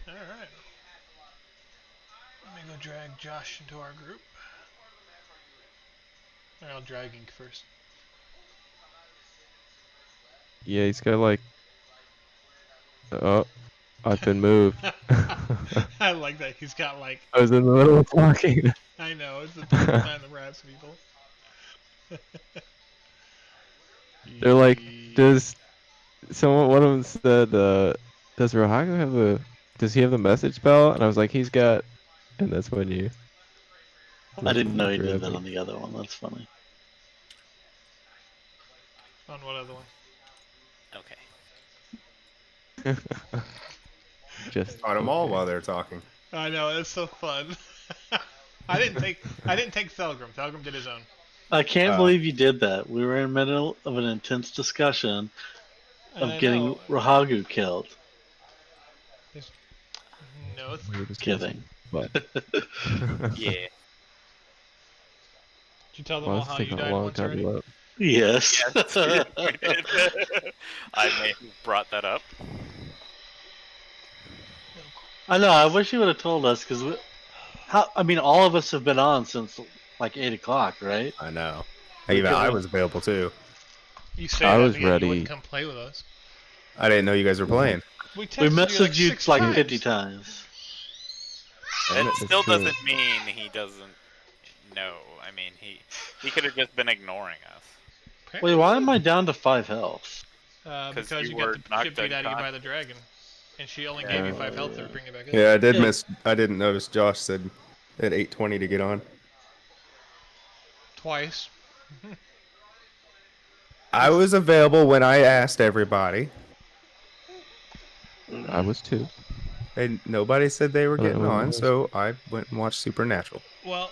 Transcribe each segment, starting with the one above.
Alright. Let me go drag Josh into our group. Or I'll drag Ink first. Yeah, he's got like. Oh, I've been moved. I like that. He's got like. I was in the middle of talking. I know, it's the perfect time to harass people. They're like, does someone? One of them said, "Does Rahago have a? Does he have the message spell?" And I was like, "He's got." And that's when you. I didn't know he did grabbed that me. on the other one. That's funny. On what other one? Okay. Just On them all okay. while they're talking. I know, it's so fun. I didn't take Felgrim. Felgrim did his own. I can't believe you did that. We were in the middle of an intense discussion And of I getting know. Rahagu killed. No, it's We were just Kidding. But Yeah. Did you tell them why all does it how take you a died long once time already? to load? Yes. Yes, you did. I may have brought that up. I know. I wish you would have told us because I mean, all of us have been on since like 8 o'clock, right? I know. We Even I could've- was available too. You say I that, was but yet you wouldn't ready. come play with us. I didn't know you guys were playing. We We texted you like messaged you 6 like times. 50 times. That That's still true. doesn't mean he doesn't know. I mean, he could have just been ignoring us. Apparently Wait, why he am did. I down to 5 health? Because you you got were the knocked shit beat out of you by unconscious. the dragon. And she only Yeah. gave you 5 health to bring you back up. Yeah, I did Yeah. miss. I didn't notice. Josh said at 8:20 to get on. Twice. I was available when I asked everybody, I was too. and nobody said they were I don't getting know what on. it was. So I went and watched Supernatural. Well,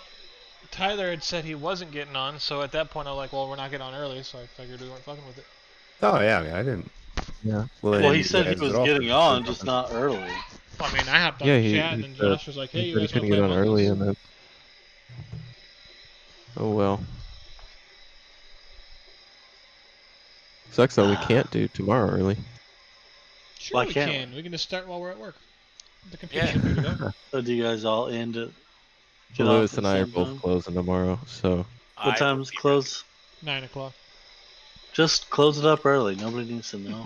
Tyler had said he wasn't getting on, so at that point I was like, well, we're not getting on early, so I figured we weren't fucking with it. Oh yeah, I didn't. Yeah. Well, he said he was getting on, just not early. I mean, I hopped on Yeah, the he chat, and then said- Josh was like, hey, he you said he guys want couldn't to get play on Among early, Us? and then. Oh well. Sucks though. We can't do tomorrow early. Sure Why we can't can. We can just start while we're at work. The computer Yeah. should boot it up. So do you guys all end it? Get Well, off Lewis at and the I are same both time? closing tomorrow, so. What I time will is be close? 9 o'clock. Just close it up early. Nobody needs to know.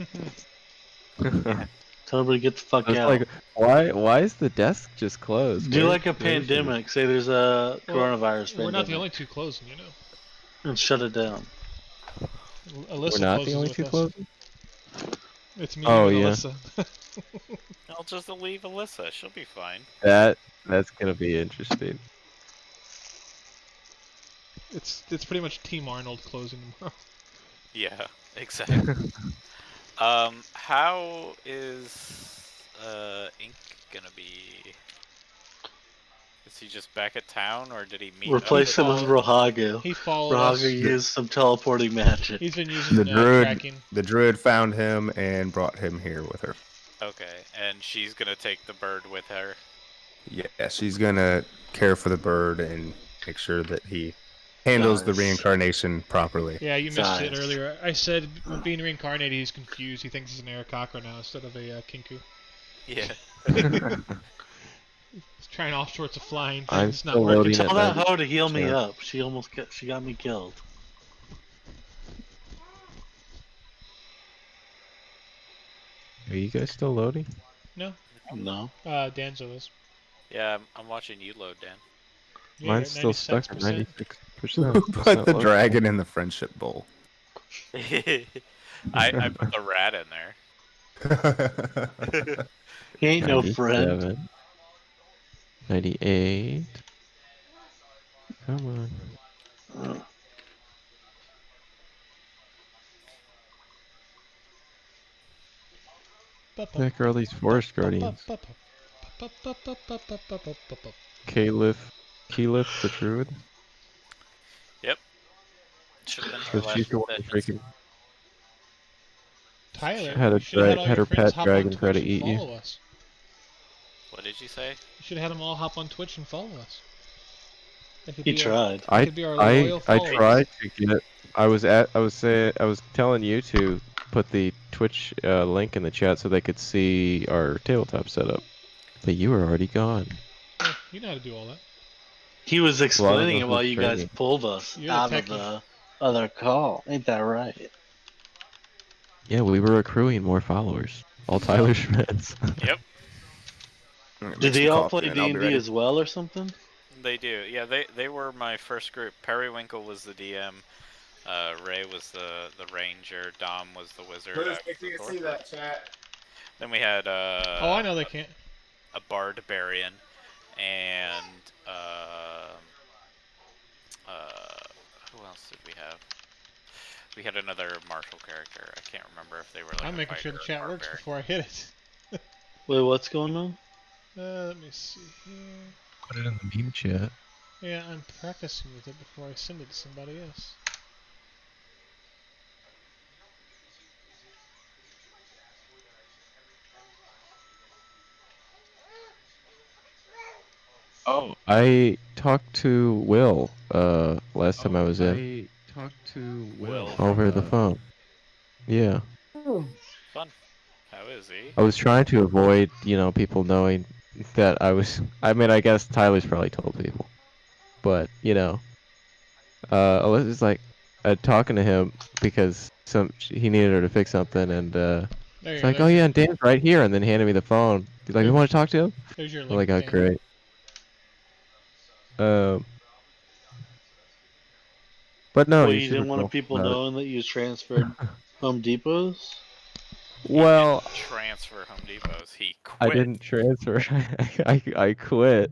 Tell everybody to get the fuck It's out. like, why is the desk just closed? Do Where- like a where is she? pandemic. Say there's a coronavirus We're pandemic. not the only two closing, you know. And shut it down. Alyssa We're not closes the only with two us. closing? It's me Oh, and yeah. Alyssa. I'll just leave Alyssa. She'll be fine. That's gonna be interesting. It's pretty much Team Arnold closing tomorrow. Yeah, exactly. How is Ink gonna be? Is he just back at town, or did he meet? Replace him with Rahagu. He followed us. Rahagu used some teleporting magic. He's been using The druid, tracking. the druid found him and brought him here with her. Okay, and she's gonna take the bird with her. Yeah, she's gonna care for the bird and make sure that he handles the Nice. reincarnation properly. Yeah, you missed it Nice. earlier. I said with being reincarnated, he's confused. He thinks he's an Arakocra now instead of a Kinku. Yeah. He's trying all sorts of flying I'm things. Not still working. loading Tell it that back. hoe to heal me Sure. up. She got me killed. Are you guys still loading? No, No. Danzo is. Yeah, I'm watching you load, Dan. Yeah, Mine's still stuck at 96%. 96%. Who put the dragon in the friendship bowl? I put the rat in there. He ain't no friend. 97. 98. Come on. Heck are all these forest guardians? Keyleth the druid? Should have been So her last she's the one who session. freaking Tyler, Had a you should have dra- all had your her friends pet hop dragon on try to Twitch and eat you. follow us. What did you say? You should have had them all hop on Twitch and follow us. They could He be our- tried. they could be our loyal I followers. tried to get. I was telling you to put the Twitch link in the chat so they could see our tabletop setup. But you were already gone. Yeah, you know how to do all that. He was Well, I explaining don't it know while who's you guys training. pulled us You're the out of techie. the other call. Ain't that right? Yeah, we were accruing more followers. All Tyler Schmitz. Yep, I'm gonna Did make they some all coffee play and I'll be D&D ready. as well or something? they do. Yeah, they were my first group. Periwinkle was the DM. Ray was the ranger. Dom was the wizard. I was the sorcerer. Then we had Oh, I know they can't. a barbarian, and who else did we have? We had another martial character. I can't remember if they were like I'm a making fighter sure the or chat works barbarian. before I hit it. Wait, what's going on? Let me see here. Put it in the meme chat. Yeah, I'm practicing with it before I send it to somebody else. Oh, I talked to Will last time I was in I talked to Will over the phone. Yeah. Fun. How is he? I was trying to avoid, people knowing that I was. I mean, I guess Tyler's probably told people, but Alyssa's like, talking to him because he needed her to fix something, and There you it's go. like, oh yeah, and Dan's right here, and then handed me the phone. He's like, you want to talk to him? There's your I'm link, like, oh Dan. great. But no, Well, you're you super didn't want cool. people knowing that you transferred Home Depots? Well, He didn't transfer Home Depots. He quit. I didn't transfer. I quit,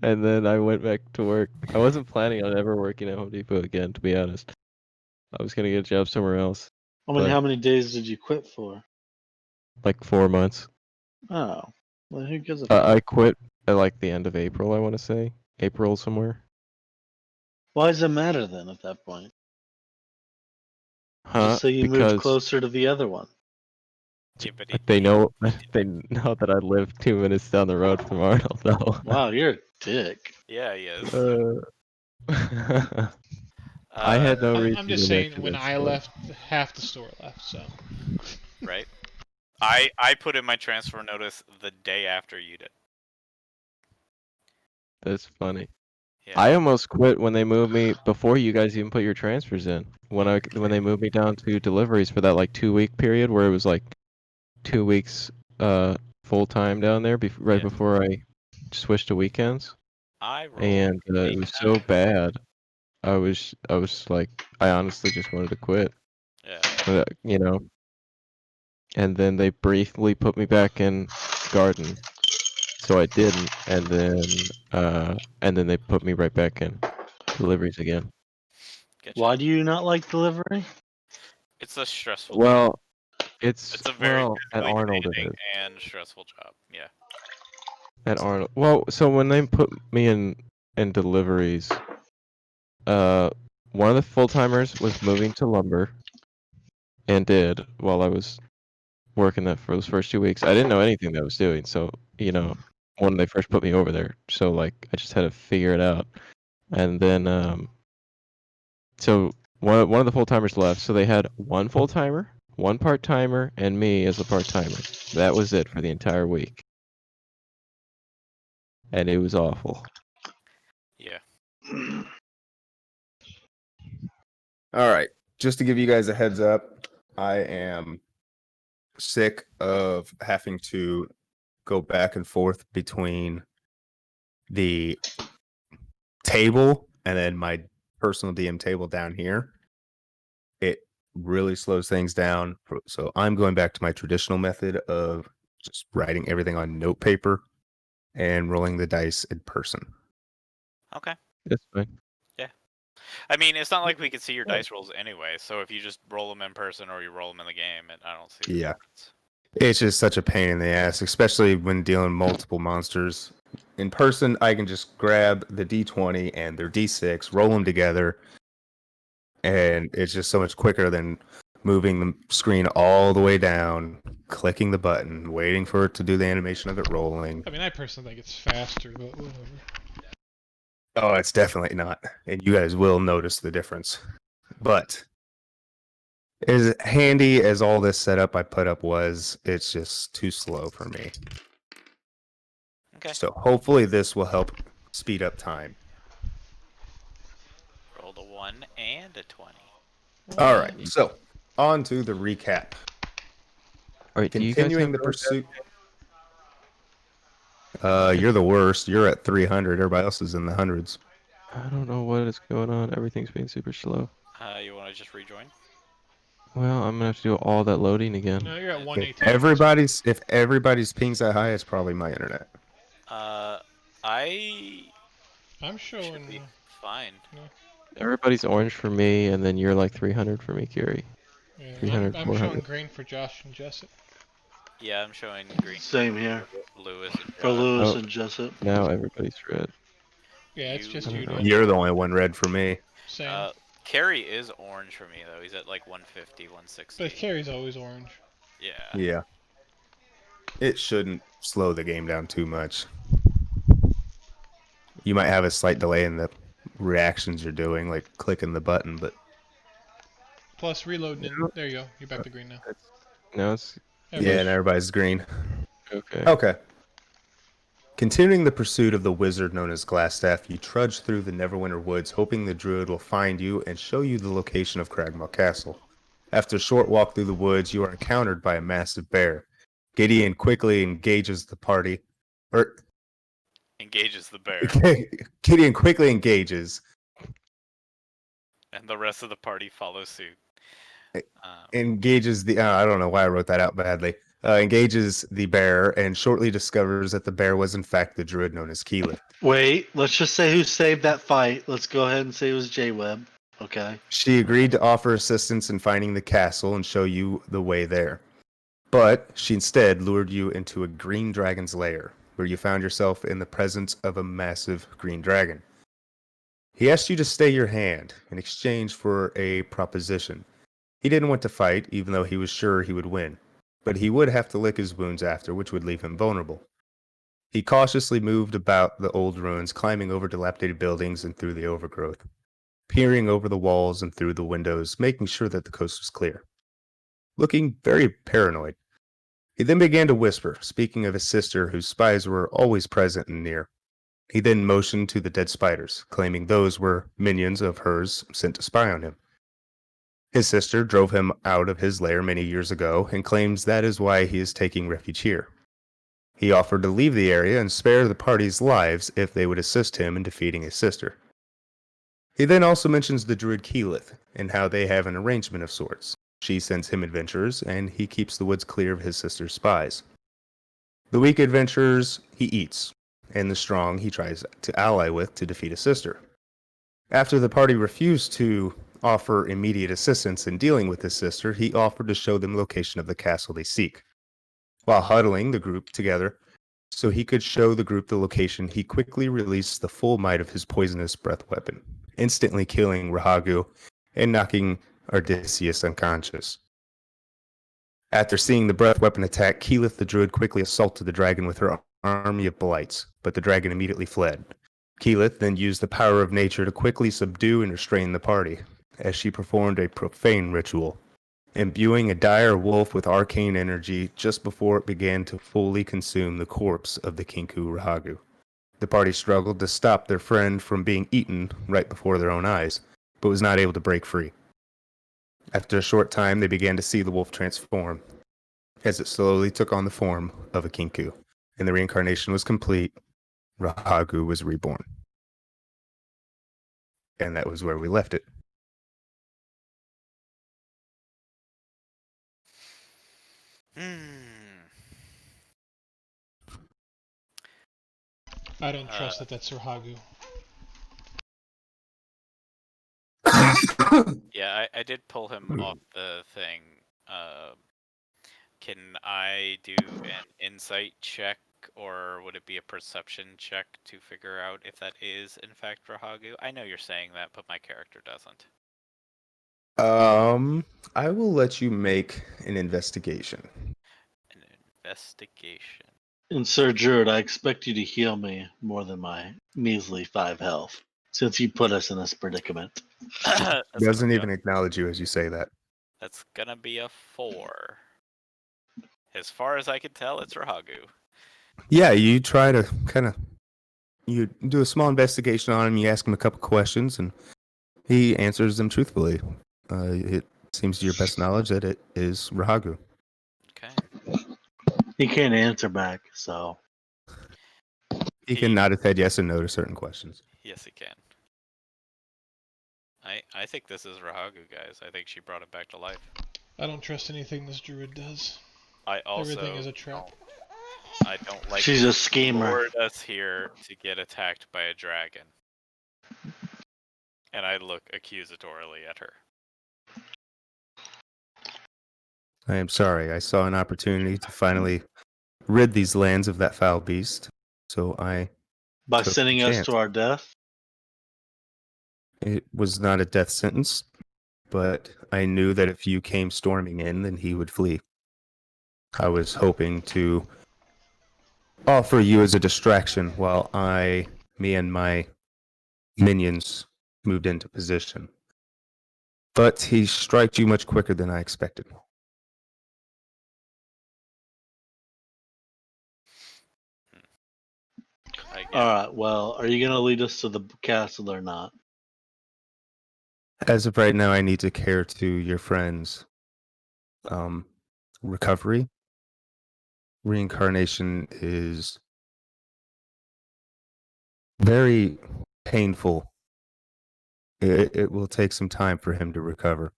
and then I went back to work. I wasn't planning on ever working at Home Depot again, to be honest. I was gonna get a job somewhere else, I mean, But- how many days did you quit for? like 4 months. Oh, well, who gives a fuck? I quit at like the end of April, I want to say. April somewhere. Why does it matter then at that point? Huh? Just so you because moved closer to the other one. Yeah, but he, they know they know that I live 2 minutes down the road from Arnold, though. Wow, you're a dick. yeah, he is. I had no reason. I'm just to saying, mention when it, I so- left, half the store left, so. right. I put in my transfer notice the day after you did. That's funny. Yeah. I almost quit when they moved me before you guys even put your transfers in. When they moved me down to deliveries for that like 2 week period where it was like 2 weeks full time down there right Yeah. before I switched to weekends, I rolled and it was so 89. bad. I was like, I honestly just wanted to quit. Yeah. And then they briefly put me back in garden, so I didn't, and then they put me right back in deliveries again. Getcha. Why do you not like delivery? It's a stressful. Well, it's It's a very at physically Arnold it demanding is. and stressful job. Yeah. At Arnold. Well, so when they put me in deliveries, one of the full timers was moving to lumber, and did while I was working that for those first 2 weeks. I didn't know anything that I was doing, so when they first put me over there, so like I just had to figure it out, and then so one of the full timers left, so they had one full timer, one part timer, and me as the part timer. That was it for the entire week. And it was awful. Yeah. All right. Just to give you guys a heads up, I am sick of having to go back and forth between the table and then my personal DM table down here. It really slows things down. So I'm going back to my traditional method of just writing everything on note paper and rolling the dice in person. Okay. That's fine. I mean, it's not like we could see your dice rolls anyway. So if you just roll them in person or you roll them in the game, I don't see the difference. It's just such a pain in the ass, especially when dealing multiple monsters. In person, I can just grab the D20 and their D6, roll them together, and it's just so much quicker than moving the screen all the way down, clicking the button, waiting for it to do the animation of it rolling. I mean, I personally think it's faster, but whatever. Oh, it's definitely not. And you guys will notice the difference. But as handy as all this setup I put up was, it's just too slow for me. Okay. So hopefully this will help speed up time. Rolled a 1 and a 20. All right. So on to the recap. All right, do you guys Continuing have the really pursuit. You're the worst. You're at 300. Everybody else is in the hundreds. I don't know what is going on. Everything's being super slow. You want to just rejoin? Well, I'm gonna have to do all that loading again. No, you're at If 118. everybody's ping's that high, it's probably my internet. I I'm should showing. be fine. Everybody's orange for me, and then you're like 300 for me, Kiri. Yeah, 300, I'm showing 400. green for Josh and Jessup. Yeah, I'm showing green. Same here Lewis and for Josh. Lewis Oh. and Jessup. Now everybody's red. Yeah, it's just I don't you. know. Dan. You're the only one red for me. Same. Carrie is orange for me though. He's at like 150, 160. But Carrie's always orange. Yeah. Yeah. It shouldn't slow the game down too much. You might have a slight delay in the reactions you're doing, like clicking the button, but Plus reloading it. There you go. You're back to green now. Now it's yeah, and everybody's green. okay. Okay. Continuing the pursuit of the wizard known as Glassstaff, you trudge through the Neverwinter Woods, hoping the druid will find you and show you the location of Cragmaw Castle. After a short walk through the woods, you are encountered by a massive bear. Gideon quickly engages the party, Engages the bear, Gideon quickly engages, and the rest of the party follows suit. engages the. I don't know why I wrote that out badly. Engages the bear and shortly discovers that the bear was in fact the druid known as Keyleth. Wait, let's just say who saved that fight. Let's go ahead and say it was J-Web. Okay. She agreed to offer assistance in finding the castle and show you the way there. But she instead lured you into a green dragon's lair, where you found yourself in the presence of a massive green dragon. He asked you to stay your hand in exchange for a proposition. He didn't want to fight, even though he was sure he would win, but he would have to lick his wounds after, which would leave him vulnerable. He cautiously moved about the old ruins, climbing over dilapidated buildings and through the overgrowth, peering over the walls and through the windows, making sure that the coast was clear. Looking very paranoid. He then began to whisper, speaking of his sister, whose spies were always present and near. He then motioned to the dead spiders, claiming those were minions of hers sent to spy on him. His sister drove him out of his lair many years ago and claims that is why he is taking refuge here. He offered to leave the area and spare the party's lives if they would assist him in defeating his sister. He then also mentions the druid Keyleth and how they have an arrangement of sorts. She sends him adventurers, and he keeps the woods clear of his sister's spies. The weak adventurers he eats, and the strong he tries to ally with to defeat his sister. After the party refused to offer immediate assistance in dealing with his sister, he offered to show them the location of the castle they seek. While huddling the group together so he could show the group the location, he quickly released the full might of his poisonous breath weapon, instantly killing Rahagu and knocking Odysseus unconscious. After seeing the breath weapon attack, Keyleth the druid quickly assaulted the dragon with her army of blights, but the dragon immediately fled. Keyleth then used the power of nature to quickly subdue and restrain the party, as she performed a profane ritual, imbuing a dire wolf with arcane energy just before it began to fully consume the corpse of the Kinku Rahagu. The party struggled to stop their friend from being eaten right before their own eyes, but was not able to break free. After a short time, they began to see the wolf transform, as it slowly took on the form of a Kinku, and the reincarnation was complete. Rahagu was reborn. And that was where we left it. I don't trust that that's Rahagu. Yeah, I did pull him off the thing. Can I do an insight check, or would it be a perception check to figure out if that is in fact Rahagu? I know you're saying that, but my character doesn't. I will let you make an investigation. An investigation. And Sir Druid, I expect you to heal me more than my measly 5 health, since you put us in this predicament. He doesn't even acknowledge you as you say that. That's gonna be a 4. As far as I can tell, it's Rahagu. Yeah, you try to you do a small investigation on him. You ask him a couple questions, and he answers them truthfully. It seems to your best knowledge that it is Rahagu. Okay. He can't answer back, so He can nod his head yes and no to certain questions. Yes, he can. I think this is Rahagu, guys. I think she brought it back to life. I don't trust anything this druid does. I also Everything is a trap. I don't like she's a schemer. lured us here to get attacked by a dragon. And I look accusatorily at her. I am sorry. I saw an opportunity to finally rid these lands of that foul beast, so I By took the sending us chance. to our death. It was not a death sentence, but I knew that if you came storming in, then he would flee. I was hoping to offer you as a distraction while me and my minions moved into position. But he struck you much quicker than I expected. I get All right. Well, are you gonna lead us to the castle or not? As of right now, I need to care to your friend's recovery. Reincarnation is very painful. It will take some time for him to recover.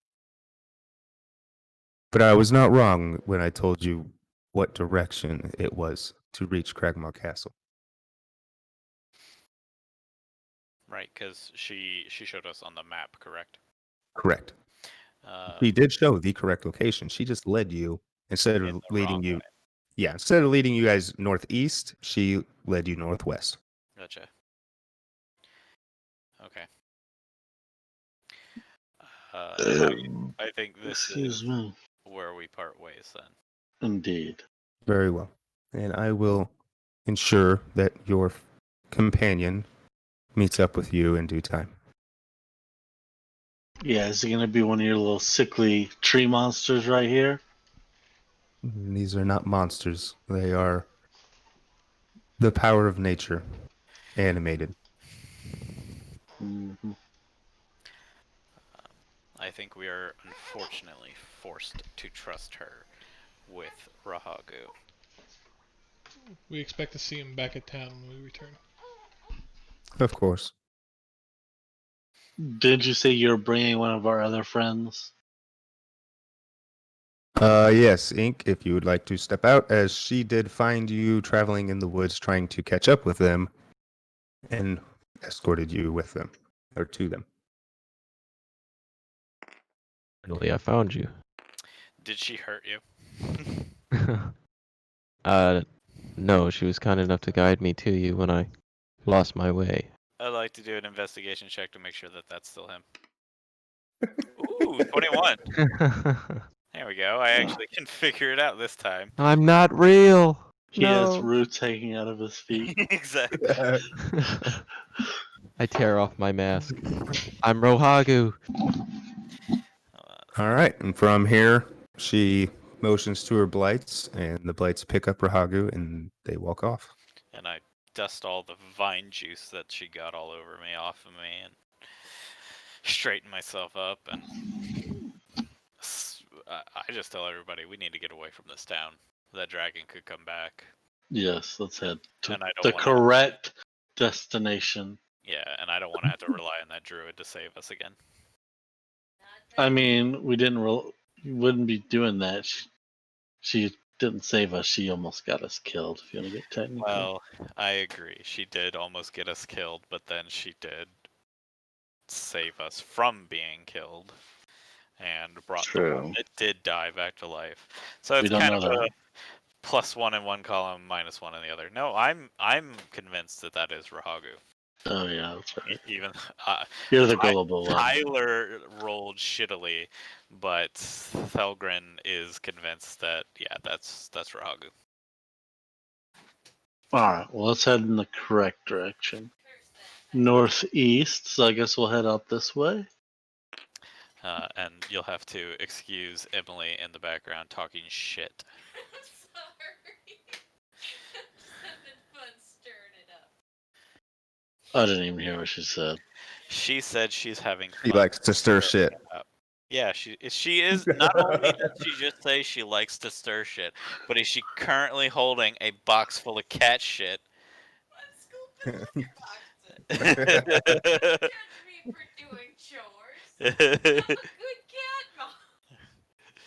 But I was not wrong when I told you what direction it was to reach Cragmaw Castle. right, because she showed us on the map, correct? Correct. He did show the correct location. She just led you instead In of the leading wrong you. way. Yeah, instead of leading you guys northeast, she led you northwest. Gotcha. Okay. I think this Excuse is me. where we part ways then. Indeed. Very well. And I will ensure that your companion meets up with you in due time. Yeah, is it gonna be one of your little sickly tree monsters right here? These are not monsters. They are the power of nature, animated. hmm I think we are unfortunately forced to trust her with Rahagu. We expect to see him back at town when we return. Of course. Did you say you're bringing one of our other friends? Yes, Ink, if you would like to step out, as she did find you traveling in the woods trying to catch up with them and escorted you with them, or to them. Finally, I found you. Did she hurt you? No, she was kind enough to guide me to you when I lost my way. I'd like to do an investigation check to make sure that that's still him. Ooh, 21. There we go. I actually can figure it out this time. I'm not real. He has No. roots hanging out of his feet. Exactly. I tear off my mask. I'm Rohagu. All right, and from here, she motions to her blights, and the blights pick up Rahagu, and they walk off. And I dust all the vine juice that she got all over me off of me and straighten myself up. And I just tell everybody we need to get away from this town. That dragon could come back. Yes, let's head to And I don't the wanna- correct destination. Yeah, and I don't want to have to rely on that druid to save us again. I mean, we didn't. You wouldn't be doing that. She didn't save us. She almost got us killed. If you want to get technical. Well, I agree. She did almost get us killed, but then she did save us from being killed and brought the True. one that did die back to life. So We it's don't kind know of that. a +1 in one column, -1 in the other. No, I'm convinced that that is Rahagu. Oh yeah, that's right. Even You're the gullible one. Tyler rolled shittily, but Thelgrin is convinced that yeah, that's Rahagu. All right. Well, let's head in the correct direction. Northeast. So I guess we'll head out this way. And you'll have to excuse Emily in the background talking shit. I didn't even hear what she said. She said she's having He fun. likes to stir shit. Yeah, she is. Not only does she just say she likes to stir shit, but is she currently holding a box full of cat shit?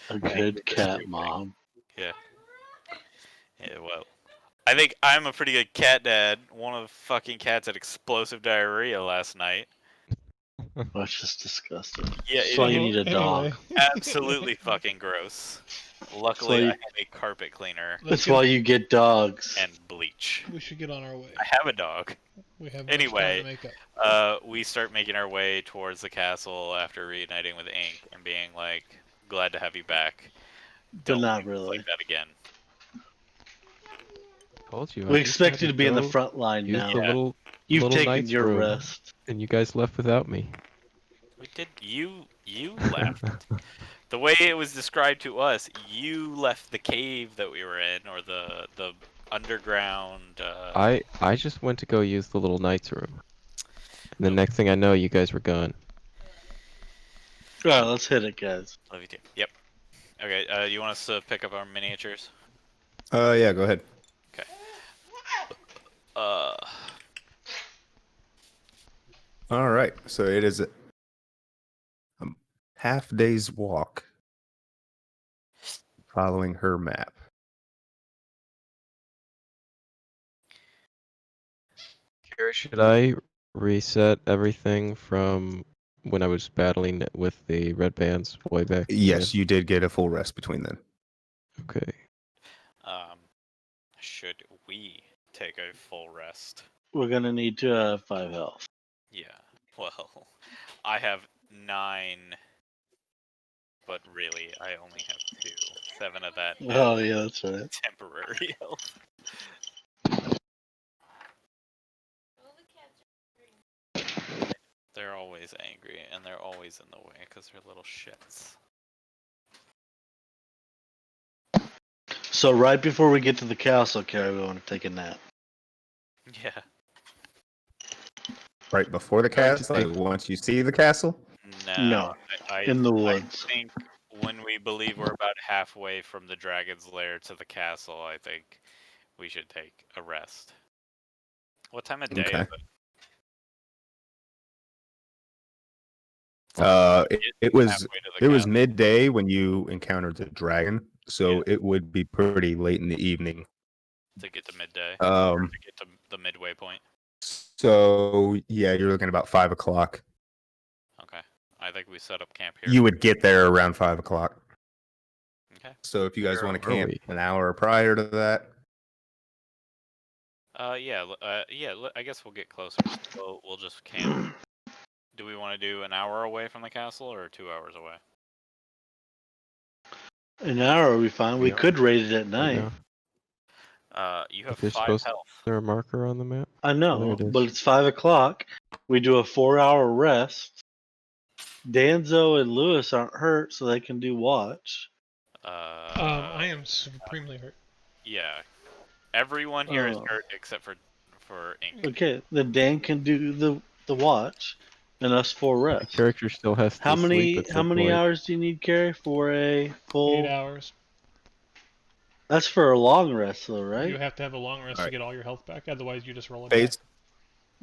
A good cat mom. Yeah. Yeah, well, I think I'm a pretty good cat dad. One of the fucking cats had explosive diarrhea last night. That's just disgusting. Yeah, That's why you need a Anyway. dog. Absolutely fucking gross. Luckily, you- I have a carpet cleaner That's why you get dogs. and bleach. We should get on our way. I have a dog. We have Anyway, much time to make up. We start making our way towards the castle after reuniting with Ink and being like, glad to have you back. But Don't not leave us really. like that again. Told you. We I just had expect you to be in the go front line use now. the little, You've little taken knight's your room, rest. and you guys left without me. We did. You left. The way it was described to us, you left the cave that we were in, or the underground. I just went to go use the little knight's room. And the next thing I know, you guys were gone. Alright, let's hit it, guys. Love you too. Yep. Okay. You want us to pick up our miniatures? Yeah, go ahead. All right. So it is a half day's walk following her map. Should I reset everything from when I was battling with the red bands way back? Yes, you did get a full rest between then. Okay. Should we take a full rest? We're gonna need to have 5 health. Yeah. Well, I have 9, but really I only have 2. 7 of that Oh yeah, that's right. temporary health. They're always angry, and they're always in the way because they're little shits. So right before we get to the castle, Carrie, we want to take a nap. Yeah. Right before the castle, like once you see the castle. No, in the woods. I think when we believe we're about halfway from the dragon's lair to the castle, I think we should take a rest. What time of day Okay. is it? It was Halfway to the it was castle. midday when you encountered the dragon, so it would be pretty late in the evening. To get to midday. Or to get to the midway point. So yeah, you're looking at about 5 o'clock. Okay. I think we set up camp here. You would get there around 5 o'clock. Okay. So if you guys Where want to are camp we? an hour prior to that, Yeah. I guess we'll get closer. We'll just camp. Do we want to do an hour away from the castle or 2 hours away? An hour will be fine. We Yeah. could raid it at night. Yeah. You have If you're 5 supposed health. Is there a marker on the map? I know, it is. but it's 5 o'clock. We do a 4-hour rest. Danzo and Lewis aren't hurt, so they can do watch. I am supremely hurt. Yeah. Everyone here is Oh. hurt except for Ink. Okay, then Dan can do the watch, and us 4 My rest. character still has to How sleep many at how some many point. hours do you need, Carrie, for a full? 8 hours. That's for a long rest, though, right? You have to have a long rest to Alright. get all your health back. Otherwise, you just roll it back.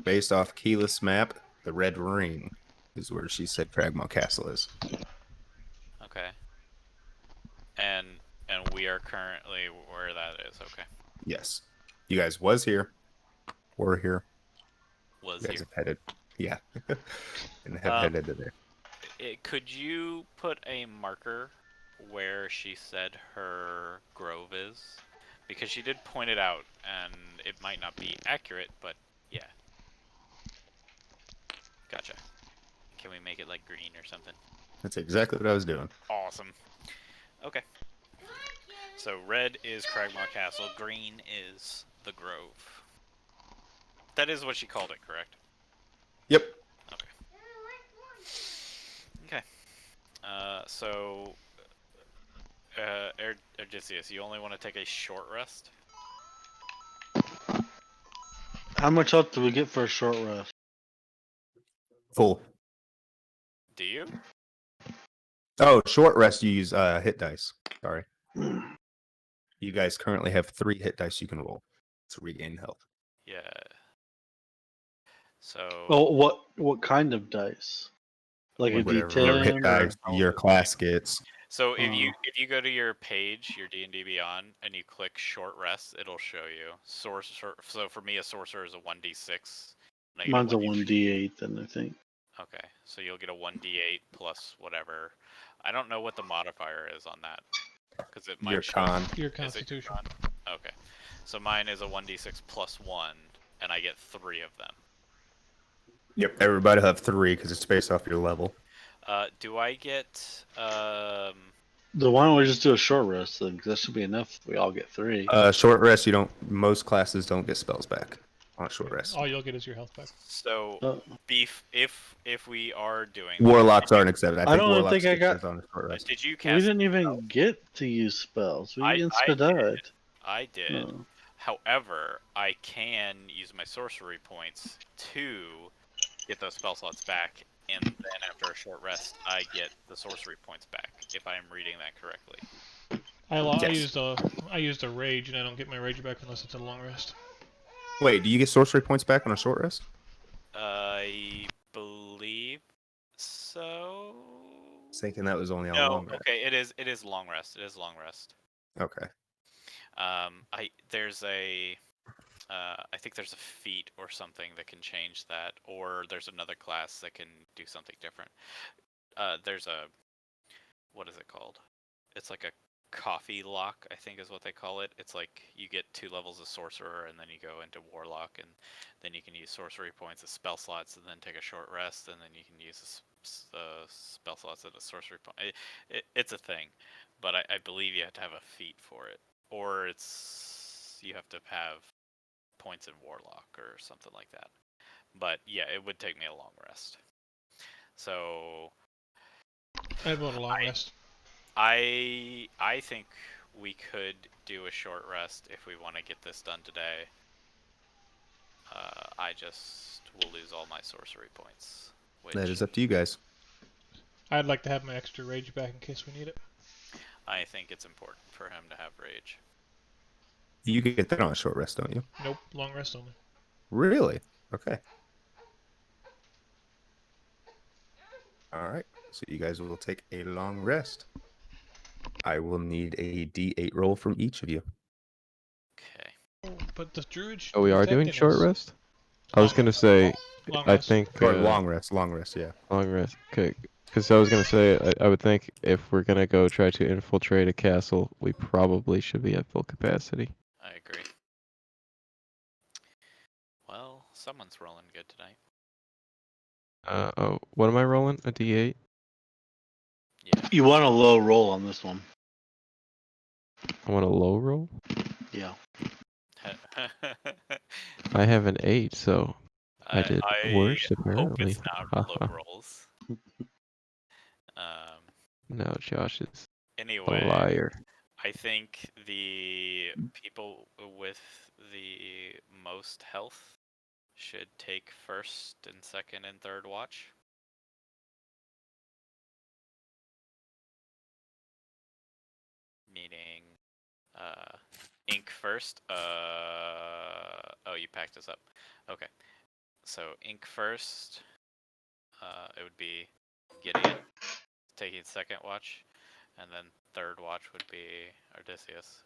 based off Keyless map, the Red Ring is where she said Cragmaw Castle is. Okay. And we are currently where that is. Okay. Yes, you guys was here, were here. Was You guys here. have headed, yeah, and have headed to there. Could you put a marker where she said her grove is? Because she did point it out, and it might not be accurate, but yeah. Gotcha. Can we make it like green or something? That's exactly what I was doing. Awesome. Okay. So red is Cragmaw Castle, green is the Grove. That is what she called it, correct? Yep. Okay. So Odysseus, you only want to take a short rest? How much health do we get for a short rest? Full. Do you? Oh, short rest. You use hit dice. Sorry. You guys currently have 3 hit dice you can roll to regain health. Yeah. So. Oh, what kind of dice? Like a Whatever your hit D10? dice or- your class gets. So if you Oh. if you go to your page, your D&D Beyond, and you click short rest, it'll show you So for me, a sorcerer is a 1d6. and I get Mine's a 1d6. 1d8 then, I think. Okay, so you'll get a 1d8 plus whatever. I don't know what the modifier is on that, because it might Your show. con. Your Is it constitution. con? Okay, so mine is a 1d6 plus 1, and I get 3 of them. Yep. Everybody will have 3 because it's based off your level. Do I get So why don't we just do a short rest then? 'Cause that should be enough. If we all get 3. Short rest. You don't. Most classes don't get spells back on a short rest. All you'll get is your health back. so Oh. beef if we are doing Warlocks aren't accepted. I I think don't warlocks think I get got- those on a short rest. did you We cast? didn't even get to use spells. We I insta-died. I did. Oh. However, I can use my sorcery points to get those spell slots back, and then after a short rest, I get the sorcery points back. If I am reading that correctly. I used a rage, and I don't get my rage back unless it's a long rest. Wait, do you get sorcery points back on a short rest? I believe so. Thinking that was only on a No, long rest. okay, it is long rest. It is long rest. Okay. I think there's a feat or something that can change that, or there's another class that can do something different. There's a, what is it called? It's like a coffee lock, I think is what they call it. It's like you get 2 levels of sorcerer, and then you go into warlock, and then you can use sorcery points as spell slots, and then take a short rest, and then you can use spell slots as a sorcery point. It's a thing, but I believe you have to have a feat for it, or you have to have points in warlock or something like that. But yeah, it would take me a long rest. So I vote a long rest. I think we could do a short rest if we want to get this done today. I just will lose all my sorcery points. Which That is up to you guys. I'd like to have my extra rage back in case we need it. I think it's important for him to have rage. You get that on a short rest, don't you? Nope, long rest only. Really? Okay. All right. So you guys will take a long rest. I will need a D8 roll from each of you. Okay. Oh, but the druid. Oh, we are doing short rest? I was Long gonna rest. say, Long I rest. think Or long rest, yeah. long rest. Okay, because I was gonna say, I would think if we're gonna go try to infiltrate a castle, we probably should be at full capacity. I agree. Well, someone's rolling good tonight. Oh, what am I rolling? A D8? Yeah. You want a low roll on this one. I want a low roll? Yeah. I have an 8, so I did worse, hope apparently. it's not low rolls. No, Josh is a Anyway, liar. I think the people with the most health should take first and second and third watch. Meaning, Ink first. Oh, you packed us up. Okay. So Ink first. It would be Gideon taking second watch, and then third watch would be Odysseus.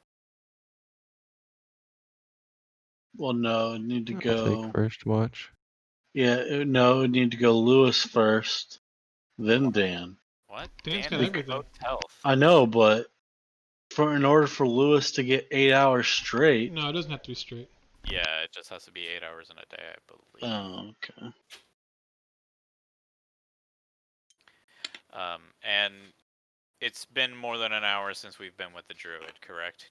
Well, no, it'd need to I'll go. take first watch. Yeah, no, it'd need to go Lewis first, then Dan. What? Dan's Dan got has everything. the most health. I know, but in order for Lewis to get 8 hours straight. No, it doesn't have to be straight. Yeah, it just has to be 8 hours in a day, I believe. Oh, okay. And it's been more than an hour since we've been with the druid, correct?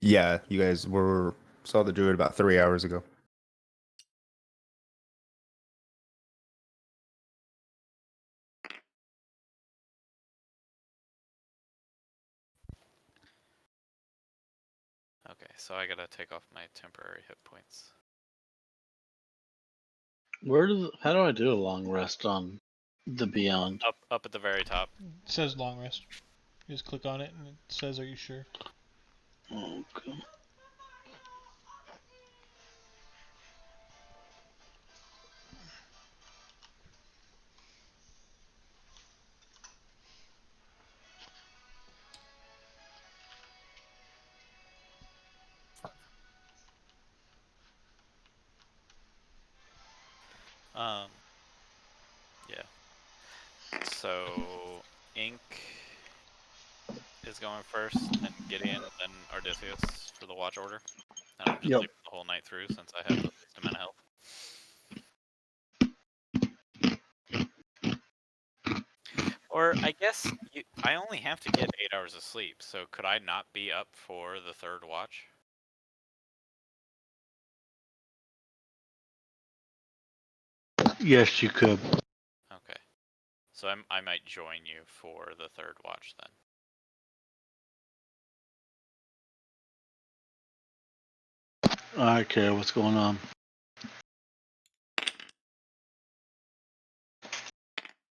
Yeah, you guys saw the druid about 3 hours ago. Okay, so I gotta take off my temporary hit points. How do I do a long rest on the Beyond? Up at the very top. It says long rest. You just click on it and it says, "Are you sure?" Okay. Yeah. So Ink is going first, and Gideon, then Odysseus for the watch order. And I'm just Yep. sleeping the whole night through since I have the least amount of health. Or I guess I only have to get 8 hours of sleep, so could I not be up for the third watch? Yes, you could. Okay. So I might join you for the third watch then. Okay, what's going on?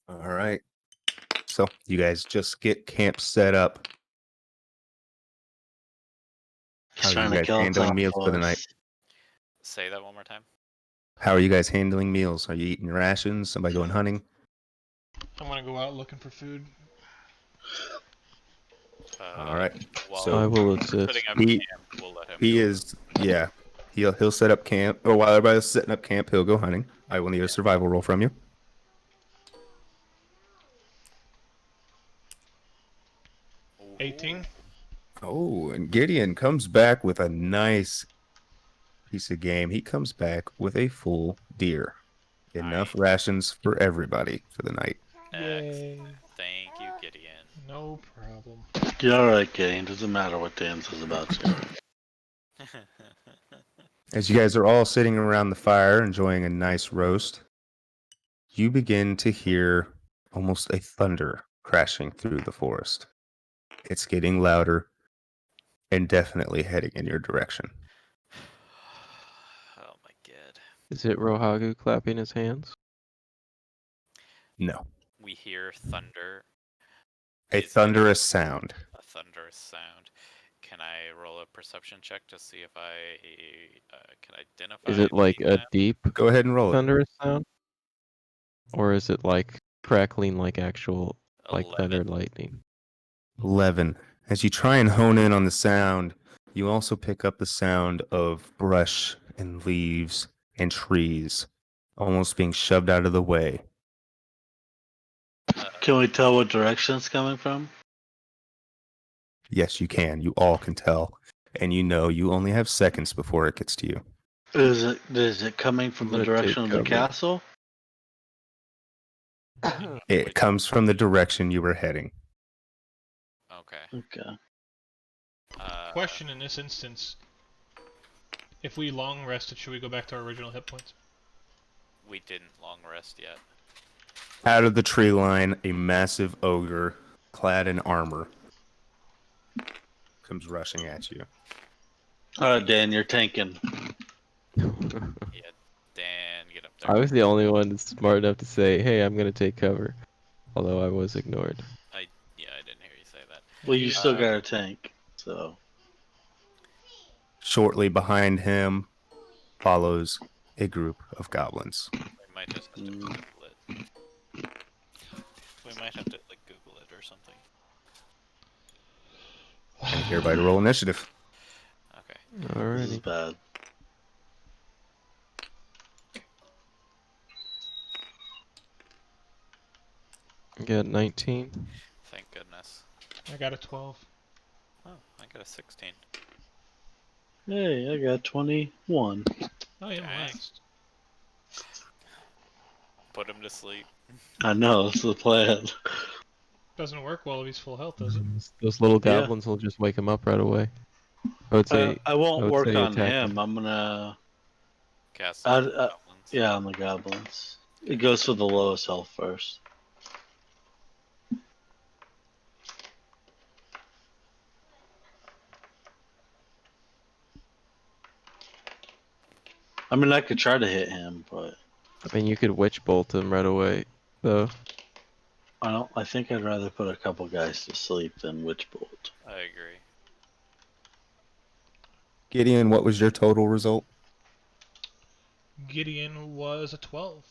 All right. So you guys just get camp set up. He's How are trying you to guys kill handling time meals for the us. night? Say that one more time. How are you guys handling meals? Are you eating rations? Somebody going hunting? I'm gonna go out looking for food. All right. While So I will we're assist. putting up He- camp, we'll let him He go. is, yeah. He'll set up camp, or while everybody's setting up camp, he'll go hunting. I will need a survival roll from you. 18. Oh, and Gideon comes back with a nice piece of game. He comes back with a full deer. Enough Nice. rations for everybody for the night. Yay! Thank you, Gideon. No problem. You're alright, Kane. Doesn't matter what Dan says about you. As you guys are all sitting around the fire enjoying a nice roast, you begin to hear almost a thunder crashing through the forest. It's getting louder and definitely heading in your direction. Oh my god. Is it Rohagu clapping his hands? No. We hear thunder. A Is it thunderous sound. a thunderous sound? Can I roll a perception check to see if I can identify? Is it like the a sound? deep Go ahead and roll it. thunderous sound? Or is it like crackling like actual like 11? thunder lightning? 11. As you try and hone in on the sound, you also pick up the sound of brush and leaves and trees almost being shoved out of the way. Can we tell what direction it's coming from? Yes, you can. You all can tell. And you know you only have seconds before it gets to you. Is it coming from I'm the gonna take direction of the cover. castle? It comes from the direction you were heading. Okay. Okay. Question in this instance: if we long rested, should we go back to our original hit points? We didn't long rest yet. Out of the tree line, a massive ogre clad in armor comes rushing at you. Alright, Dan, you're tanking. Yeah, Dan, get up there. I was the only one that's smart enough to say, "Hey, I'm gonna take cover," although I was ignored. Yeah, I didn't hear you say that. Well, you still Uh, got a tank, so. Shortly behind him follows a group of goblins. We might just have to Google it. We might have to like Google it or something. I need everybody to roll initiative. Okay. This is Alrighty. bad. Got 19. Thank goodness. I got a 12. Oh, I got a 16. Hey, I got 21. Oh yeah, Dang. last. Put him to sleep. I know, that's the plan. Doesn't work well if he's full health, does it? Those little Yeah. goblins will just wake him up right away. I would say, I won't would work say on attack him. I'm gonna. Cast I- on the goblins. Yeah, on the goblins. It goes for the lowest health first. I mean, I could try to hit him, but I mean, you could witch bolt him right away, though. I think I'd rather put a couple guys to sleep than Witch Bolt. I agree. Gideon, what was your total result? Gideon was a 12.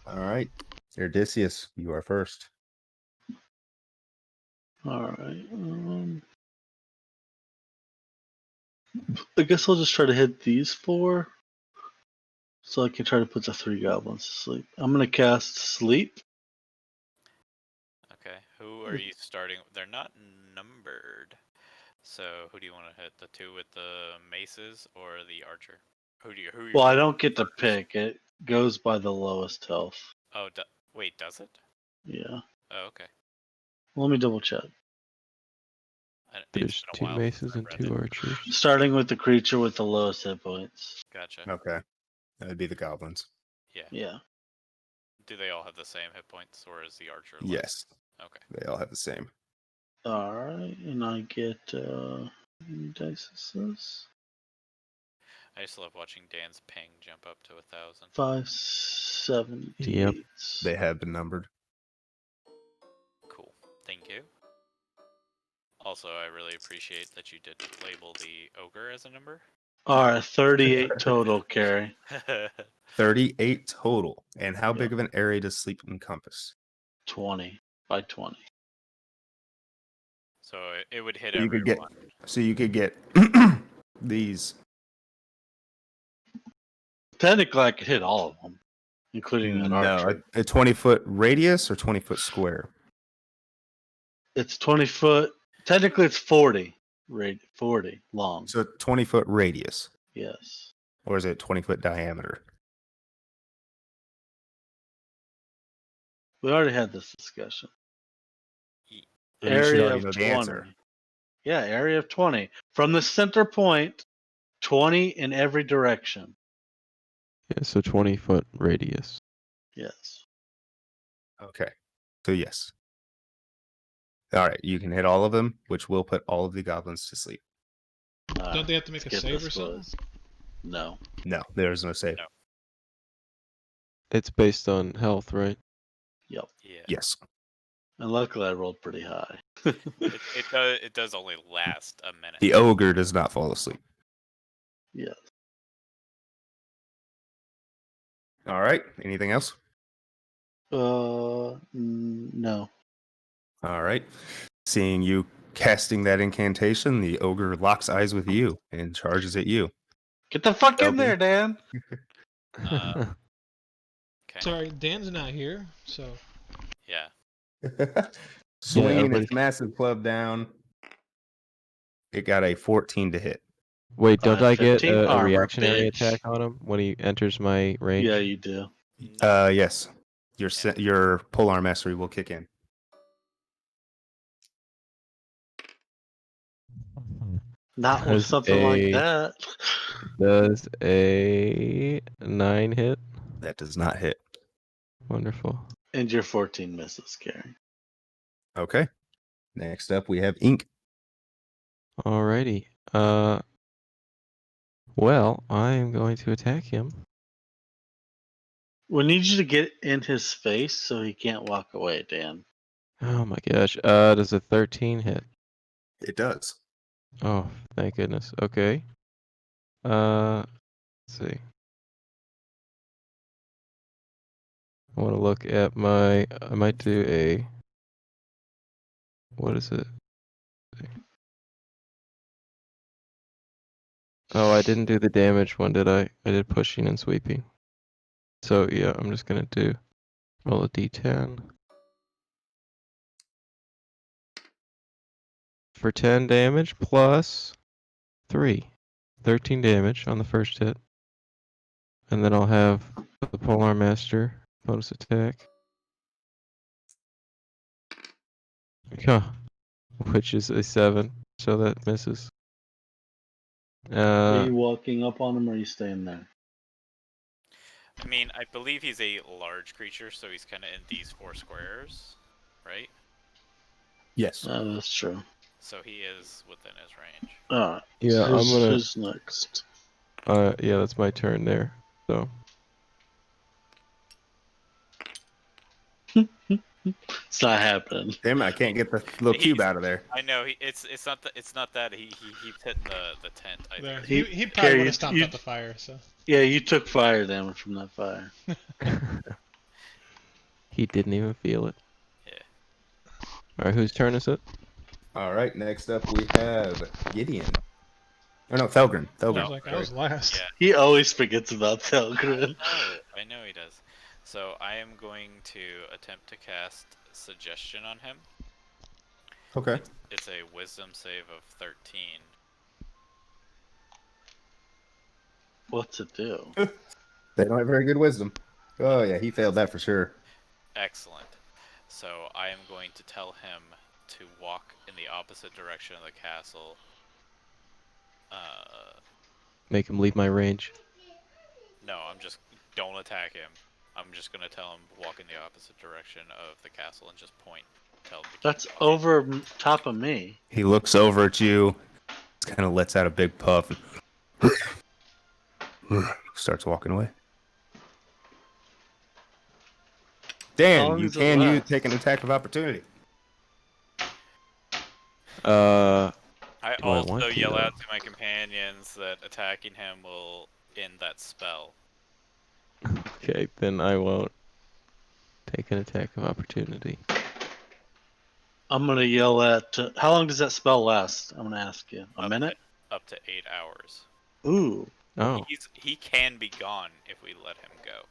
All right. Odysseus, you are first. Alright. I guess I'll just try to hit these 4. So I can try to put the 3 goblins to sleep. I'm gonna cast Sleep. Okay, who are you starting? They're not numbered. So who do you want to hit? The 2 with the maces or the archer? Who do you? Who? Well, I don't get to pick. It goes by the lowest health. Oh, wait, does it? Yeah. Oh, okay. Let me double check. It's There's been a 2 while maces since I've and read 2 it. archers. Starting with the creature with the lowest hit points. Gotcha. Okay. That would be the goblins. Yeah. Yeah. Do they all have the same hit points, or is the archer less? Yes. Okay. They all have the same. Alright, and I get how many dice is this? I just love watching Dan's ping jump up to 1,000. 578. They have been numbered. Cool. Thank you. Also, I really appreciate that you did label the ogre as a number. Alright, 38 total, Carrie. 38 total. And how big Yep. of an area does sleep encompass? 20 by 20. So it would hit You everyone. could get so you could get these. Technically, I could hit all of them, including that No, archer. a 20-foot radius or 20-foot square? It's 20 foot. Technically, it's 40. 40 long. So 20-foot radius. Yes. Or is it 20-foot diameter? We already had this discussion. Then you should Area already of know the 20. answer. Yeah, area of 20. From the center point, 20 in every direction. Yeah, so 20-foot radius. Yes. Okay. So yes. All right, you can hit all of them, which will put all of the goblins to sleep. Don't they have to make a let's get save this or something? closed. No. No, there is no save. No. It's based on health, right? Yep. Yeah. Yes. And luckily, I rolled pretty high. It does only last a minute. The ogre does not fall asleep. Yes. All right. Anything else? No. All right. Seeing you casting that incantation, the ogre locks eyes with you and charges at you. Get the fuck in Shelby. there, Dan. Okay. Sorry, Dan's not here, so Yeah. Swinging everybody- its massive club down. It got a 14 to hit. Wait, don't I get 15 a armor, reactionary bitch. attack on him when he enters my range? Yeah, you do. Yes. Your polearm mastery will kick in. Not with Does something like a- that. Does a 9 hit? That does not hit. Wonderful. And your 14 misses, Gary. Okay. Next up, we have Ink. Alrighty. Well, I am going to attack him. We need you to get in his face so he can't walk away, Dan. Oh my gosh. Does a 13 hit? It does. Oh, thank goodness. Okay. Let's see. I want to look at my. I might do a. What is it? Oh, I didn't do the damage one, did I? I did pushing and sweeping. So yeah, I'm just gonna do roll a d10 for 10 damage plus 3, 13 damage on the first hit, and then I'll have the Polar Master bonus attack. Yeah, which is a 7, so that misses. Are you walking up on him or are you staying there? I mean, I believe he's a large creature, so he's kind of in these 4 squares, right? Yes. That's true. So he is within his range. Alright. Yeah, I'm who's, gonna. Who's next? Yeah, that's my turn there. So It's not happening. Damn it, I can't get the little cube He's- out of there. I know it's not that he keeps hitting the tent. I There. think. He probably Carrie, would have stomped you- out the fire. So Yeah, you took fire damage from that fire. he didn't even feel it. Yeah. All right, whose turn is it? All right, next up we have Gideon. Oh no, Thelgrin. I Thelgrin. was like, I was last. Yeah. He always forgets about Telgrin. I know he does. So I am going to attempt to cast Suggestion on him. Okay. It's a Wisdom save of 13. What's it do? They don't have very good wisdom. Oh yeah, he failed that for sure. Excellent. So I am going to tell him to walk in the opposite direction of the castle. Make him leave my range. No, don't attack him. I'm just gonna tell him to walk in the opposite direction of the castle and just point. Tell him to keep That's walking. over top of me. He looks over at you, kind of lets out a big puff, and starts walking away. Dan, long you does it can last? take an attack of opportunity. I Do I want also to, yell though? out to my companions that attacking him will end that spell. Okay, then I won't take an attack of opportunity. I'm gonna yell at. How long does that spell last? I'm gonna ask you. A Up minute? Up to 8 hours. Ooh. Oh, He can be gone if we let him go.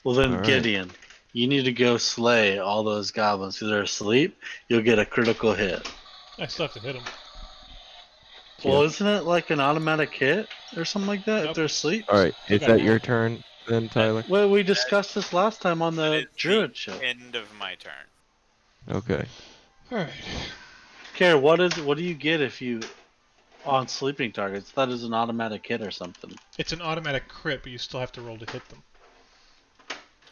Well then, Alright. Gideon, you need to go slay all those goblins because they're asleep. You'll get a critical hit. I still have to hit him. Well, Yeah. isn't it like an automatic hit or something like that if Nope. they're asleep? all right. Is Okay. that your turn then, Tyler? Well, we discussed this last time on That the is druid show. End of my turn. Okay. All right. Care, what do you get if you on sleeping targets? That is an automatic hit or something. It's an automatic crit, but you still have to roll to hit them.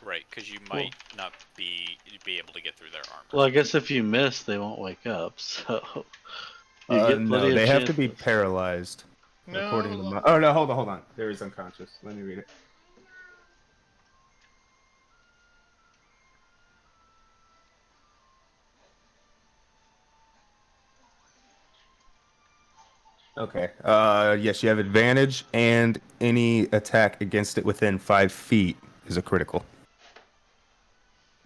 Right, because you might not be able to get through their armor. Well, I guess if you miss, they won't wake up. So you get No, plenty of they have to be chances. paralyzed. No. According to my... Oh no, hold on. There is unconscious. Let me read it. Okay. Yes, you have advantage, and any attack against it within 5 feet is a critical.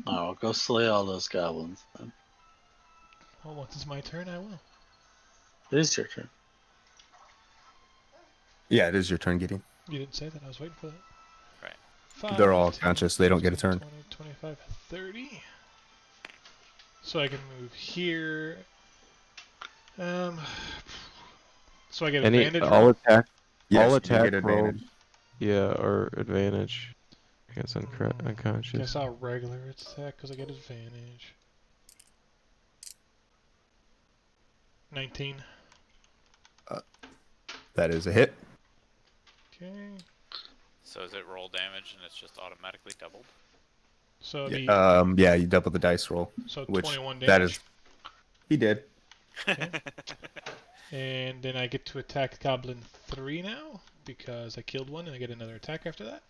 Oh, go slay all those goblins. Then. Well, once it's my turn, I will. It is your turn. Yeah, it is your turn, Gideon. You didn't say that. I was waiting for that. Right. 5, They're all 10, conscious. They don't get a turn. 20, 25, 30. So I can move here. So I get Any advantage. all attack Yes, all you attack get rolls. advantage. Yeah, or advantage against Mm. unconscious. Guess I'll regular attack because I get advantage. 19. That is a hit. Okay. So is it roll damage and it's just automatically doubled? So Yeah, you double the dice roll. so which 21 damage. that is. He did. And then I get to attack Goblin 3 now because I killed one and I get another attack after that.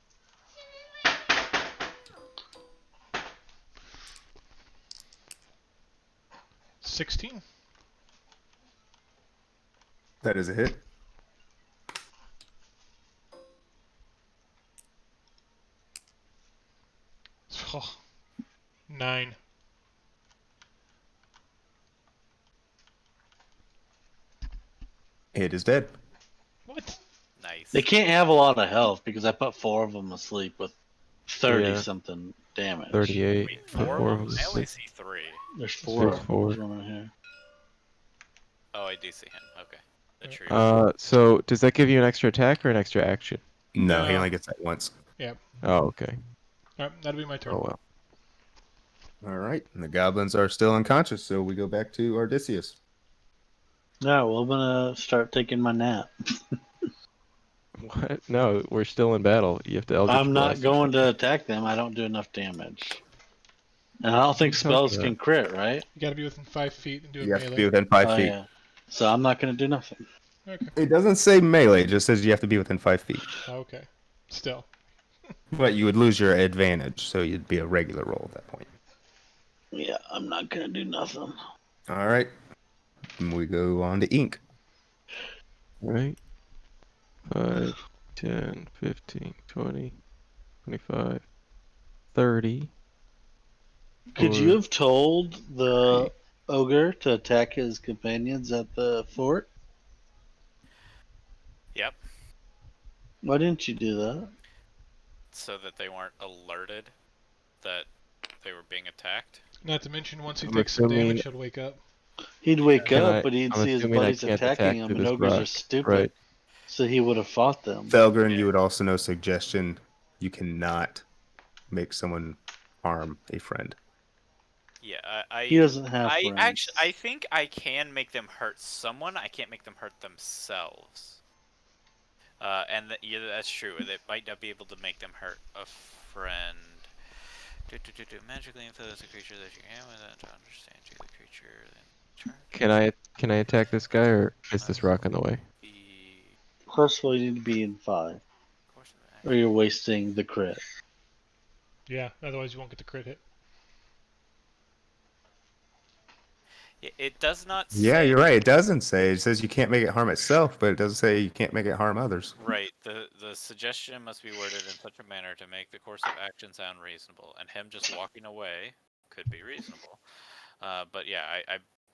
$16. That is a hit. Oh, 9. It is dead. What? Nice. They can't have a lot of health because I put 4 of them asleep with 30 Yeah. something damage. 38. Wait, Put 4 four of of them? them I only asleep. see 3. There's 4. There's 4. There's one right here. Oh, I do see him. Okay. The tree. So does that give you an extra attack or an extra action? No, he No. only gets that once. Oh, okay. Alright, that'll be my turn. Oh well. All right. And the goblins are still unconscious, so we go back to Odysseus. No, well, I'm gonna start taking my nap. What? No, we're still in battle. You have to Eldritch I'm not Blast. going to attack them. I don't do enough damage. And I don't think What are you talking spells can crit, right? You gotta be within 5 feet and do a You have to melee. be within 5 feet. Yeah. So I'm not gonna do nothing. Okay. It doesn't say melee; it just says you have to be within 5 feet. Okay. Still. But you would lose your advantage, so you'd be a regular roll at that point. Yeah, I'm not gonna do nothing. All right. And we go on to ink. Right? 5, 10, 15, 20, 25, 30. Could you or have told the ogre to attack his companions at the fort? Yep. Why didn't you do that? So that they weren't alerted that they were being attacked. Not to mention, once he I'm takes some assuming- damage, he'll wake up. He'd wake Can up, I- but he'd I'm see his assuming I buddies can't attacking attack him, through and this ogres are rock, stupid. right? So he would have fought them. Felgren, Yeah. you would also know suggestion. You cannot make someone harm a friend. Yeah, I He doesn't have I friends. actually I think I can make them hurt someone. I can't make them hurt themselves. Yeah, that's true. They might not be able to make them hurt a friend. Magically influence a creature that you can without to understand you, the creature. Then Can I attack this guy, or is this rock in the way? First of all, you need to be in 5, or you're wasting the crit. Yeah, otherwise you won't get the crit hit. It does not. Yeah, say, you're right. It doesn't say. It says you can't make it harm itself, but it doesn't say you can't make it harm others. Right. The suggestion must be worded in such a manner to make the course of action sound reasonable, and him just walking away could be reasonable. But yeah,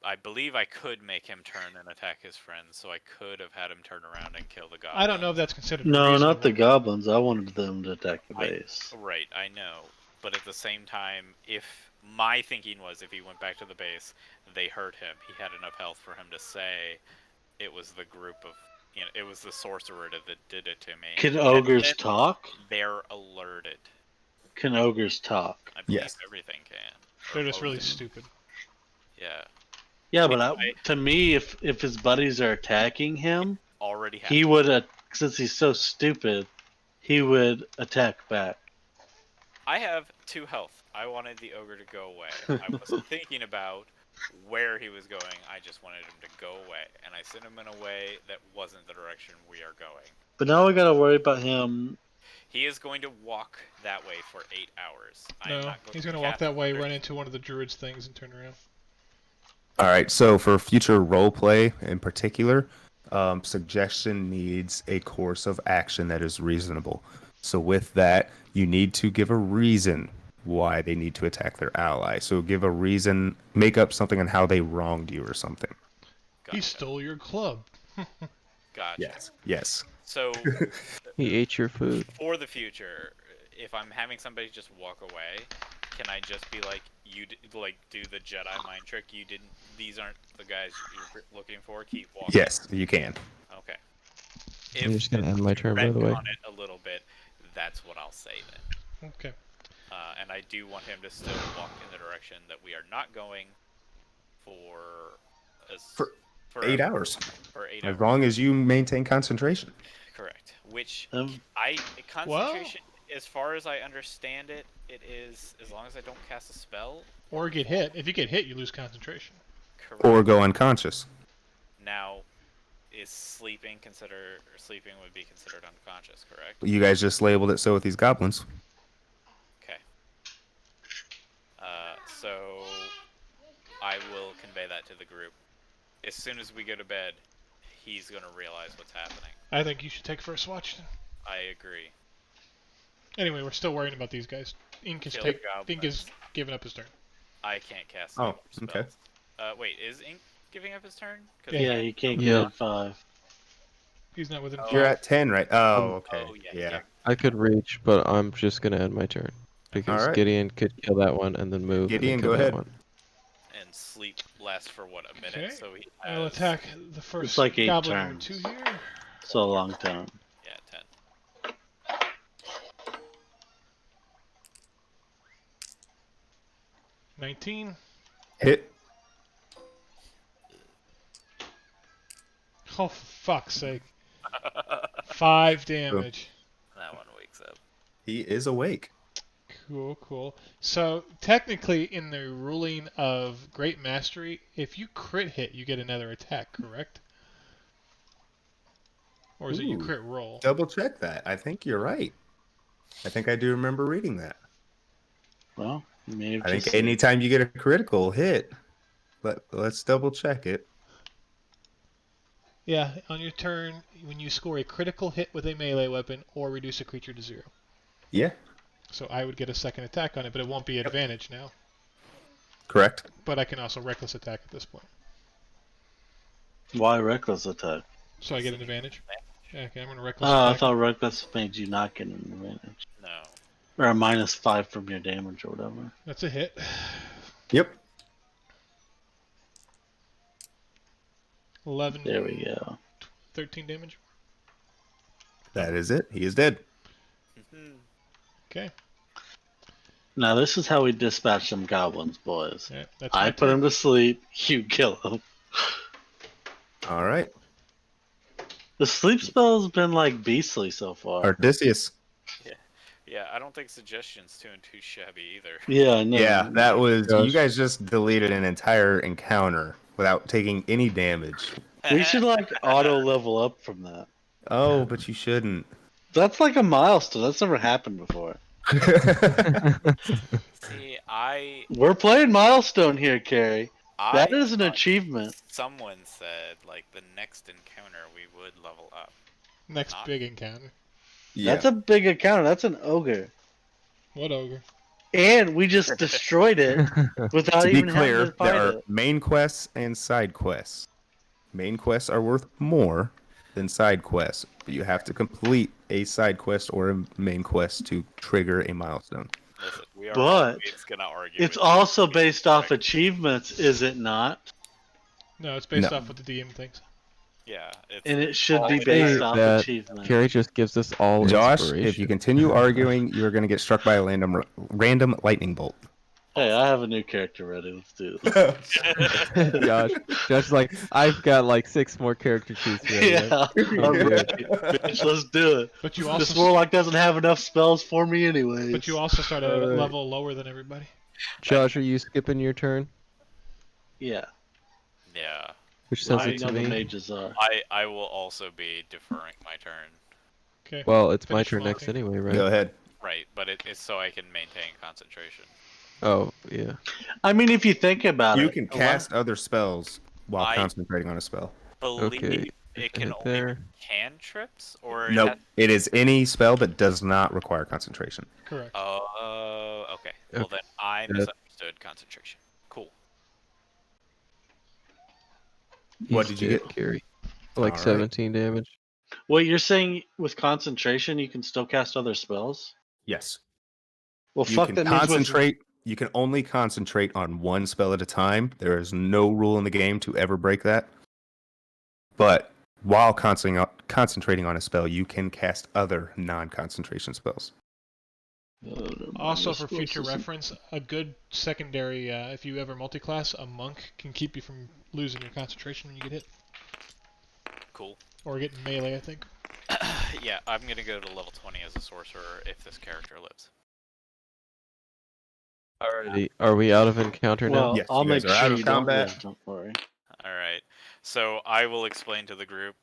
I believe I could make him turn and attack his friends, so I could have had him turn around and kill the goblin. I don't know if that's considered No, reasonable. not the goblins. I wanted them to attack the base. Right, I know. But at the same time, if my thinking was if he went back to the base, they hurt him, he had enough health for him to say it was the group of, it was the sorcerer that did it to me. Can And ogres then talk? They're alerted. Can ogres talk? I believe Yes. everything can. They're Or just really most. stupid. Yeah. Yeah, but Anyway. to me, if his buddies are attacking him, Already happened. he would, since he's so stupid, he would attack back. I have 2 health. I wanted the ogre to go away. I wasn't thinking about where he was going. I just wanted him to go away. And I sent him in a way that wasn't the direction we are going. But now we gotta worry about him. He is going to walk that way for 8 hours. I am No, not he's to gonna walk cast that way, another- run into one of the druid's things, and turn around. All right. So for future role play in particular, suggestion needs a course of action that is reasonable. So with that, you need to give a reason why they need to attack their ally. So give a reason, make up something on how they wronged you or something. He Gotcha. stole your club. Gotcha. Yes. So He ate your food. for the future, if I'm having somebody just walk away, can I just be like, do the Jedi mind trick? You didn't. These aren't the guys you're looking for. Keep walking. Yes, you can. Okay. I'm just gonna end my turn, by the way. retcon it a little bit, that's what I'll say then. Okay. And I do want him to still walk in the direction that we are not going for For for 8 hours. For 8 As hours. long as you maintain concentration. Correct. Which Um, concentration, as far as I understand it, it is as long as I don't cast a spell. Or get hit. If you get hit, you lose concentration. Correct. Or go unconscious. Now, is sleeping would be considered unconscious, correct? You guys just labeled it so with these goblins. Okay. So I will convey that to the group. As soon as we go to bed, he's gonna realize what's happening. I think you should take first watch. I agree. Anyway, we're still worrying about these guys. Ink is Kill Ink goblins. is giving up his turn. I can't cast Oh, any more okay. spells. Wait, is Ink giving up his turn? 'Cause yeah, he can't get Yeah. in 5. He's not within. Oh. You're at 10, right? Oh, okay. Oh, yeah, yeah. yeah. I could reach, but I'm just gonna end my turn because Alright. Gideon could kill that one and then move. Gideon, and then kill go that ahead. One. And sleep lasts for what, a minute? Okay. So he I'll has, attack the first It's like 8 goblin turns. or 2 here. So a long time. Yeah, 10. 19. Hit. Oh, for fuck's sake. 5 damage. That one wakes up. He is awake. Cool. So technically, in the ruling of Great Mastery, if you crit hit, you get another attack, correct? Or is it you Ooh. crit roll? Double check that. I think you're right. I think I do remember reading that. Well, you may have I just think anytime you get a critical hit, let's double check it. Yeah, on your turn, when you score a critical hit with a melee weapon or reduce a creature to 0. Yeah, So I would get a second attack on it, but it won't be advantage now. correct. But I can also reckless attack at this point. Why reckless attack? So I get an advantage. Yeah, okay, I'm gonna Oh, reckless I attack. thought reckless made you not get an advantage. No. Or a -5 from your damage or whatever. That's a hit. Yep. 11. There we go. 13 damage. That is it. He is dead. Okay. Now this is how we dispatch them goblins, boys. Yeah, that's my I put turn. him to sleep, you kill him. All right. The sleep spell's been like beastly so far. Odysseus. Yeah, I don't think suggestion's too shabby either. Yeah, no. Yeah, that was. Gosh. You guys just deleted an entire encounter without taking any damage. We should like auto level up from that. Oh, but you shouldn't. That's like a milestone. That's never happened before. See, I We're playing milestone here, Carrie. That is an thought achievement. Someone said like the next encounter we would level up. Next Not- big encounter. Yeah. That's a big encounter. That's an ogre. What ogre? And we just destroyed it without To be even having clear, to fight there are it. main quests and side quests. Main quests are worth more than side quests, but you have to complete a side quest or a main quest to trigger a milestone. Listen, we are But always gonna argue. It's with also you. based off achievements, is it not? No, it's based No. off what the DM thinks. Yeah, it's And it should be all- based Hey, off that achievements. Carrie just gives us all Josh, inspiration. if you continue arguing, you're going to get struck by a random lightning bolt. Hey, I have a new character ready. Let's do this. Josh is like, I've got like 6 more character sheets ready. Yeah, I'm ready. Bitch, let's do it. But you This also warlock doesn't have enough spells for me anyway. but you also start at a Alright. level lower than everybody. Josh, are you skipping your turn? Yeah, Yeah, Which says I it know to the me. mages are. I will also be deferring my turn. Okay. Well, it's my Finish turn next walking. anyway, right? Go ahead. Right, but it's so I can maintain concentration. Oh, yeah. I mean, if you think about it, You can cast other spells while I- concentrating on a spell. Believe Okay. it can Right only there. be cantrips or Nope. It is any spell but does not require concentration. Correct. Oh, okay. Well Okay. then I That- misunderstood concentration. Cool. What He's did you dead, get? Carrie? Like Alright. 17 damage. What you're saying with concentration, you can still cast other spells. Yes. Well, You fuck can that means with- concentrate. You can only concentrate on one spell at a time. There is no rule in the game to ever break that. But while concentrating on a spell, you can cast other non-concentration spells. Also, for future reference, a good secondary, if you ever multi-class, a monk can keep you from losing your concentration when you get hit. Cool. Or getting melee, I think. Yeah, I'm gonna go to level 20 as a sorcerer if this character lives. Alrighty. Are we out of encounter now? Well, Yes, I'll you guys make are out sure of you don't combat. live, don't worry. All right. So I will explain to the group.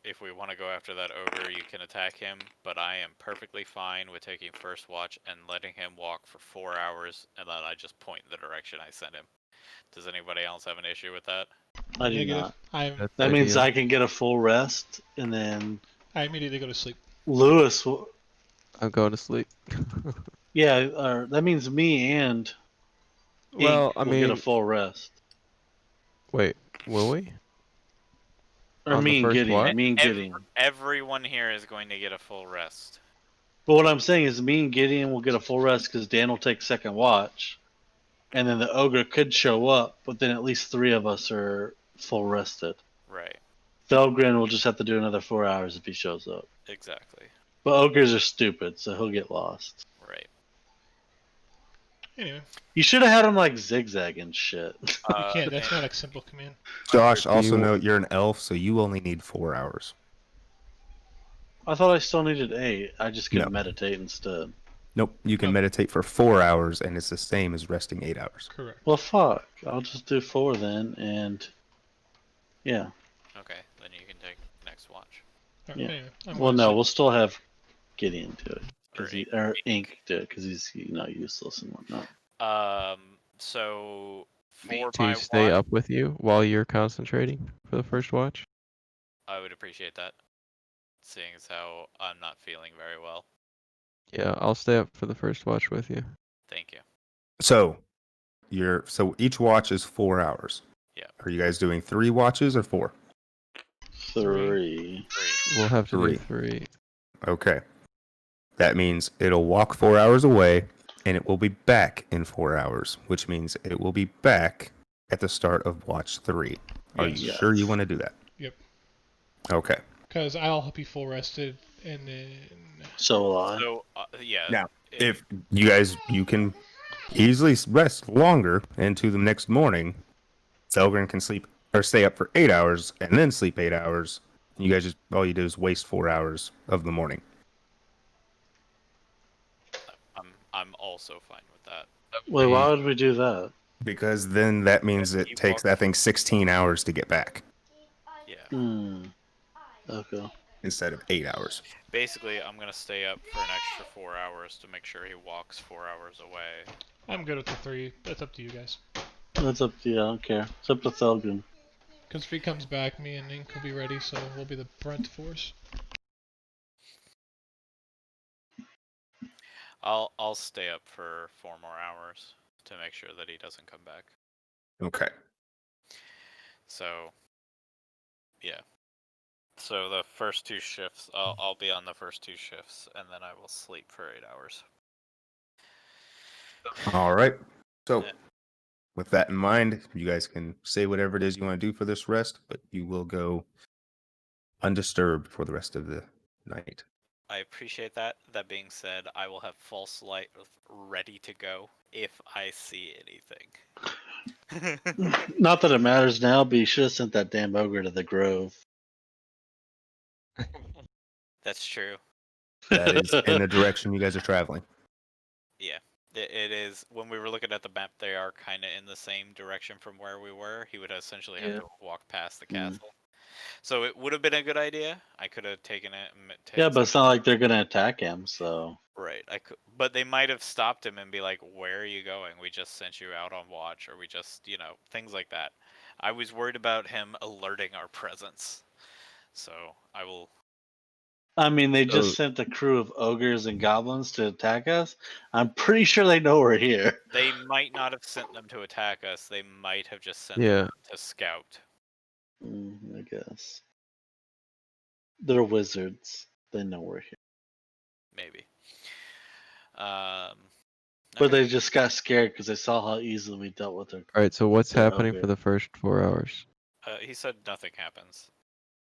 If we want to go after that ogre, you can attack him, but I am perfectly fine with taking first watch and letting him walk for 4 hours, and then I just point in the direction I send him. Does anybody else have an issue with that? I do Negative. not. That's That the means idea. I can get a full rest, and then I immediately go to sleep. Lewis will. I'm going to sleep. Yeah, that means me and Well, Ink I will get mean, a full rest. wait, will we? Or on the me and first Gideon. watch? Me and Gideon. Everyone here is going to get a full rest. But what I'm saying is, me and Gideon will get a full rest because Dan will take second watch, and then the ogre could show up, but then at least 3 of us are full rested. Right. Thelgrin will just have to do another 4 hours if he shows up. Exactly. But ogres are stupid, so he'll get lost. Right. Anyway, You should have had him like zigzag and shit. you can't. That's not a simple command. Josh, Do also you- note you're an elf, so you only need 4 hours. I thought I still needed 8. I just could No. meditate instead. Nope. You can Oh. meditate for 4 hours, and it's the same as resting 8 hours. Correct. Well, fuck. I'll just do 4 then, and yeah. Okay, then you can take next watch. All right, Yeah. anyway, I'm Well, gonna no, sit- we'll still have Gideon do it, Or or Ink do it, because he's useless and whatnot. So Me for to my stay watch, up with you while you're concentrating for the first watch. I would appreciate that, seeing as how I'm not feeling very well. Yeah, I'll stay up for the first watch with you. Thank you. So, so each watch is 4 hours. Yeah. Are you guys doing 3 watches or 4? 3. 3. We'll have to do 3. 3. Okay. That means it'll walk 4 hours away, and it will be back in 4 hours, which means it will be back at the start of watch 3. Are you Yes. sure you want to do that? Yep. Okay. Because I'll be full rested, and then So will I. So yeah. Now, if you can easily rest longer into the next morning, Selgren can sleep or stay up for 8 hours and then sleep 8 hours. You guys all you do is waste 4 hours of the morning. I'm also fine with that. Wait, why would we do that? Because then that means If it you takes walk- that thing 16 hours to get back Yeah. Okay. instead of 8 hours. Basically, I'm gonna stay up for an extra 4 hours to make sure he walks 4 hours away. I'm good with the 3. That's up to you guys. That's up to you. I don't care. It's up to Thelgren. Because if he comes back, me and Ink will be ready, so we'll be the front force. I'll stay up for 4 more hours to make sure that he doesn't come back. Okay. So, yeah. So the first 2 shifts, I'll be on the first 2 shifts, and then I will sleep for 8 hours. All right. So, Yeah. with that in mind, you guys can say whatever it is you want to do for this rest, but you will go undisturbed for the rest of the night. I appreciate that. That being said, I will have false light ready to go if I see anything. Not that it matters now, but you should have sent that damn ogre to the Grove. That's true. That is in the direction you guys are traveling. Yeah, it is. When we were looking at the map, they are kind of in the same direction from where we were. He would essentially have Yeah. to walk past the Mm. castle. So it would have been a good idea. I could have taken it. And Yeah, but it's not like they're gonna attack him, so. Right. I could, but they might have stopped him and be like, "Where are you going? We just sent you out on watch, or we just, things like that." I was worried about him alerting our presence, so I will. I mean, they just So- sent a crew of ogres and goblins to attack us. I'm pretty sure they know we're here. They might not have sent them to attack us. They might have just sent Yeah. them to scout. I guess. They're wizards. They know we're here. Maybe. But Okay. they just got scared because they saw how easily we dealt with her. All right, so what's Yeah, happening okay. for the first 4 hours? He said nothing happens.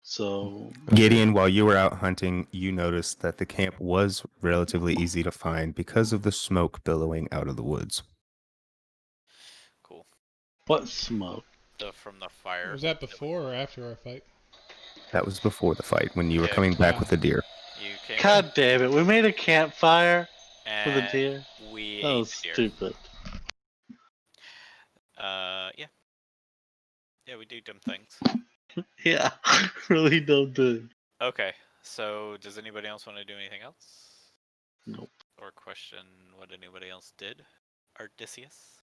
So Gideon, while you were out hunting, you noticed that the camp was relatively easy to find because of the smoke billowing out of the woods. Cool. what smoke? From the fire. Was that before or after our fight? That was before the fight when you were Yeah. coming back with the deer. You came God damn it! We made a campfire in for the and deer. we That ate was deer. stupid. Yeah. Yeah, we do dumb things. Yeah, really don't do. Okay, so does anybody else want to do anything else? Nope. Or question what anybody else did? Odysseus?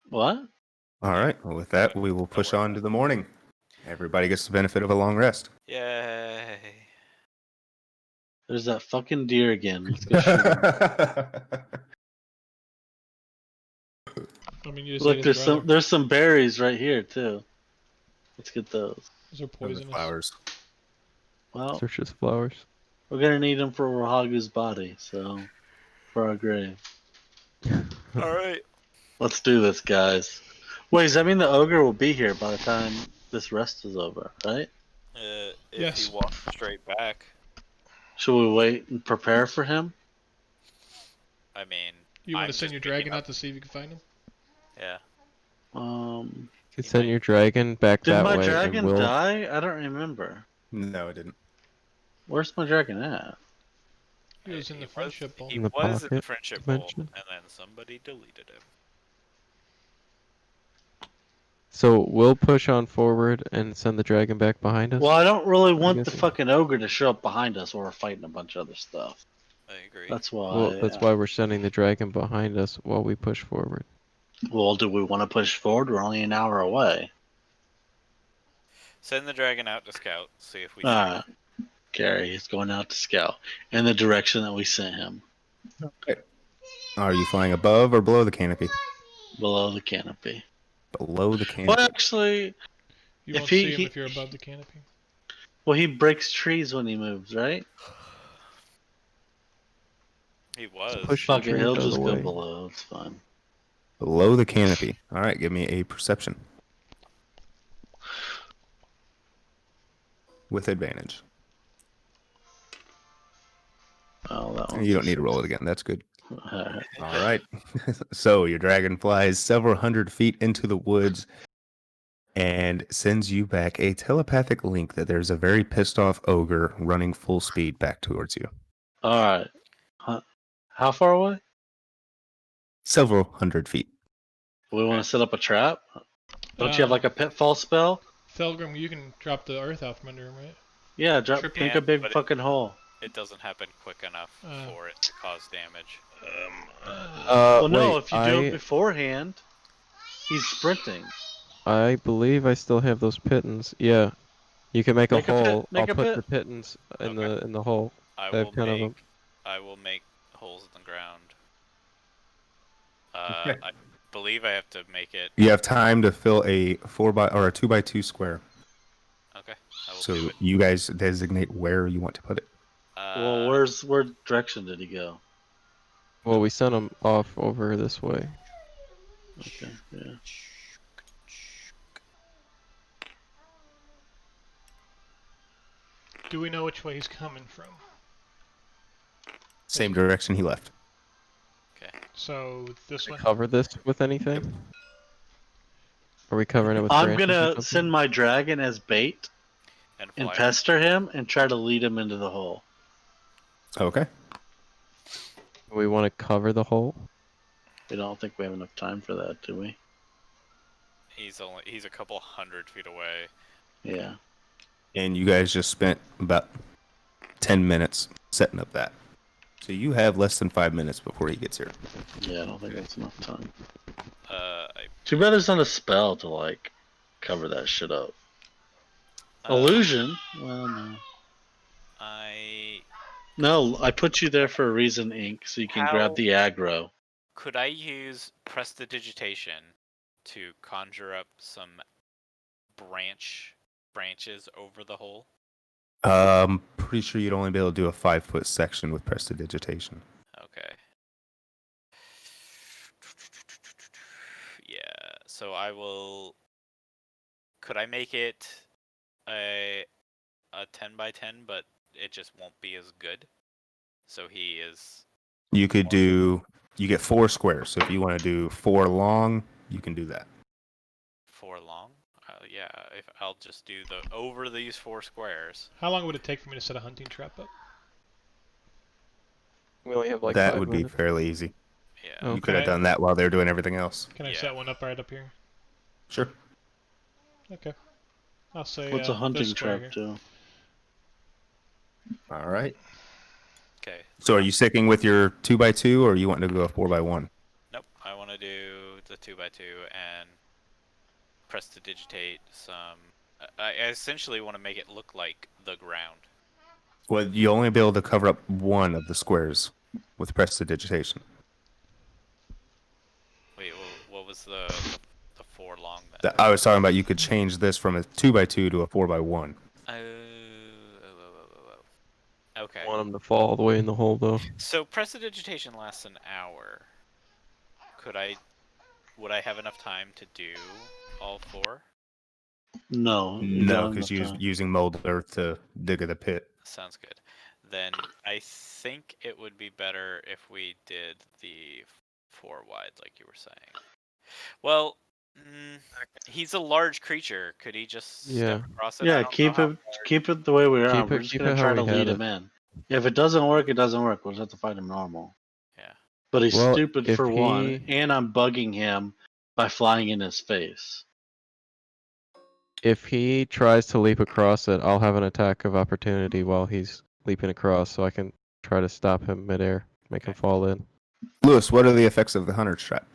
What? All right. Well, with that, we will push on to the morning. Everybody gets the benefit of a long rest. Yay. There's that fucking deer again. Let's go shoot him. I mean, you just Look, ate his brother. there's some berries right here too. Let's get those. Those are Of the poisonous. flowers. Well, Search his flowers. we're gonna need them for Rahagu's body, so for our grave. Alright. Let's do this, guys. Wait, does that mean the ogre will be here by the time this rest is over, right? If Yes. he walks straight back, Should we wait and prepare for him? I mean, You want I'm to send just your picking dragon up- out to see if you can find him? yeah. You He send might- your dragon back Did that my way. dragon and we'll... die? I don't remember. No, it didn't. Where's my dragon at? He was in the friendship bowl. He In the was in the pocket friendship bowl, dimension. and then somebody deleted him. So we'll push on forward and send the dragon back behind us. Well, I don't really want the guessing. fucking ogre to show up behind us while we're fighting a bunch of other stuff. I agree. That's why. Well, that's why we're sending the dragon behind us while we push forward. Well, do we want to push forward? We're only an hour away. Send the dragon out to scout. See if we. Alright. Gary is going out to scout in the direction that we sent him, Are you flying above or below the canopy? below the canopy. Below the canopy. Well, actually, You If won't he- see him he- if you're above the canopy. well, he breaks trees when he moves, right? He was. Push Fuck the it, trees he'll out of just the go way. below. It's fine. Below the canopy. All right, give me a perception. With advantage. Oh, that one. You don't need to roll it again. That's good. All right. So your dragon flies several hundred feet into the woods and sends you back a telepathic link that there's a very pissed off ogre running full speed back towards you. Alright. How far away? Several hundred feet. Do we want to set up a trap? Don't you have like a pitfall spell? Felgrim, you can drop the earth out from under him, right? Yeah, drop, Trip make can, a big but it- fucking hole. It doesn't happen quick enough for it to cause damage. Well, no, wait, if you do it beforehand, he's sprinting. I believe I still have those pittons. Yeah, you can make a Make a pit, hole. make I'll a put pit. the pittons in Okay. the hole. I I have will 10 of them. make. I will make holes in the ground. Okay. I believe I have to make it. You have time to fill a 2x2 square. Okay. I will So do it. you guys designate where you want to put it. Well, where direction did he go? Well, we sent them off over this way. Okay, yeah. Do we know which way he's coming from? Same direction he left. Okay. So this way. Cover this with anything? Are we covering it with I'm branches or gonna something? send my dragon as bait And and fly. pester him and try to lead him into the hole. Okay. We want to cover the hole. We don't think we have enough time for that, do we? He's a couple hundred feet away. Yeah. And you guys just spent about 10 minutes setting up that. So you have less than 5 minutes before he gets here. Yeah, I don't think that's enough time. I, Too bad there's not a spell to like cover that shit up. Illusion? Well, no. No, I put you there for a reason, Ink, so you can How- grab the aggro. Could I use prestidigitation to conjure up some branches over the hole? Pretty sure you'd only be able to do a 5-foot section with prestidigitation. Okay. Yeah, so I will. Could I make it a 10 by 10, but it just won't be as good? So he is. You could do, you get 4 squares. So if you want to do 4 long, you can do that. 4 long? Yeah, if I'll just do the over these 4 squares. How long would it take for me to set a hunting trap up? We only have like That 5 would be minutes. fairly easy. Yeah. You could have Okay. done that while they're doing everything else. Can I Yeah. set one up right up here? Sure. Okay. I'll say. What's a this hunting square trap here. do? All right. Okay. So are you sticking with your 2x2 or you want to go a 4x1? Nope. I want to do the 2 by 2 and prestidigitate some. I essentially want to make it look like the ground. Well, you only be able to cover up one of the squares with prestidigitation. Wait, what was the 4 long then? I was talking about you could change this from a 2x2 to a 4x1. Okay. Want them to fall all the way in the hole though. So prestidigitation lasts an hour. Would I have enough time to do all 4? No. you No, don't because have you're time. using mold earth to dig the pit. Sounds good. Then I think it would be better if we did the 4 wide, like you were saying. Well, he's a large creature. Could he just Yeah. step across it? I Yeah, don't keep know it the way we are. Keep We're it- just keep gonna it try how to we lead had him in. If it doesn't work, it doesn't work. We'll just have to fight him normal. Yeah. But he's Well, stupid if for one, he- and I'm bugging him by flying in his face. If he tries to leap across it, I'll have an attack of opportunity while he's leaping across, so I can try to stop him midair, make him Okay. fall in. Lewis, what are the effects of the hunter's trap?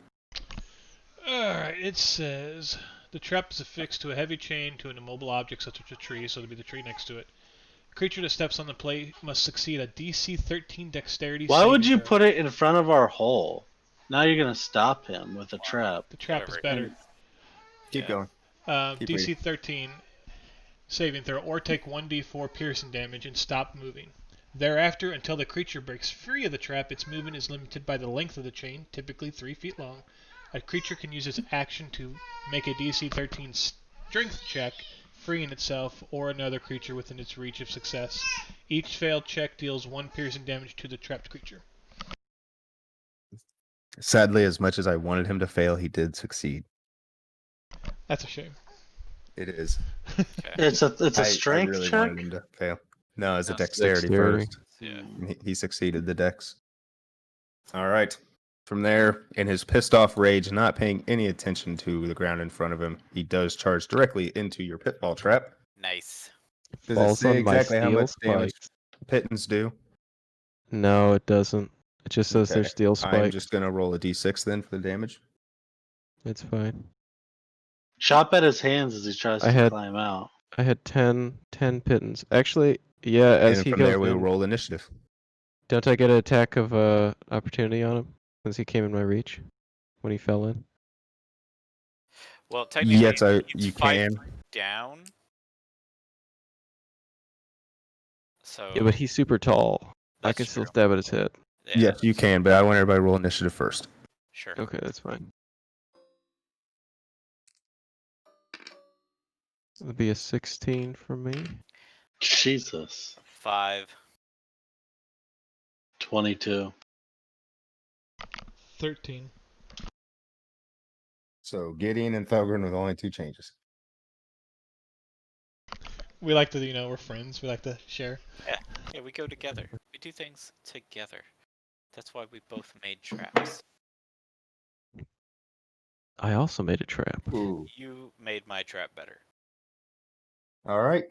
Alright, it says the trap is affixed to a heavy chain to an immobile object such as a tree, so it'll be the tree next to it. A creature that steps on the plate must succeed a DC 13 dexterity Why would saving you throw. put it in front of our hole? Now you're gonna stop him with a trap. The trap is Whatever. better. Keep Yeah. going. Keep DC reading. 13 saving throw, or take 1d4 piercing damage and stop moving. Thereafter, until the creature breaks free of the trap, its movement is limited by the length of the chain, typically 3 feet long. A creature can use its action to make a DC 13 strength check, freeing itself or another creature within its reach if success. Each failed check deals 1 piercing damage to the trapped creature. Sadly, as much as I wanted him to fail, he did succeed. That's a shame. It is. It's a strength I really check. wanted him to fail. No, it's a No, dexterity dexterity. first. Yeah. He succeeded the dex. All right. From there, in his pissed off rage, not paying any attention to the ground in front of him, he does charge directly into your pitfall trap. Nice. Does it Falls say on my exactly how steel much damage spikes. pittance do? No, it doesn't. It just says Okay. there's steel I'm spikes. just going to roll a d6 then for the damage. It's fine. Chop at his hands as he tries I to had- climb out. I had 10 pittance. Actually, yeah, as And he from goes there, we will in, roll initiative. don't I get an attack of opportunity on him since he came in my reach when he fell in? Well, technically, Yes, it's you 5 can. feet down. So Yeah, but he's super tall. I that's can still true. stab at his head. Yeah, Yes, you can, but I want everybody to roll initiative first. Sure. Okay, that's fine. It'll be a 16 for me. Jesus. 5. 22. 13. So Gideon and Thogrin with only 2 changes. We like to, we're friends. We like to share. Yeah, we go together. We do things together. That's why we both made traps. I also made a trap. Ooh. You made my trap better. All right.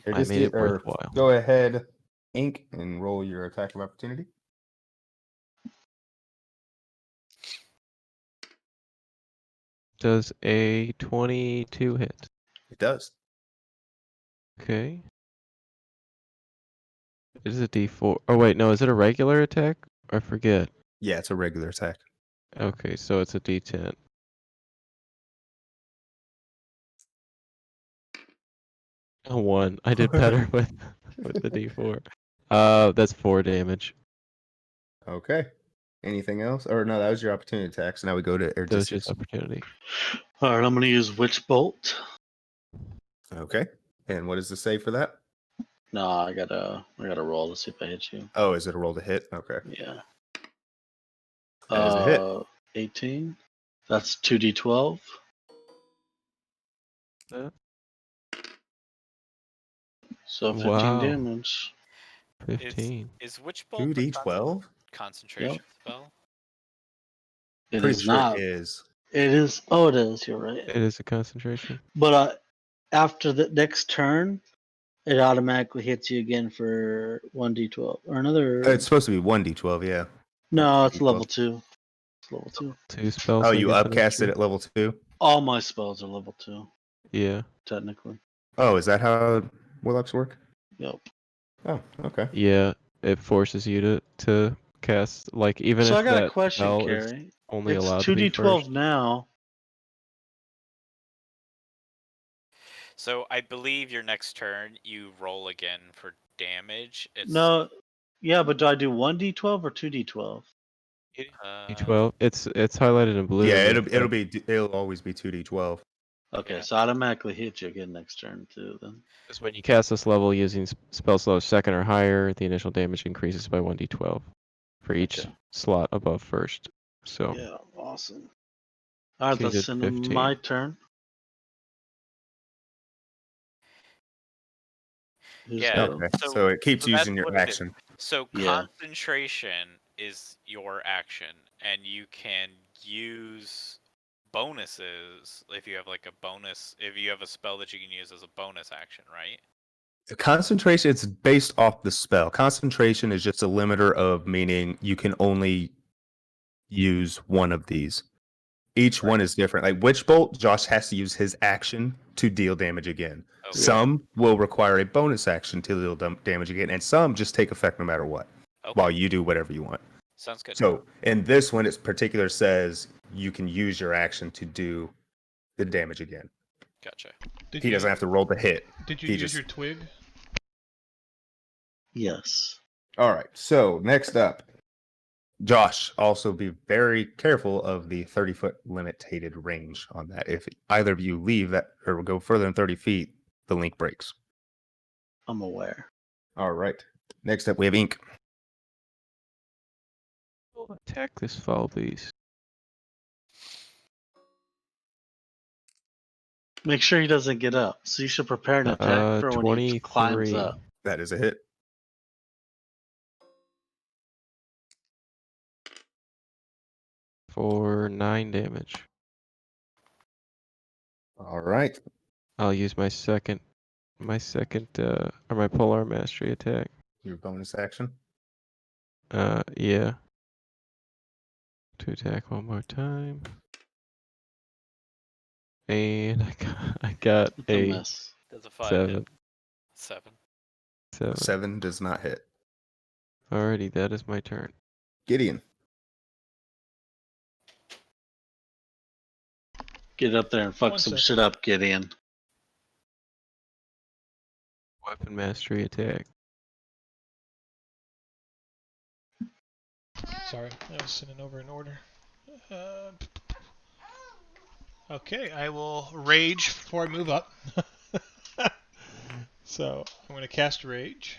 Here, I just made it or worthwhile. Go ahead, Ink, and roll your attack of opportunity. Does a 22 hit? It does. Okay. It is a D4. Oh wait, no, is it a regular attack? I forget. Yeah, it's a regular attack. Okay, so it's a D10. A 1. I did better with the D4. That's 4 damage. Okay. Anything else? Or no, that was your opportunity attack. So now we go to air That was distance. just opportunity. Alright, I'm gonna use Witch Bolt. Okay. And what is the save for that? No, I gotta roll to see if I hit you. Oh, is it a roll to hit? Okay. Yeah. That is a hit. 18. That's 2d12. Yeah. So 15 Wow. damage. 15. Is Witch Bolt a 2d12? concentration spell? It Pretty is sure not. it is. It is. Oh, it is. You're right. It is a concentration. But after the next turn, it automatically hits you again for 1d12 or another. It's supposed to be 1d12, yeah. No, it's D12. level 2. It's level 2. 2 spells. Oh, I you guess, I'm not upcast it sure. at level 2? All my spells are level 2, Yeah. technically. Oh, is that how warlocks work? Yep. Oh, okay. Yeah. It forces you to cast, like, even So if I got a that question, spell is Carrie. only It's allowed to be 2d12 first. now. So I believe your next turn you roll again for damage. It's No. Yeah, but do I do 1d12 or 2d12? D12. It's highlighted in blue. Yeah, but it'll always be 2d12. Okay, Yeah. so automatically hit you again next turn, too, then. Because when you cast this level using spell slow 2nd or higher, the initial damage increases by 1d12 for each Okay. slot above first. So Yeah, awesome. Alright, So you that's did in 15. my turn. Who's Yeah. go? Okay, So- so it keeps so that's using your what it is. action. So Yeah. concentration is your action, and you can use bonuses if you have like a bonus. If you have a spell that you can use as a bonus action, right? Concentration, it's based off the spell. Concentration is just a limiter of meaning you can only use one of these. Each one is different. Like Witch Bolt, Josh has to use his action to deal damage again. Okay. Some will require a bonus action to deal damage again, and some just take effect no matter what, Okay. while you do whatever you want. Sounds good. So in this one, it's particular says you can use your action to do the damage again. Gotcha. Did He you, doesn't have to roll the hit. Did you he use just- your twig? Yes. All right. So next up, Josh, also be very careful of the 30-foot limitated range on that. If either of you leave that or go further than 30 feet, the link breaks. I'm aware. All right. Next up, we have Ink. Attack this foul beast. Make sure he doesn't get up. So you should prepare an attack for when he climbs 23. up. That is a hit. For 9 damage. All right. I'll use my second or my polar mastery attack. Your bonus action. Yeah. To attack one more time. And I got It's a a miss. Does a 5 7. hit? 7. 7. 7 does not hit. Alrighty, that is my turn. Gideon. Get up there and fuck One some sec. shit up, Gideon. Weapon mastery attack. Sorry, I was sending over an order. Okay, I will rage before I move up. So I'm going to cast rage.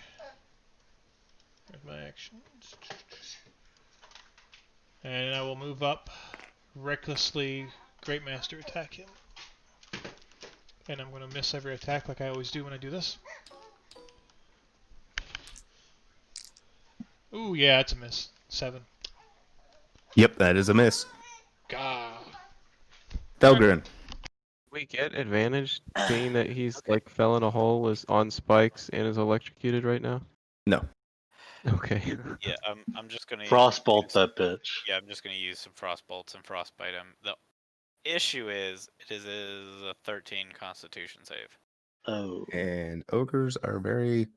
There's my actions. And I will move up, recklessly Great Master attack him. And I'm going to miss every attack like I always do when I do this. Ooh, yeah, it's a miss. 7. Yep, that is a miss. God. Delgrin. We get advantage being that he's like fell in a hole, is on spikes, and is electrocuted right now? No. Okay. Yeah, I'm just gonna Frostbolt that bitch. Yeah, I'm just gonna use some frost bolts and frostbite him. The issue is it is a 13 Constitution save. Oh. And ogres are very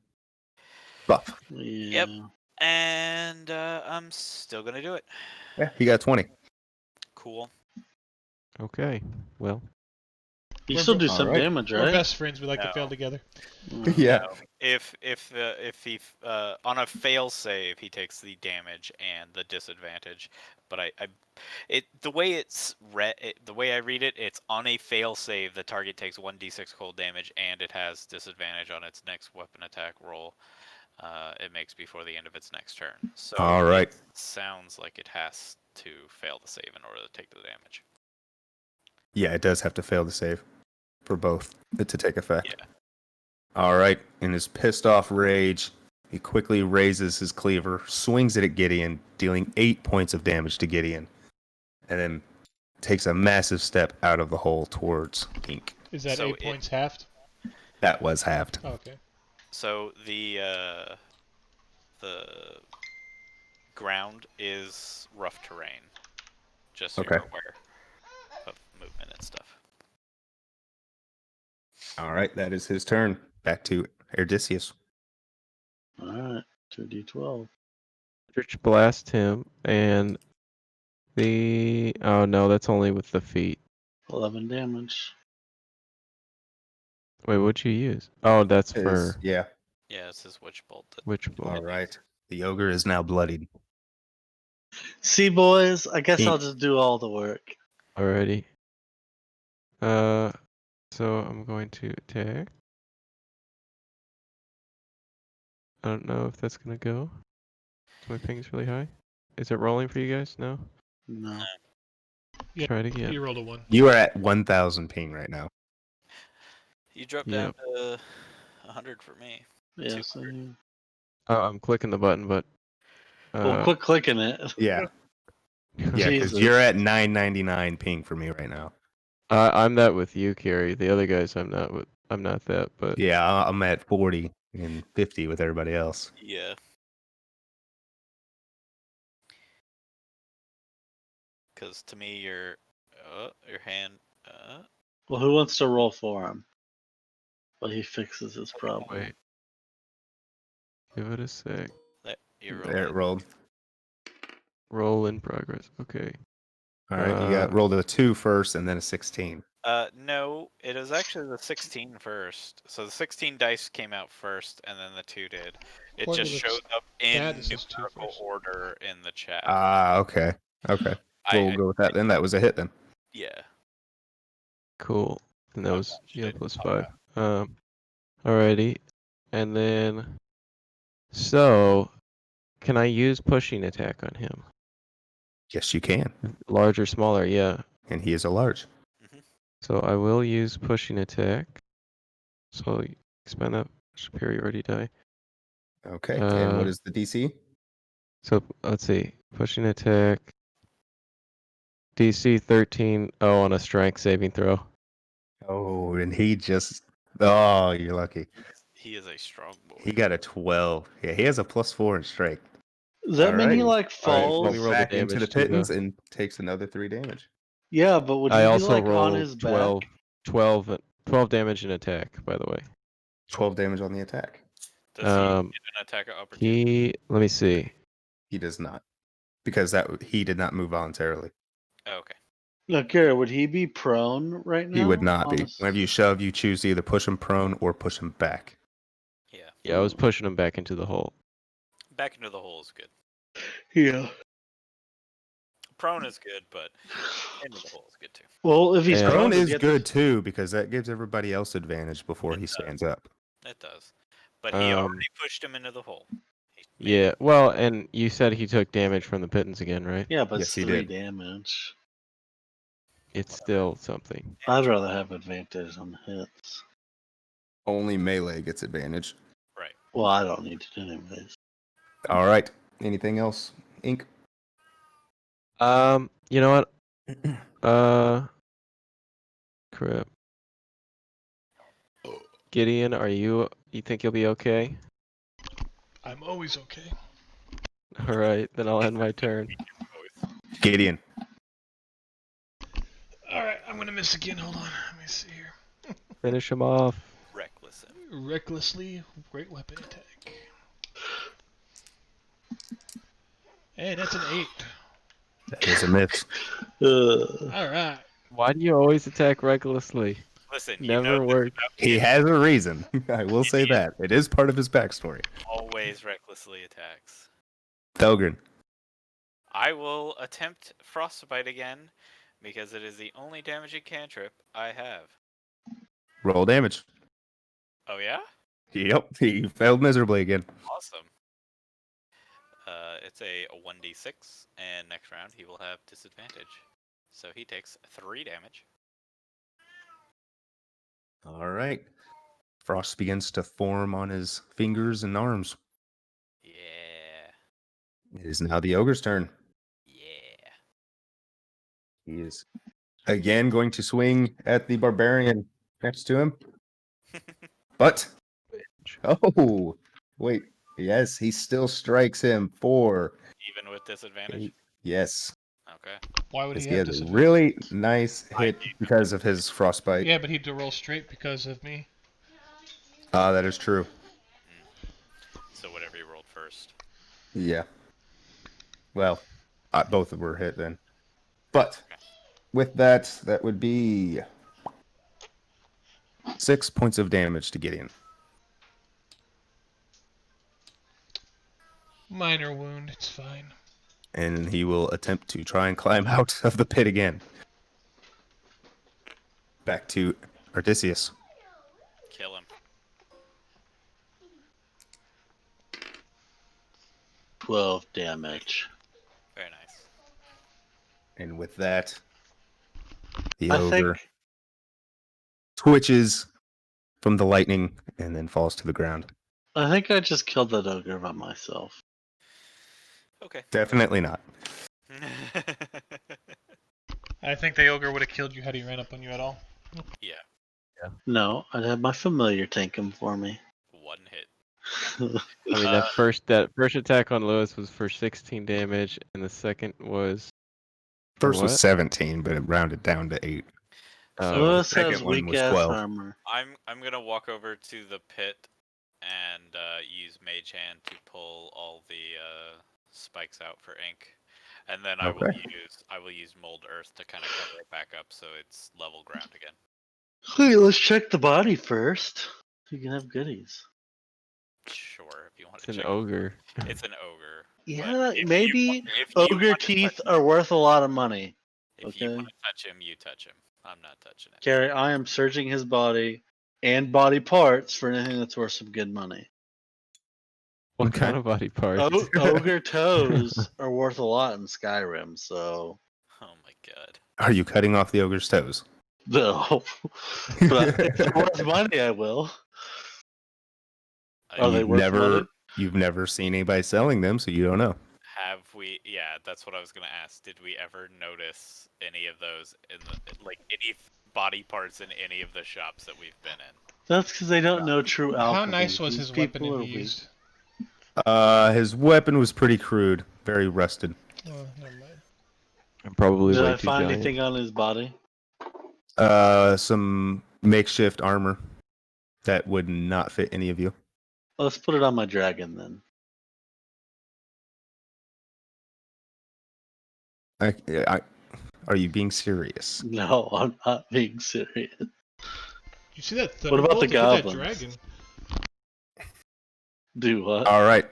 buff. Yeah. And I'm still gonna do it. Yeah, he got 20. Cool. Okay. Well, You We're still do all some right. damage, We're right? best friends. We like to No. fail together. Yeah. No, if he on a fail save he takes the damage and the disadvantage, but the way it's the way I read it, it's on a fail save the target takes 1d6 cold damage and it has disadvantage on its next weapon attack roll. It makes before the end of its next turn. So All right. it sounds like it has to fail the save in order to take the damage. Yeah, it does have to fail the save for both it to take effect. Yeah. All right. In his pissed off rage, he quickly raises his cleaver, swings it at Gideon, dealing 8 points of damage to Gideon, and then takes a massive step out of the hole towards Ink. Is that So 8 points halved? That was halved. Oh, okay. So the ground is rough terrain. Just so Okay. you're aware of movement and stuff. All right. That is his turn. Back to Odysseus. Alright. 2d12. Eldritch blast him, and oh no, that's only with the feet. 11 damage. Wait, what'd you use? Oh, that's for Yeah. Yeah, it's his witch bolt. Witch Bolt. All right. The ogre is now bloodied. See, boys, I guess Ink. I'll just do all the work. Alrighty. So I'm going to attack. I don't know if that's gonna go. My ping's really high. Is it rolling for you guys? No? No. Yeah, Try it again. You rolled a 1. You are at 1,000 ping right now. You dropped Yep. down to 100 for me. Yeah, 200. so I'm clicking the button, but Well, quit clicking it. Yeah, yeah, because Jesus. you're at 999 ping for me right now. I'm that with you, Carrie. The other guys, I'm not with. I'm not that, but Yeah, I'm at 40 and 50 with everybody else. Yeah. Because to me, your hand. Well, who wants to roll for him? Well, he fixes his problem. wait. Give it a sec. You're There it rolling. rolled. Roll in progress. Okay. All right, you got rolled a 2 first and then a 16. No, it was actually the 16 first. So the 16 dice came out first, and then the 2 did. It According just to the showed up in stat, it says 2 numerical first. order in the chat. Ah, okay. Okay. We'll go with that then. That was a hit then. Yeah. Cool. And that Oh, was gosh, yeah didn't plus talk 5. Alrighty. And then, so, can I use pushing attack on him? Yes, you can. Large or smaller? Yeah. And he is a large. So I will use pushing attack. So expend that superiority die. Okay. And what Uh, is the DC? So let's see. Pushing attack. DC 13. Oh, on a strength saving throw. Oh, and he just. Oh, you're lucky. He is a strong boy. He got a 12. Yeah, he has a +4 in strength. Does that mean he Alrighty. like All right, falls? let me roll the back into damage the too, though. pittance and takes another 3 damage. Yeah, but would he I be also like on roll his 12, back? 12 damage in attack, by the way. 12 damage on the attack. Does he get an attack of opportunity? Let me see. He does not. Because he did not move voluntarily. Oh, okay. Look, Gary, would he be prone right now? He would not on be. his- Whenever you shove, you choose to either push him prone or push him back. Yeah. Yeah, I was pushing him back into the hole. Back into the hole is good. Yeah. Prone is good, but into the hole is good too. Well, if he's Yeah. Prone does is he have good to- too, because that gives everybody else advantage before It he does. stands up. It does. But he Um, already pushed him into the hole. He made Yeah, it. well, and you said he took damage from the pittance again, right? Yeah, but Yes, it's he 3 did. damage. It's still something. I'd rather have advantage on hits. Only melee gets advantage. Right. Well, I don't need it anyways. All right. Anything else, Ink? You know what? Crap. Gideon, you think you'll be okay? I'm always okay. All right, then I'll end my turn. Gideon. All right, I'm gonna miss again. Hold on. Let me see here. Finish him off. Reckless. Recklessly, great weapon attack. Hey, that's an 8. That is a miss. All right. Why do you always attack recklessly? Listen, you Never know worked. He has a reason. I will say that. It is part of his backstory. always recklessly attacks. Thogren. I will attempt Frostbite again because it is the only damaging cantrip I have. Roll damage. Oh yeah? Yep. He failed miserably again. Awesome. It's a 1d6, and next round he will have disadvantage. So he takes 3 damage. All right. Frost begins to form on his fingers and arms. Yeah. It is now the ogre's turn. Yeah. He is again going to swing at the barbarian next to him. But, oh, wait. Yes, he still strikes him for, Even with disadvantage? yes. Okay. Why would Because he he have has a disadvantage? really nice hit because of his frostbite. Yeah, but he'd roll straight because of me. Ah, that is true. So whatever you rolled first. Yeah. Well, both were hit then. But with that, that would be 6 points of damage to Gideon. Minor wound, it's fine. And he will attempt to try and climb out of the pit again. Back to Odysseus. Kill him. 12 damage. Very nice. And with that, the I ogre think twitches from the lightning and then falls to the ground. I think I just killed that ogre by myself. Okay. Definitely not. I think the ogre would have killed you had he ran up on you at all. Yeah, No, I'd have my familiar tank him for me. one hit. I mean, that first attack on Lewis was for 16 damage, and the second was First was what? 17, but it rounded down to 8. So Lewis the second has one weak was ass 12. armor. I'm gonna walk over to the pit and use Mage Hand to pull all the spikes out for ink, and then I will use Mold Earth to kind of cover it back up so it's level ground again. Hey, let's check the body first. You can have goodies. Sure, if you want It's to an check. ogre. It's an ogre. Yeah, if you maybe if you ogre want to teeth touch are worth a lot of money. If you Okay. want to touch him, you touch him. I'm not touching it. Carrie, I am searching his body and body parts for anything that's worth some good money. What Okay. kind of body parts? Ogre toes are worth a lot in Skyrim, so Oh my god. Are you cutting off the ogre's toes? no. But if they're worth money, I will. Are they You've worth never money? you've never seen anybody selling them, so you don't know. Have we? Yeah, that's what I was gonna ask. Did we ever notice any of those in the any body parts in any of the shops that we've been in? That's because they don't know true alchemy. How nice was These his weapon people that are he weak. used? His weapon was pretty crude, very rusted. Oh, never mind. I'm probably Did way I too find giant. anything on his body? Some makeshift armor that would not fit any of you. Let's put it on my dragon then. Are you being serious? No, I'm not being serious. You see that What about the thunderbolt that hit that goblins? dragon? Do what? All right.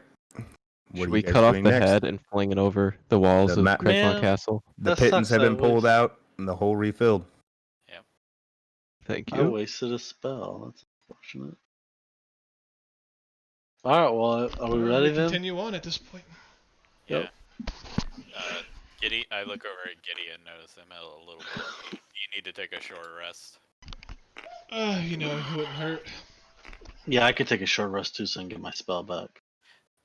What Should are we you guys cut off doing the next? head and fling it over the walls The of ma- Crestmont Man. Castle? The That pittance sucks, have been I pulled waste- out and the hole refilled. Thank I you. wasted a spell. That's unfortunate. Alright, well, are we Alright, ready then? Continue on at this point. Yeah. Yep. Giddy, I look over at Giddy and notice him a little bit. You need to take a short rest. You know, it wouldn't hurt. Yeah, I could take a short rest too so I can get my spell back.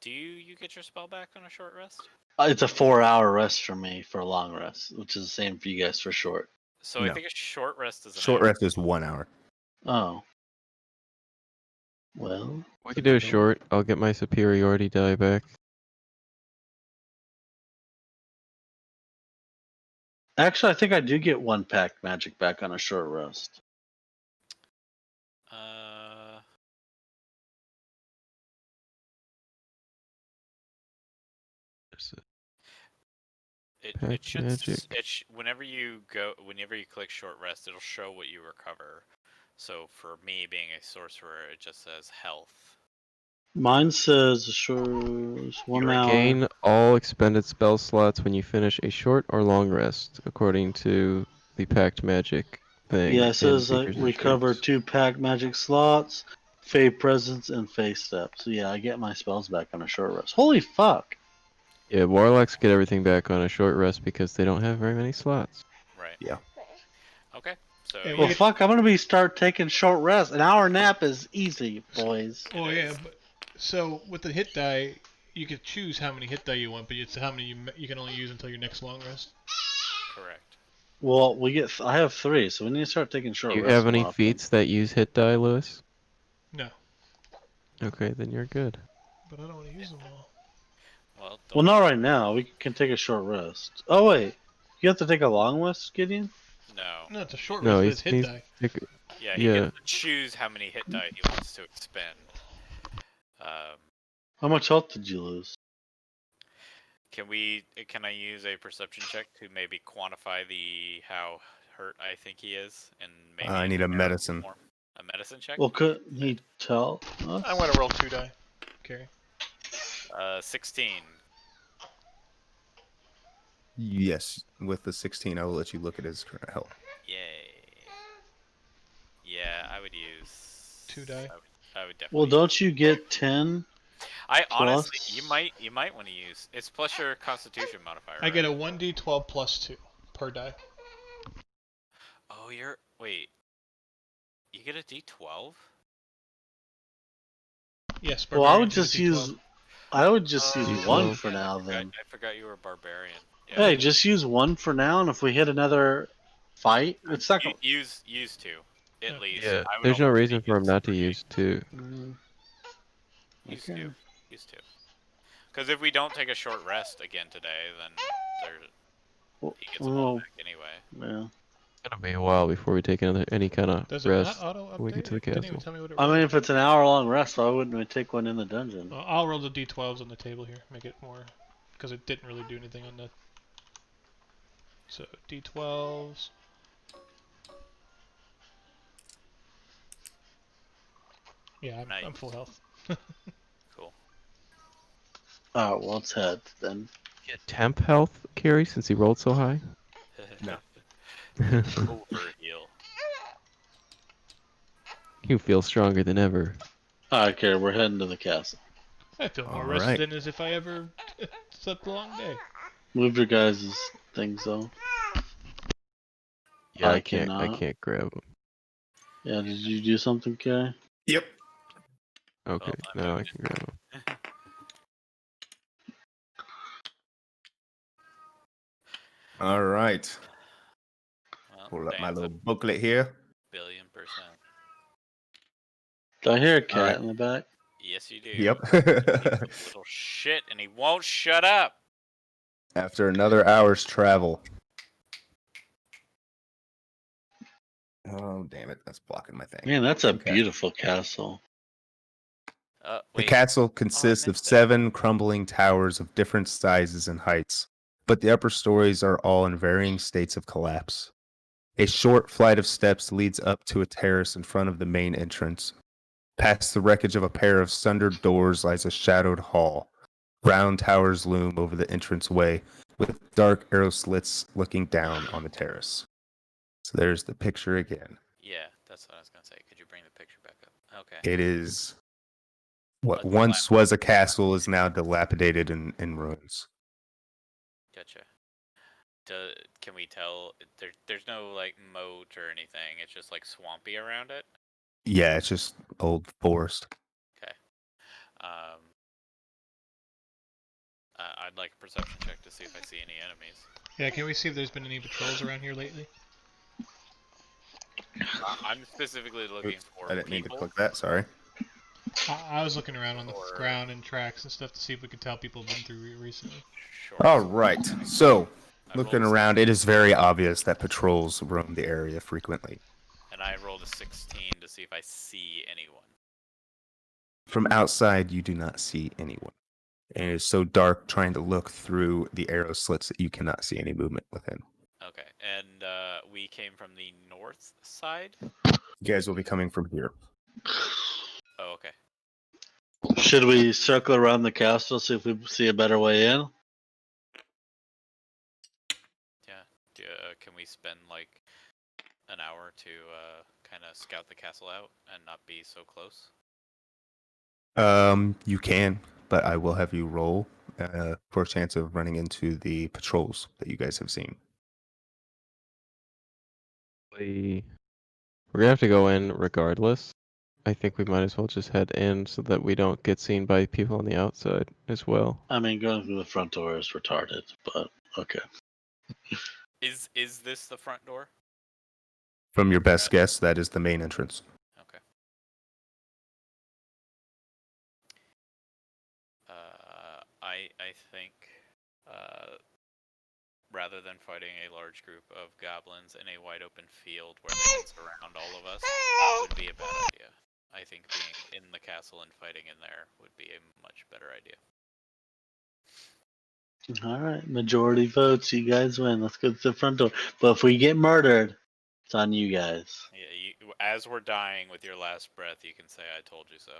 Do you get your spell back on a short rest? It's a 4-hour rest for me for a long rest, which is the same for you guys for short. So I No. think a short rest is an Short hour. rest is 1 hour. Oh. Well, We can do a short. I'll get my superiority die back. actually, I think I do get 1 pack magic back on a short rest. Pack It should magic. whenever you click short rest, it'll show what you recover. So for me being a sorcerer, it just says health. Mine says short You 1 hour. regain all expended spell slots when you finish a short or long rest, according to the packed magic thing. Yeah, in it says Seeker's recover Instincts. 2 pack magic slots, Fey Presence, and Fey Step. So yeah, I get my spells back on a short rest. Holy fuck! Yeah, warlocks get everything back on a short rest because they don't have very many slots. Right. Yeah. Okay. So Hey, Well, Yeah. fuck, I'm gonna start taking short rest. An hour nap is easy, boys. Oh It yeah, is. but so with the hit die, you could choose how many hit die you want, but it's how many you can only use until your next long rest. correct. Well, I have 3, so we need to start taking short Do you rest. have more any often. feats that use hit die, Lewis? No, Okay, then you're good. but I don't want to use them all. Well, Well, not right now. We can take a short rest. Oh wait, you have to take a long rest, Gideon? no. No, it's a short No, rest, but he's it's hit he's die. Yeah, he Yeah. gets to choose how many hit die he wants to expend. How much health did you lose? Can I use a perception check to maybe quantify how hurt I think he is, and maybe I need a narrow medicine. more- A medicine check. Well, couldn't he tell us? I'm gonna roll 2 die. Carry. 16. Yes, with the 16, I will let you look at his current health. Yay. Yeah, I would use 2 die. I would definitely. Well, don't you get 10? I honestly, plus- you might want to use. It's plus your Constitution modifier. I get a right? 1d12 plus 2 per die. Oh, wait. You get a D12? Yes, Well, I would barbarians is just D12. use. I would just use D12. one for now. I forgot, Then. I forgot you were a barbarian. Yeah. Hey, just use one for now, and if we hit another fight, it's not gonna. Use two at Yeah. least. Yeah, I would there's no almost reason say for him use not to 3. use 2. Use Okay. 2. Use 2. Because if we don't take a short rest again today, then he gets them all Well, back anyway. yeah. It'll be a while before we take any kind of Does it rest. not auto when we update? get to the It didn't even castle. tell me what it I was. mean, if it's an hour-long rest, why wouldn't we take one in the dungeon? Well, I'll roll the D12s on the table here, make it more, because it didn't really do anything on the. So D12s. Yeah, I'm Nice. full health. Cool. Oh, well, let's head then. Get temp health carry since he rolled so high. No. Over heal. You feel stronger than ever. Alright, Carrie, we're heading to the castle. I feel more All rested right. than as if I ever slept a long day. Move your guys' things though. Yeah, I I can't cannot. grab him. Yeah, did you do something, Carrie? Yep. Okay, I now I moved can grab him. All right. Well, Pull up my Dan's a little booklet here. $1,000,000,000%. Do I hear a cat Alright. in the back? Yes, you do. Yep. He's a little shit, and he won't shut up. After another hour's travel. Oh, damn it. That's blocking my thing. Man, that's a Okay. beautiful castle. The Wait. castle consists of missed it. 7 crumbling towers of different sizes and heights, but the upper stories are all in varying states of collapse. A short flight of steps leads up to a terrace in front of the main entrance. Past the wreckage of a pair of sundered doors lies a shadowed hall. Brown towers loom over the entranceway, with dark arrow slits looking down on the terrace. So there's the picture again. Yeah, that's what I was gonna say. Could you bring the picture back up? Okay. It is what Let's once was a castle is now dilapidated in ruins. Gotcha. Can we tell? There's no like moat or anything. It's just like swampy around it. Yeah, it's just old forest. Okay. I'd like a perception check to see if I see any enemies. Yeah, can we see if there's been any patrols around here lately? I'm specifically looking Oops, for I didn't mean to people. click that, sorry. I was looking around on the Or- ground and tracks and stuff to see if we could tell people have been through here recently. Sure. All right. So, I looking rolled a around, it is very obvious that patrols roam the area frequently. And I rolled a 16 to see if I see anyone. From outside, you do not see anyone. And it is so dark trying to look through the arrow slits that you cannot see any movement within. Okay, and we came from the north side. You guys will be coming from here. Oh, okay. Should we circle around the castle, see if we see a better way in? Yeah. Can we spend like an hour to kind of scout the castle out and not be so close? You can, but I will have you roll for a chance of running into the patrols that you guys have seen. We're gonna have to go in regardless. I think we might as well just head in so that we don't get seen by people on the outside as well. I mean, going through the front door is retarded, but okay. Is this the front door? From your best guess, that is the main entrance. Okay. I think rather than fighting a large group of goblins in a wide open field where they can surround all of us would be a bad idea. I think being in the castle and fighting in there would be a much better idea. All right, majority votes. You guys win. Let's go to the front door. But if we get murdered, it's on you guys. Yeah, as we're dying with your last breath, you can say, "I told you so."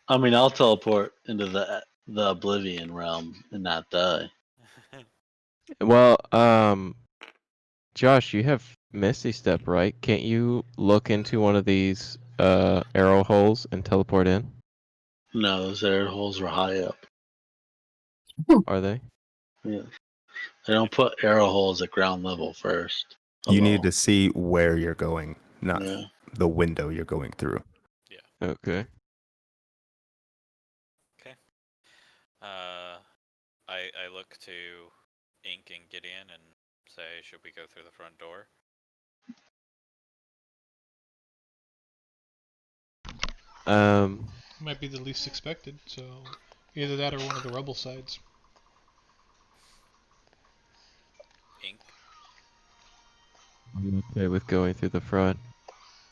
I mean, I'll teleport into the Oblivion realm and not die. Well, Josh, you have Misty Step, right? Can't you look into one of these arrow holes and teleport in? No, those air holes were high up. Are they? Yeah, they don't put arrow holes at ground level first. You need to see where you're going, not Yeah. the window you're going through. Okay. I look to Ink and Gideon and say, should we go through the front door? Might be the least expected, so either that or one of the rebel sides. Ink. I'm okay with going through the front.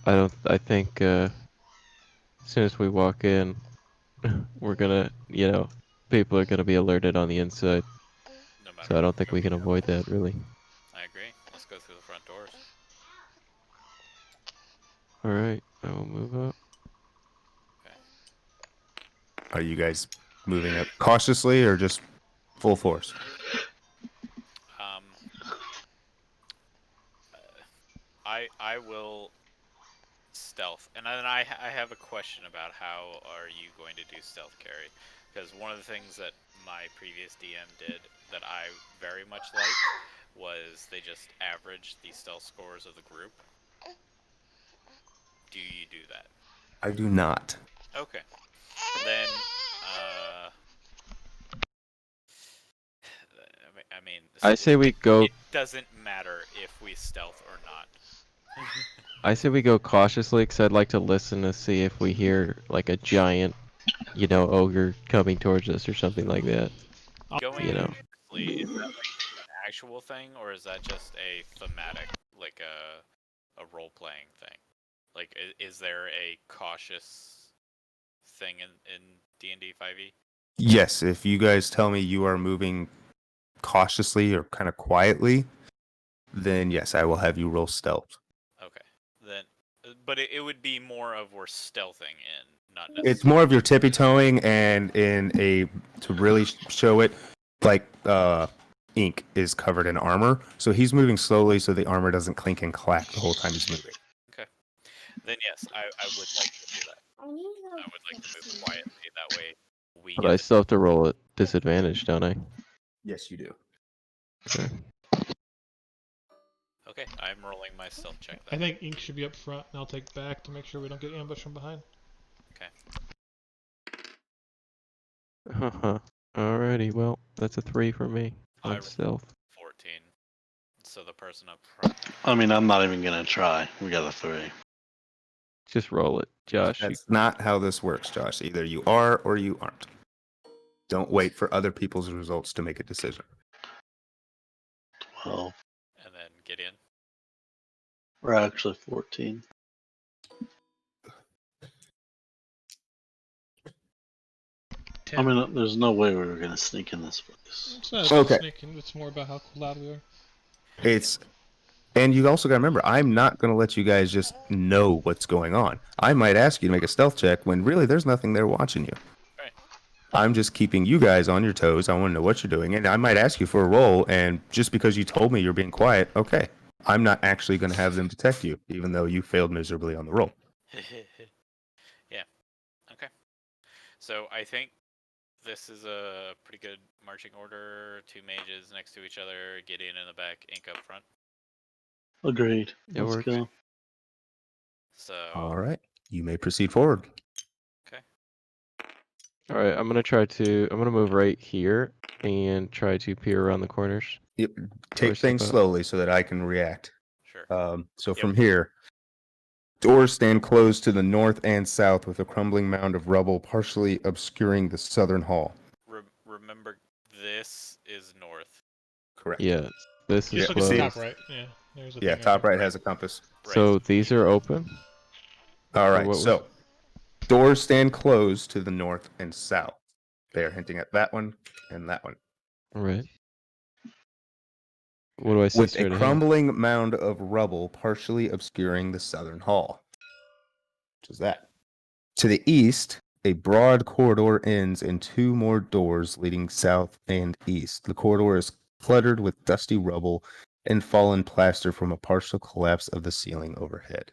I think as soon as we walk in, we're gonna, people are gonna be alerted on the inside. No matter So I don't what think way we can go. avoid that, really. I agree. Let's go through the front doors. Alright, I will move up. Are you guys moving up cautiously or just full force? Um, I will stealth, and then I have a question about how are you going to do stealth carry, because one of the things that my previous DM did that I very much liked was they just averaged the stealth scores of the group. Do you do that? I do not. Okay. Then, I mean, I say we go. it doesn't matter if we stealth or not. I say we go cautiously, because I'd like to listen to see if we hear like a giant, ogre coming towards us or something like that. Going You know. cautiously, is that like an actual thing, or is that just a thematic, like a role playing thing? Like, is there a cautious thing in D&D 5e? Yes, if you guys tell me you are moving cautiously or kind of quietly, then yes, I will have you roll stealth. Okay, then, but it would be more of we're stealthing in, not It's necessarily. more of your tippy toeing, and to really show it, like Ink is covered in armor, so he's moving slowly so the armor doesn't clink and clack the whole time he's moving. Okay, then yes, I would like to do that. I would like to move quietly. That way, we But get I the still have to roll at disadvantage, don't I? Yes, you do. Okay. Okay, I'm rolling my stealth check I then. think Ink should be up front, and I'll take back to make sure we don't get ambushed from behind. Alrighty, well, that's a 3 for me I on stealth. 14. So the person up front. I mean, I'm not even gonna try. We got a 3. Just roll it, Josh. That's not how this works, Josh. Either you are or you aren't. Don't wait for other people's results to make a decision. 12. And then Gideon. We're actually 14. I mean, there's no way we were gonna sneak in this place. It's not about Okay. sneaking, it's more about how loud we are. And you also got to remember, I'm not going to let you guys just know what's going on. I might ask you to make a stealth check when really there's nothing there watching you. Right. I'm just keeping you guys on your toes. I want to know what you're doing. And I might ask you for a roll, and just because you told me you're being quiet, okay. I'm not actually going to have them detect you, even though you failed miserably on the roll. Yeah. Okay. So I think this is a pretty good marching order. 2 mages next to each other, Gideon in the back, Ink up front. Agreed. It Let's works. go. So All right. You may proceed forward. Alright, I'm gonna move right here and try to peer around the corners. Yep. Or Take step things up. slowly so that I can react. sure. So Yep. from here, doors stand closed to the north and south with a crumbling mound of rubble partially obscuring the southern hall. Remember, this is north. Correct. Yeah, this Just is look at the top closed. right. Yeah, there's a Yeah, thing top there. right has a compass. Right. So these are open? All Or right, what was so doors stand closed to the north and south. They are hinting at that one and that one. Right. What do I see With a straight ahead? crumbling mound of rubble partially obscuring the southern hall. Which is that. To the east, a broad corridor ends in 2 more doors leading south and east. The corridor is cluttered with dusty rubble and fallen plaster from a partial collapse of the ceiling overhead.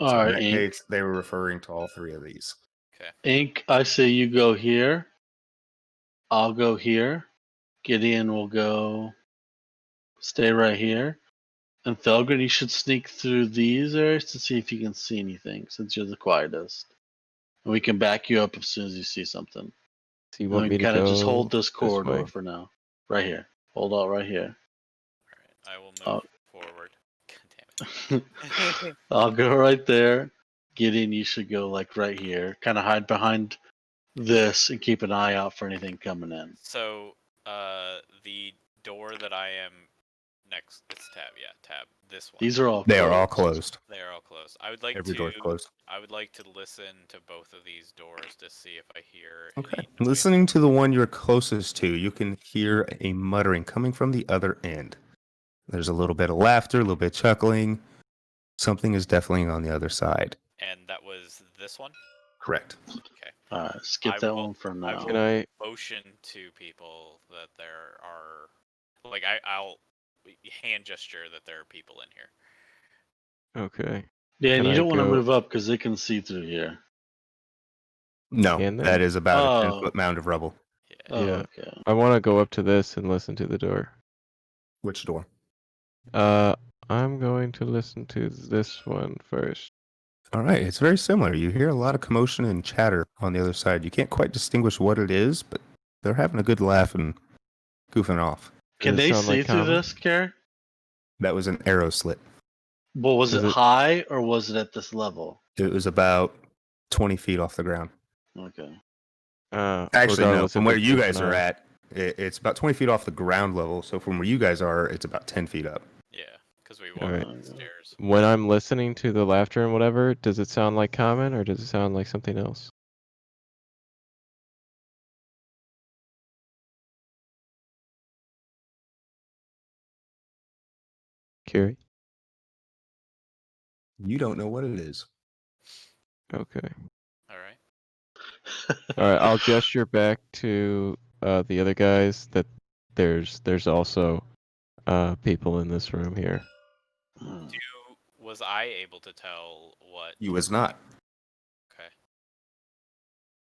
All So in right, that Ink. case, they were referring to all 3 of these. Okay. Ink, I say you go here. I'll go here. Gideon will go. Stay right here. And Thelgren, you should sneak through these areas to see if you can see anything, since you're the quietest. And we can back you up as soon as you see something. So you And want we me to kind of go just hold this corridor way? for now. Right here. Hold out right here. All right, I will move Oh. forward. God damn it. I'll go right there. Gideon, you should go like right here. Kind of hide behind this and keep an eye out for anything coming in. So, the door that I am next, it's tab, yeah, tab. This one. These are all They are all closed. closed. They are all closed. I would like Every to. door's closed. I would like to listen to both of these doors to see if I hear. Okay. Any noise. Listening to the one you're closest to, you can hear a muttering coming from the other end. There's a little bit of laughter, a little bit of chuckling. Something is definitely on the other side. And that was this one. Correct. Okay. Alright, skip I that will- one for I now. Can I? Motion to people that there are, like, I'll hand gesture that there are people in here. Okay. Yeah, and Can you I don't want to go- move up because they can see through here. No, Can they? that is about a Oh. 10-foot mound of rubble. Yeah. Oh, Yeah. okay. I want to go up to this and listen to the door. Which door? I'm going to listen to this one first. All right, it's very similar. You hear a lot of commotion and chatter on the other side. You can't quite distinguish what it is, but they're having a good laugh and goofing off. Can Does it they sound see like through common? this, Carrie? That was an arrow slit. Well, was Is it it- high or was it at this level? It was about 20 feet off the ground. Okay. Actually, no. regardless From if where it's you just guys an are eye. at, it's about 20 feet off the ground level. So from where you guys are, it's about 10 feet up. Yeah, because we walked Alright. up the stairs. When I'm listening to the laughter and whatever, does it sound like common or does it sound like something else? Curie? You don't know what it is. Okay. All right. Alright, I'll gesture back to the other guys that there's also people in this room here. Was I able to tell what? You was not. Okay.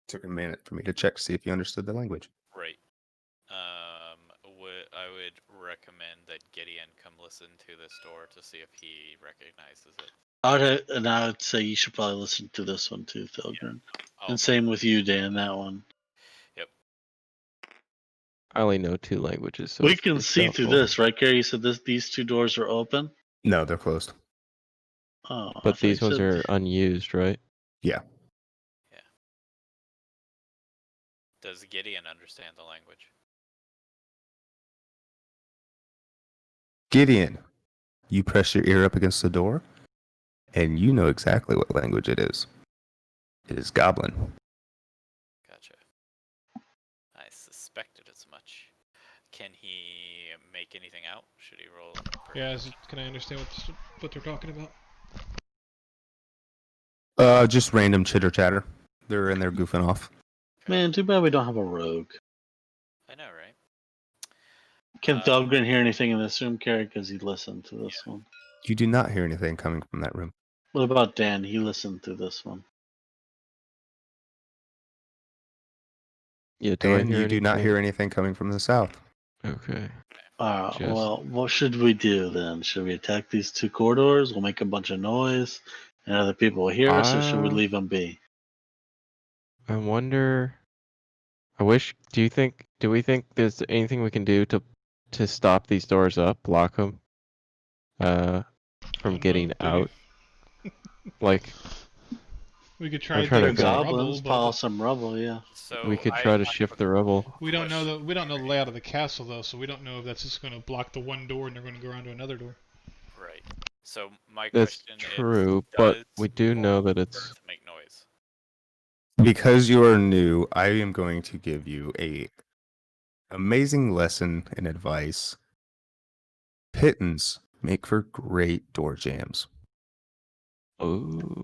Took a minute for me to check to see if you understood the language. Right. I would recommend that Gideon come listen to this door to see if he recognizes it. I would say you should probably listen to this one too, Thilgren. Oh, And same with you, Dan, that one. I only know 2 languages, so we it's- can it's see through doubtful. this, right, Gary? You said these two doors are open? No, they're closed. Oh, I But thought these you ones said- are unused, right? Does Gideon understand the language? Gideon, you press your ear up against the door, and you know exactly what language it is. It is Goblin. Gotcha. I suspected as much. Can he make anything out? Should he roll? Yeah, can I understand what they're talking about? Just random chitter chatter. They're in there goofing off. Man, too bad we don't have a rogue. I know, right? Can Thilgren hear anything in this room, Carrie? Because he listened to this one. You do not hear anything coming from that room. What about Dan? He listened to this one. Yeah, do I And hear you do not anything? hear anything coming from the south. Okay. Just- Well, what should we do then? Should we attack these two corridors? We'll make a bunch of noise, and other people will hear us, or should we leave them be? I wonder. Do we think there's anything we can do to stop these doors up, block them, from getting out? Like, We could I'm try to trying to dig think. up some Goblins rubble, pile but some rubble, yeah. So we could try to shift the rubble. we don't know the layout of the castle though, so we don't know if that's just going to block the one door and they're going to go around to another door. Right. So my That's question true, is, but does we do know that to it's. make noise. Because you are new, I am going to give you a amazing lesson and advice. Pittons make for great door jams. Ooh.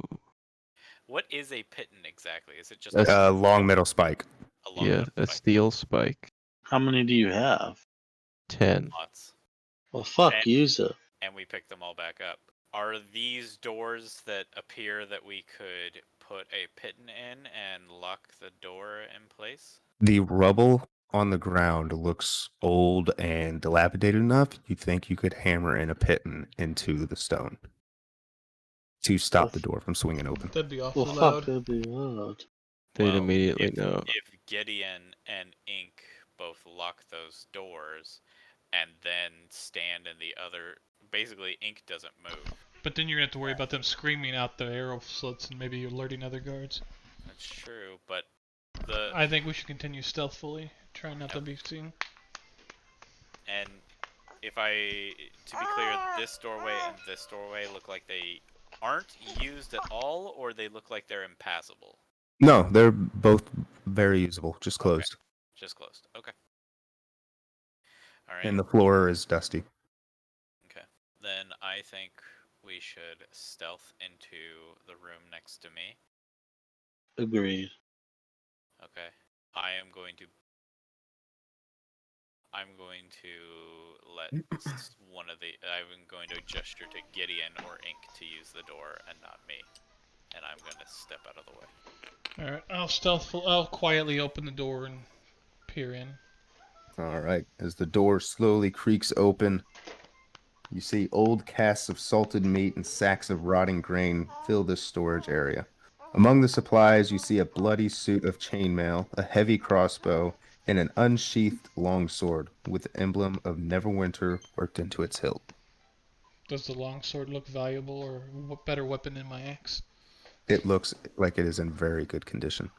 What is a piton exactly? Is it just That's- A long metal spike. a long Yeah, enough a spike? steel spike. How many do you have? 10. Lots. Well, fuck, And- use it. And we pick them all back up. Are these doors that appear that we could put a piton in and lock the door in place? The rubble on the ground looks old and dilapidated enough. You think you could hammer in a piton into the stone to stop the door from swinging open. That'd be Well, awfully fuck, loud. that'd be loud. they'd Well, immediately if, know. if Gideon and Ink both lock those doors and then stand in the other, basically Ink doesn't move. But then you're gonna have to worry about them screaming out the arrow slits and maybe alerting other guards. That's true, but the I think we should continue stealthily, try not to be seen. and if I, to be clear, this doorway and this doorway look like they aren't used at all, or they look like they're impassable. No, they're both very usable, just Okay. closed. Just closed. Okay. All right. And the floor is dusty. Okay. Then I think we should stealth into the room next to me. Agreed. Okay. I'm going to let one of the. I'm going to gesture to Gideon or Ink to use the door and not me. And I'm going to step out of the way. Alright, I'll quietly open the door and peer in. All right. As the door slowly creaks open, you see old casks of salted meat and sacks of rotting grain fill this storage area. Among the supplies, you see a bloody suit of chainmail, a heavy crossbow, and an unsheathed longsword with the emblem of Neverwinter worked into its hilt. Does the longsword look valuable or better weapon than my axe? It looks like it is in very good condition.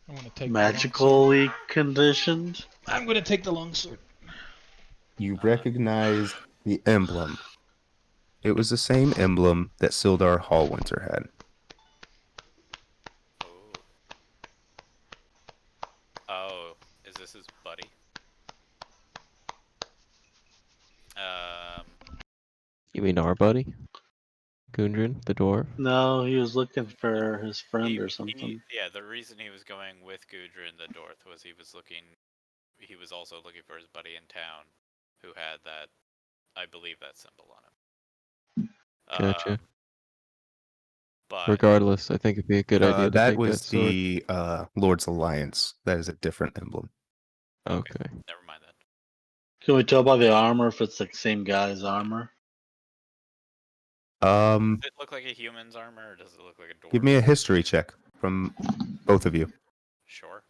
I'm gonna take Magically conditioned. I'm gonna take the longsword. You recognize the emblem. It was the same emblem that Sildar Hallwinter had. Oh, is this his buddy? You mean our buddy? Gundren, the dwarf? No, he was looking for his friend or something. Yeah, the reason he was going with Gudrun the Dwarf was he was also looking for his buddy in town who had that, I believe, that symbol on him. Gotcha. But Regardless, I think it'd be a good idea to That take was that sword. the Lord's Alliance. That is a different emblem. Okay. never mind that. Can we tell by the armor if it's the same guy's armor? Does it look like a human's armor, or does it look like a dwarf? Give me a history check from both of you. Sure.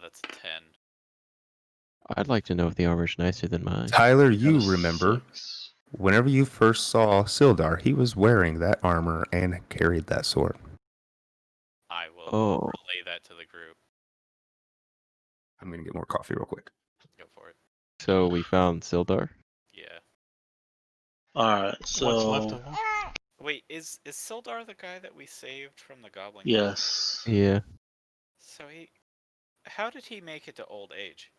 That's 10. I'd like to know if the armor's nicer than mine. Tyler, you Got a remember 6. whenever you first saw Sildar, he was wearing that armor and carried that sword. I will Oh. relay that to the group. I'm gonna get more coffee real quick. Go for it. So we found Sildar. Yeah. Alright, What's so left of him? Wait, is Sildar the guy that we saved from the Goblin? yes. Yeah. So how did he make it to old age?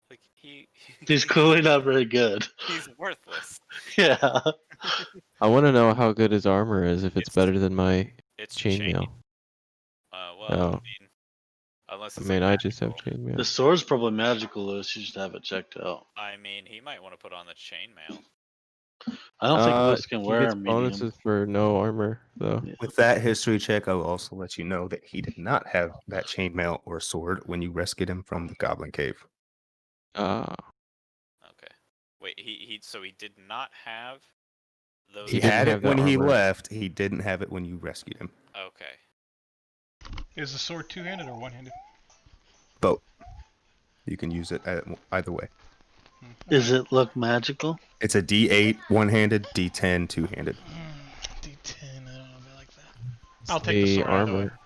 Like He's clearly not very good. he's worthless. Yeah. I want to know how good his armor is, if it's It's- better than my It's chainmail. Well, Oh. I mean, unless I it's mean, like I just have magical. chainmail. The sword's probably magical, Lewis. You should have it checked out. I mean, he might want to put on the chainmail. I don't think Lewis can he wear gets a medium. bonuses for no armor, though. Yeah. With that history check, I will also let you know that he did not have that chainmail or sword when you rescued him from the Goblin Cave. Ah. Okay. Wait, so he did not have those. He didn't had have it that when he armor. left. He didn't have it when you rescued him. Okay. Is the sword two-handed or one-handed? Both. You can use it either way. Does it look magical? It's a D8 one-handed, D10 two-handed. D10, I don't know if I like that. I'll take the The sword either way. armor.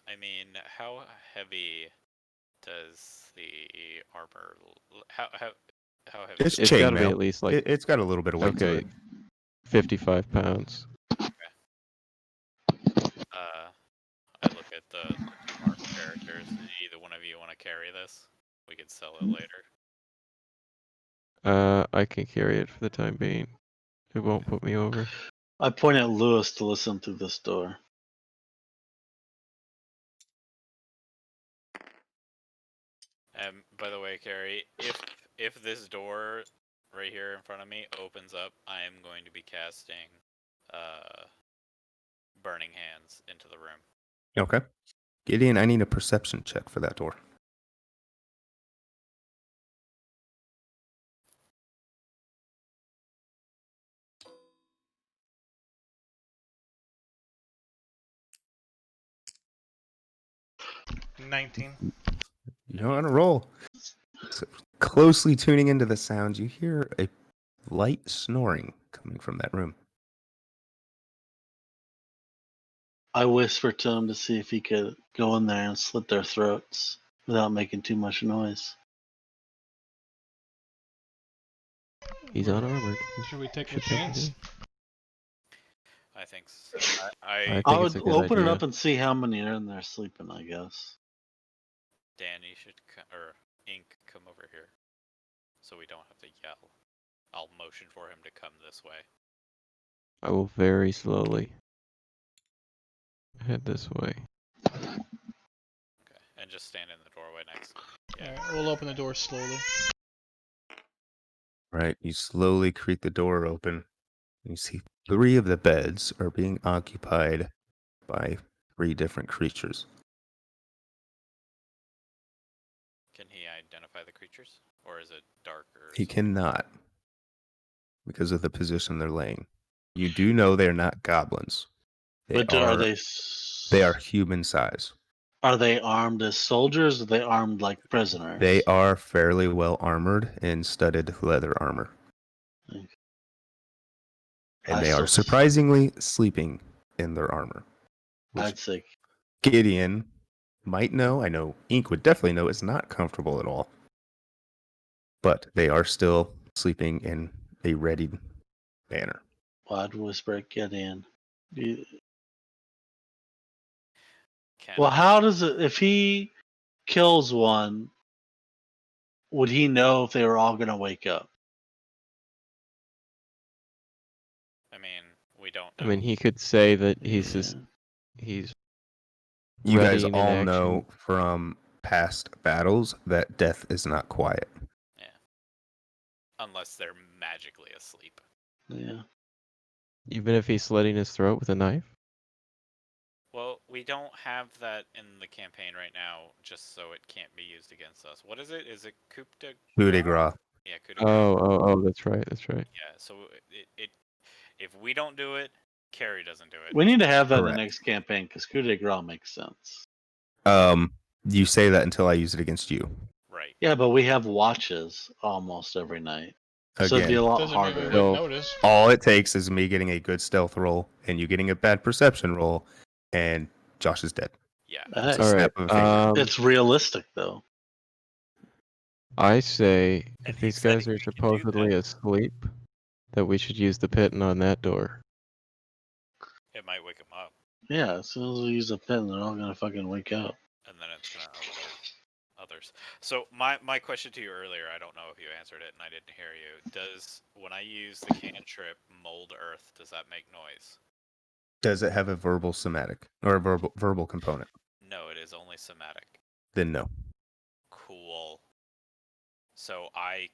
I mean, how heavy does the armor? How heavy? It's It's got to be chainmail. at least like It's got a little bit of weight to okay, it. 55 pounds. I look at the marked characters. Either one of you want to carry this? We could sell it later. I can carry it for the time being. It won't put me over. I point at Lewis to listen through this door. By the way, Carrie, if this door right here in front of me opens up, I am going to be casting Burning Hands into the room. Okay. Gideon, I need a perception check for that door. 19. You're on a roll. So, closely tuning into the sounds, you hear a light snoring coming from that room. I whispered to him to see if he could go in there and slit their throats without making too much noise. He's unarmored. Should we take a Should take chance? it. I think so. I I think I it's would a good open it idea. up and see how many are in there sleeping, I guess. Dan, you should or Ink come over here, so we don't have to yell. I'll motion for him to come this way. I will very slowly head this way. Okay, and just stand in the doorway next. Yeah. Alright, we'll open the door slowly. Right, you slowly creak the door open. You see 3 of the beds are being occupied by 3 different creatures. Can he identify the creatures, or is it dark? Or He something? cannot, because of the position they're laying. You do know they're not goblins. But are they? They are human size. Are they armed as soldiers? Or are they armed like prisoners? They are fairly well armored in studded leather armor. Okay. And I they are still- surprisingly sleeping in their armor. Which I'd say Gideon might know. I know Ink would definitely know it's not comfortable at all. But they are still sleeping in a readied manner. I'd whisper, "Get in." You- Can Well, how does it? If he kills one, would he know if they were all going to wake up? I mean, we don't. I Know. mean, he could say that he's Yeah. just he's You ready guys and in all action. know from past battles that death is not quiet. Unless they're magically asleep. Yeah. Even if he's slitting his throat with a knife. Well, we don't have that in the campaign right now, just so it can't be used against us. What is it? Is it coup de Coup de grace. Yeah, coup de grace. Oh, that's right, that's right. Yeah, so if we don't do it, Carrie doesn't do it. We need to have that in Correct. the next campaign because coup de grace makes sense. You say that until I use it against you. Right. Yeah, but we have watches almost every night. So it'd be a Again, lot Doesn't mean we harder. wouldn't No. notice. all it takes is me getting a good stealth roll and you getting a bad perception roll, and Josh is dead. Yeah. Hey, It's a All right. snap of a finger. it's realistic though. I say And if he these said guys we are could do supposedly that. asleep, that we should use the pitten on that door. It might wake them up, Yeah, as soon as we use a pin, they're all gonna fucking wake up. and then it's gonna alert others. So my question to you earlier, I don't know if you answered it, and I didn't hear you. Does when I use the cantrip mold earth, does that make noise? Does it have a verbal somatic or a verbal component? No, it is only somatic. Then no. Cool. So I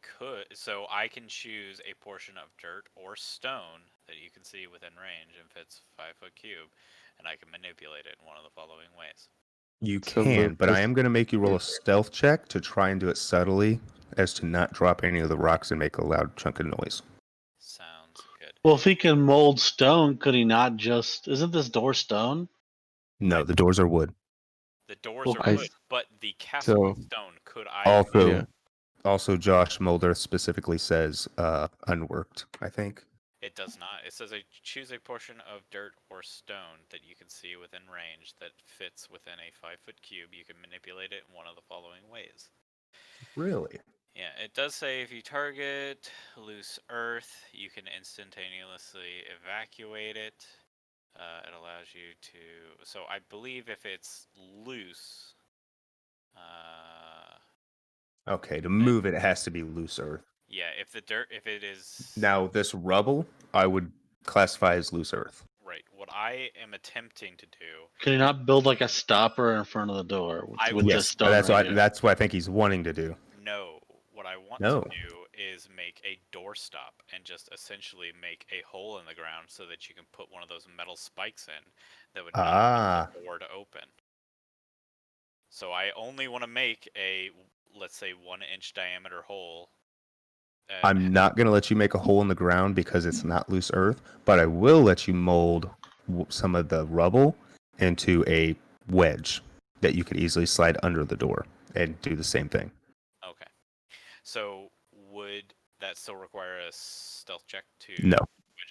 can choose a portion of dirt or stone that you can see within range and fits 5-foot cube, and I can manipulate it in one of the following ways. You So can, Luke, but I this- am going to make you roll a stealth check to try and do it subtly as to not drop any of the rocks and make a loud chunk of noise. Sounds good. Well, if he can mold stone, could he not just? Isn't this door stone? No, the doors are wood. The doors Well, are I- wood, but the castle so- stone, could I Also, Yeah. also Josh Mulder specifically says unworked, I think. It does not. It says choose a portion of dirt or stone that you can see within range that fits within a 5-foot cube. You can manipulate it in one of the following ways. Really? Yeah, it does say if you target loose earth, you can instantaneously evacuate it. It allows you to. So I believe if it's loose, Okay, to move it, it has to be loose earth. yeah, if it is Now, this rubble, I would classify as loose earth. right, what I am attempting to do. Could he not build like a stopper in front of the door with, I with would- this Yes, stone? that's right what here? that's what I think he's wanting to do. No, what I want No. to do is make a doorstop and just essentially make a hole in the ground so that you can put one of those metal spikes in that would Ah. the door to open. So I only want to make a, let's say, 1-inch diameter hole. I'm not going to let you make a hole in the ground because it's not loose earth, but I will let you mold some of the rubble into a wedge, that you could easily slide under the door and do the same thing. Okay. So would that still require a stealth check to No.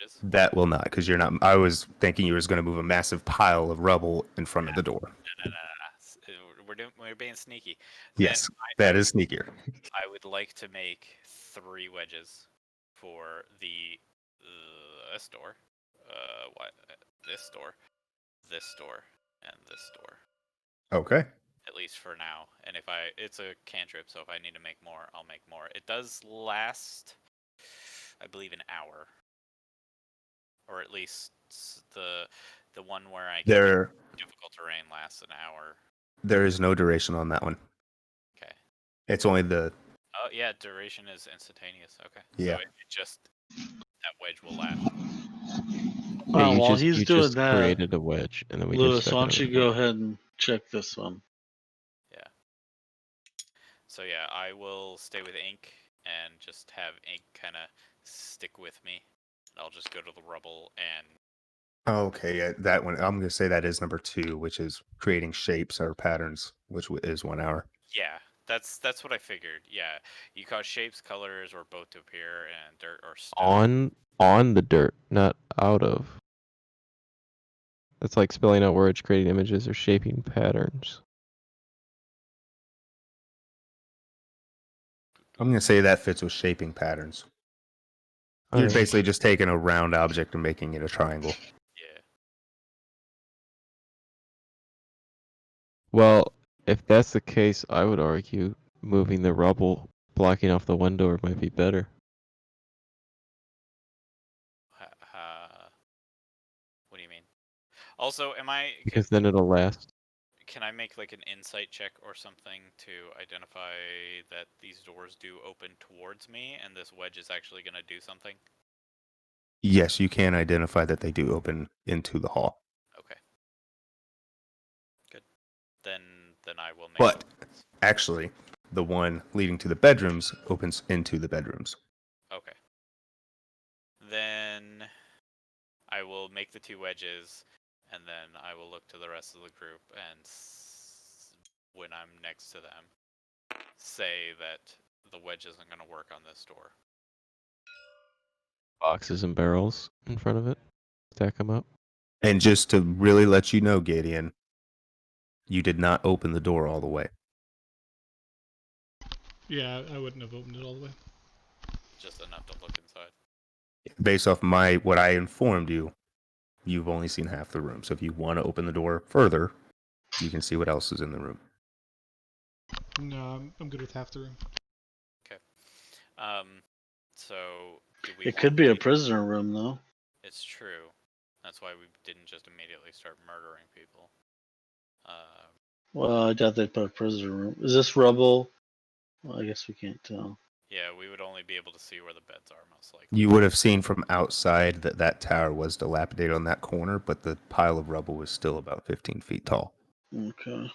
wedges? That will not, because you're not. I was thinking you was going to move a massive pile of rubble in front of the door. No. We're being sneaky. Yes, Then that is sneakier. I would like to make 3 wedges for the this door, this door, this door, and this door. Okay. At least for now. And if it's a cantrip, so if I need to make more, I'll make more. It does last, I believe, an hour, or at least the one where I can make difficult terrain lasts an hour. There is no duration on that one. Okay. It's only the. Oh yeah, duration is instantaneous. Okay. Yeah. So it just that wedge will last. Yeah, While he's you doing just that, created a wedge, and then we Lewis, just stuck why it don't over you the go door. ahead and check this one? Yeah. So yeah, I will stay with ink and just have ink kind of stick with me. I'll just go to the rubble and. Okay, yeah, that one. I'm going to say that is number 2, which is creating shapes or patterns, which is 1 hour. Yeah, that's what I figured. Yeah, you cause shapes, colors, or both to appear, and dirt or stone. On the dirt, not out of. It's like spelling out words, creating images, or shaping patterns. I'm going to say that fits with shaping patterns. You're Alright. basically just taking a round object and making it a triangle. Yeah. Well, if that's the case, I would argue moving the rubble, blocking off the one door might be better. What do you mean? Also, Because then it'll last. Can I make like an insight check or something to identify that these doors do open towards me, and this wedge is actually going to do something? Yes, you can identify that they do open into the hall. Okay. Good. Then I will make. But actually, the one leading to the bedrooms opens into the bedrooms. Okay. Then I will make the 2 wedges, and then I will look to the rest of the group and, when I'm next to them, say that the wedge isn't going to work on this door. Boxes and barrels in front of it. Stack them up. And just to really let you know, Gideon, you did not open the door all the way. Yeah, I wouldn't have opened it all the way. Just enough to look inside. Based off what I informed you, you've only seen half the room. So if you want to open the door further, you can see what else is in the room. No, I'm good with half the room. So do we It could be a want to- prisoner room, though. It's true. That's why we didn't just immediately start murdering people. Well, I doubt they'd put a prisoner room. Is this rubble? Well, I guess we can't tell. Yeah, we would only be able to see where the beds are, most likely. You would have seen from outside that tower was dilapidated on that corner, but the pile of rubble was still about 15 feet tall. Okay.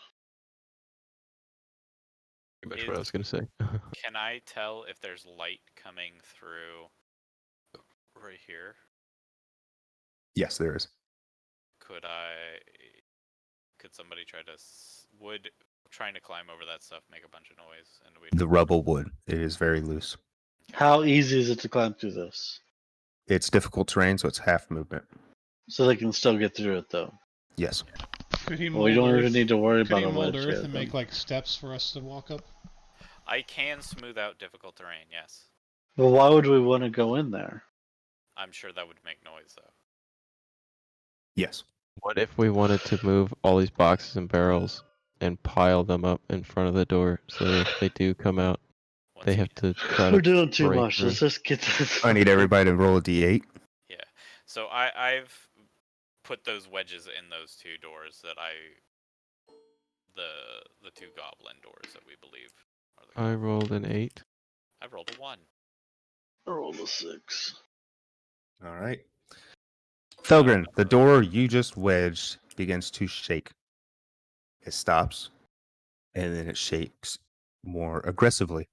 Pretty much what I was going to say. Can I tell if there's light coming through right here? Yes, there is. Could somebody try to would trying to climb over that stuff make a bunch of noise, and we The rubble would. It is very loose. How easy is it to climb through this? It's difficult terrain, so it's half movement. So they can still get through it, though. Yes. Could he Well, we mold don't earth? even need to worry Could about he a mold wedge earth yet, and then. make like steps for us to walk up? I can smooth out difficult terrain, yes. Well, why would we want to go in there? I'm sure that would make noise though. Yes. What if we wanted to move all these boxes and barrels and pile them up in front of the door so that if they do come out, Once they you have get- to try We're to doing too break much. through. Let's just get this. I need everybody to roll a d8. Yeah. So I've put those wedges in those 2 doors that the 2 goblin doors that we believe are the I rolled an 8. I rolled a 1. Roll the 6. All right. Felgren, the door you just wedged begins to shake. It stops, and then it shakes more aggressively.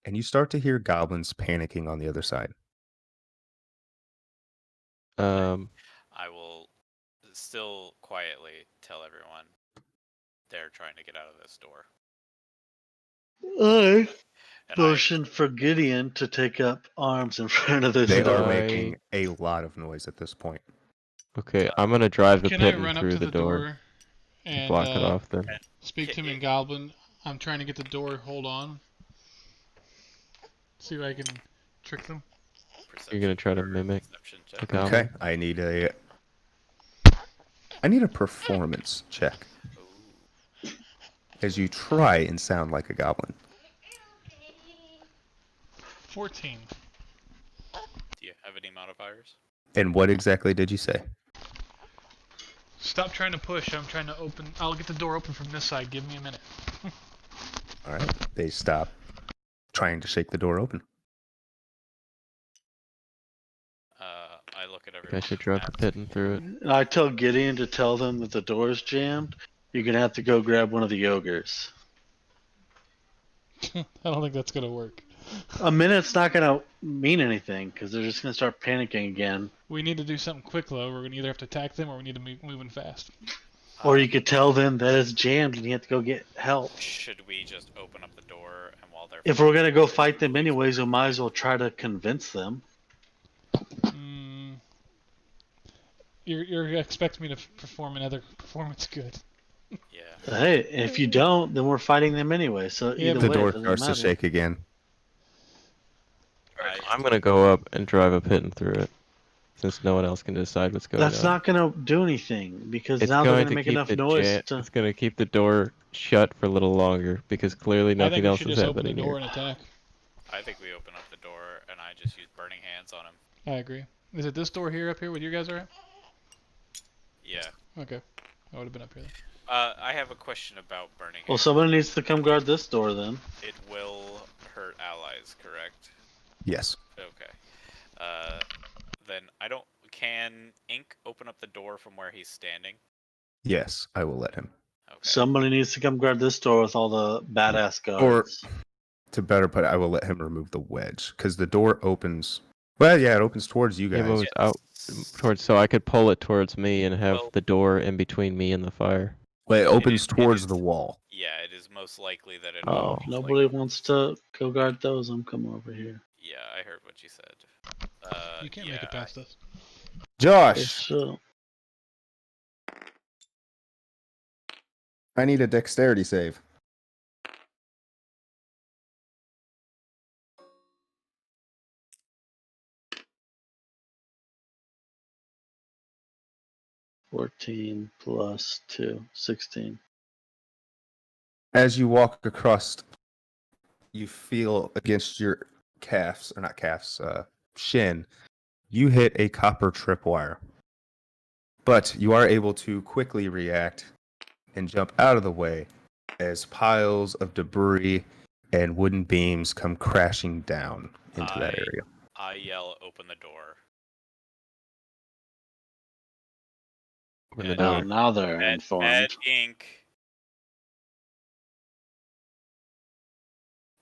And you start to hear goblins panicking on the other side. Um, I will still quietly tell everyone they're trying to get out of this door. I And motion for Gideon to take up arms in front of this They door. are I- making a lot of noise at this point. Okay, I'm gonna drive the Can I pit run up through to the door and and block it off. Then speak to him in Yeah. Goblin? I'm trying to get the door. Hold on. See if I can trick them. you're gonna try to or mimic perception the check. goblin. Okay, I need a performance check Ooh. as you try and sound like a goblin. 14. Do you have any modifiers? And what exactly did you say? Stop trying to push. I'm trying to open. I'll get the door open from this side. Give me a minute. All right, they stop trying to shake the door open. I look at I everyone. should drive the pit and through it. I tell Gideon to tell them that the door's jammed. You're gonna have to go grab one of the ogres. I don't think that's gonna work. A minute's not gonna mean anything because they're just gonna start panicking again. We need to do something quick though. We're gonna either have to attack them or we need to move moving fast. Or you could tell them that it's jammed and you have to go get help. Should we just open up the door and while they're If we're gonna go fight them anyways, we might as well try to convince them. Mm, you're expecting me to perform another performance good. yeah. Hey, if you don't, then we're fighting them anyway. So Yeah, either The way, it door doesn't starts to matter. shake again. I'm gonna go up and drive a pit and through it, since no one else can decide what's going That's on. not gonna do anything because It's now they're going gonna to make keep enough the noise to. It's gonna keep the door shut for a little longer because clearly I think nothing we else should is just open the happening door here. and attack. I think we open up the door and I just use burning hands on him. I agree. Is it this door here up here where you guys are at? Yeah. Okay. I would have been up here then. I have a question about burning Well, hands. someone needs to come guard this door then. It will hurt allies, correct? Yes. Okay. Then I don't. Can Ink open up the door from where he's standing? Yes, I will let him. Okay. Somebody needs to come guard this door with all the badass guards. To better put it, I will let him remove the wedge because the door opens. Well, yeah, it opens towards you Yeah, guys. but it was out towards, so I could pull it towards me and have Well- the door in between me and the fire. Well, it opens is- it towards is- the wall. Yeah, it is most likely that it. Oh. If nobody wants to go guard those, I'm coming over here. Yeah, I heard what you said. You can't yeah, make it past us. Josh, So, I need a dexterity save. +14 +2, 16. As you walk across, you feel against your calves, or not calves, shin, you hit a copper tripwire. But you are able to quickly react and jump out of the way as piles of debris and wooden beams come crashing down into that area. I yell, "Open the door!" Open the Yeah, Oh, door. now they're Med informed. Ink.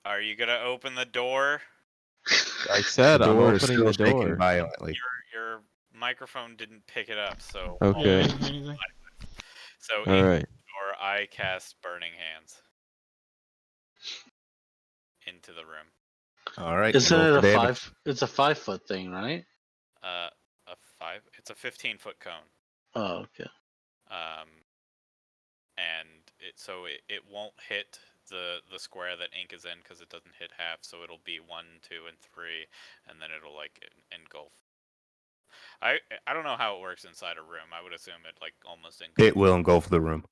Are you gonna open the door? I said The I'm door is opening still the shaking door. violently. Your microphone didn't pick it up, so. Okay. Yeah, I didn't hear anything. So All Ink right. or I cast Burning Hands into the room. All right. Isn't roll it for a damage. 5? It's a 5-foot thing, right? A 5. It's a 15-foot cone. Oh, okay. And it won't hit the square that Ink is in because it doesn't hit half. So it'll be 1, 2, and 3, and then it'll like engulf. I don't know how it works inside a room. I would assume it like almost engulfs. It will engulf the room.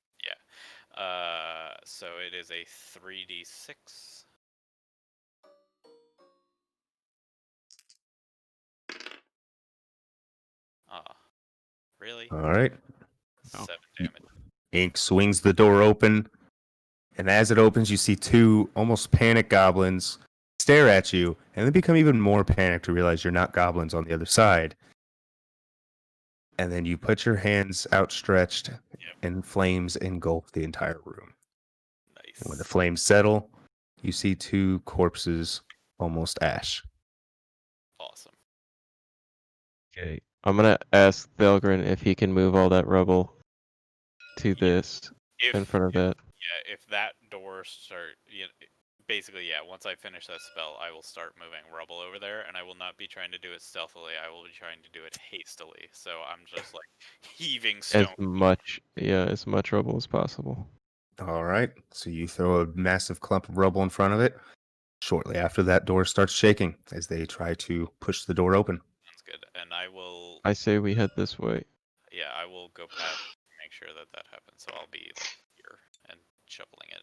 So it is a 3d6. Really? All right. 7 damage. Ink swings the door open, and as it opens, you see two almost panicked goblins stare at you, and then become even more panicked to realize you're not goblins on the other side. And then you put your hands outstretched, and flames engulf the entire room. Nice. And when the flames settle, you see two corpses almost ash. Awesome. Okay. I'm gonna ask Belgrin if he can move all that rubble to this in If front of that. Yeah, if that door basically, yeah, once I finish that spell, I will start moving rubble over there, and I will not be trying to do it stealthily. I will be trying to do it hastily. So I'm just like heaving stone. As much rubble as possible. All right. So you throw a massive clump of rubble in front of it. Shortly after that, door starts shaking as they try to push the door open. Sounds good. And I will, I say we head this way. yeah, I will go past make sure that that happens. So I'll be like here and shoveling it.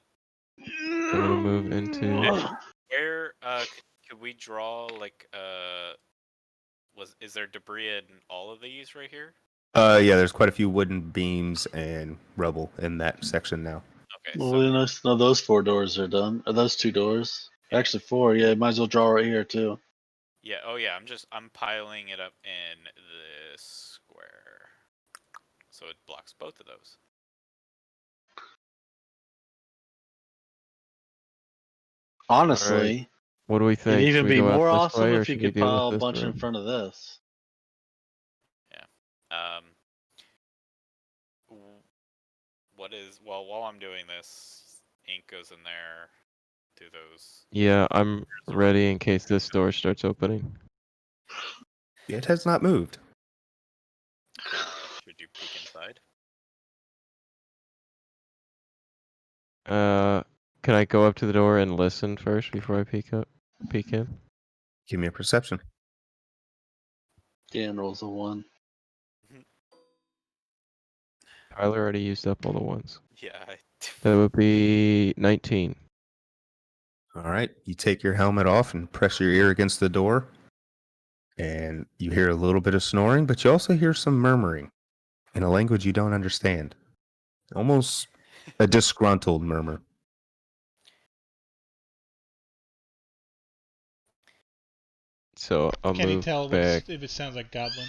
I'm gonna move into. Where could we draw like is there debris in all of these right here? Yeah, there's quite a few wooden beams and rubble in that section now. Okay, Well, so really nice to know those 4 doors are done. Or those 2 doors. Actually, 4. Yeah, might as well draw right here, too. yeah, oh yeah, I'm piling it up in this square. So it blocks both of those. Honestly, What do we think? it'd Should even we be go out more this awesome way, or if you should we could deal pile a with this bunch in room? front of this. While I'm doing this, ink goes in there. Do those. Yeah, I'm ready in case this door starts opening. It has not moved. Should you peek inside? Can I go up to the door and listen first before I peek in? Give me a perception. Dan rolls a 1. Tyler already used up all the ones. Yeah. That would be 19. All right. You take your helmet off and press your ear against the door. And you hear a little bit of snoring, but you also hear some murmuring in a language you don't understand. Almost a disgruntled murmur. So I'll Can he move tell back. if it sounds like goblin?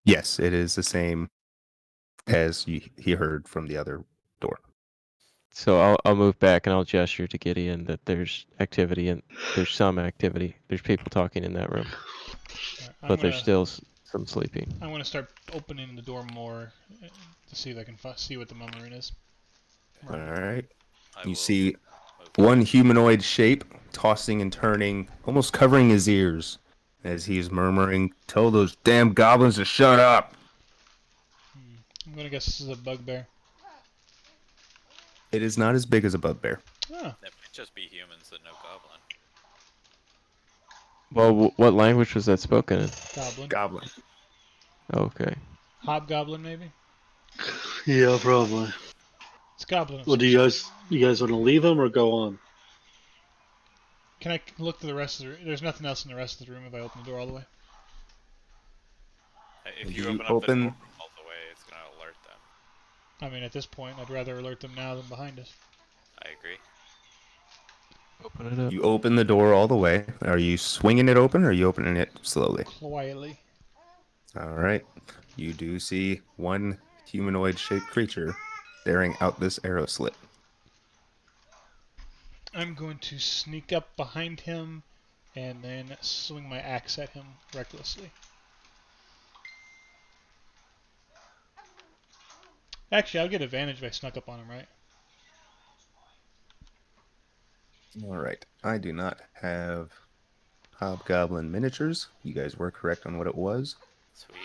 Yes, it is the same as he heard from the other door. So I'll move back and I'll gesture to Gideon that there's activity and there's some activity. There's people talking in that room, Alright, but there's still some sleeping. I'm gonna start opening the door more to see if I can see what the murmuring is. All right. I You will see move one humanoid shape tossing and turning, almost covering his ears as he's murmuring, "Tell those damn goblins to shut up." I'm gonna guess this is a bugbear. It is not as big as a bugbear. Oh, It might just be humans that know goblin. Well, what language was that spoken in? goblin. Goblin. Okay. Hobgoblin, maybe? Yeah, probably. It's goblin. Well, do you guys want to leave them or go on? Can I look to the rest of the room? There's nothing else in the rest of the room if I open the door all the way. If You you open up open- the door all the way, it's gonna alert them. I mean, at this point, I'd rather alert them now than behind us. I agree. Open it up. You open the door all the way. Are you swinging it open or are you opening it slowly? Quietly. All right. You do see one humanoid shaped creature staring out this arrow slit. I'm going to sneak up behind him and then swing my axe at him recklessly. Actually, I'll get advantage if I snuck up on him, right? All right. I do not have hobgoblin miniatures. You guys were correct on what it was. Sweet.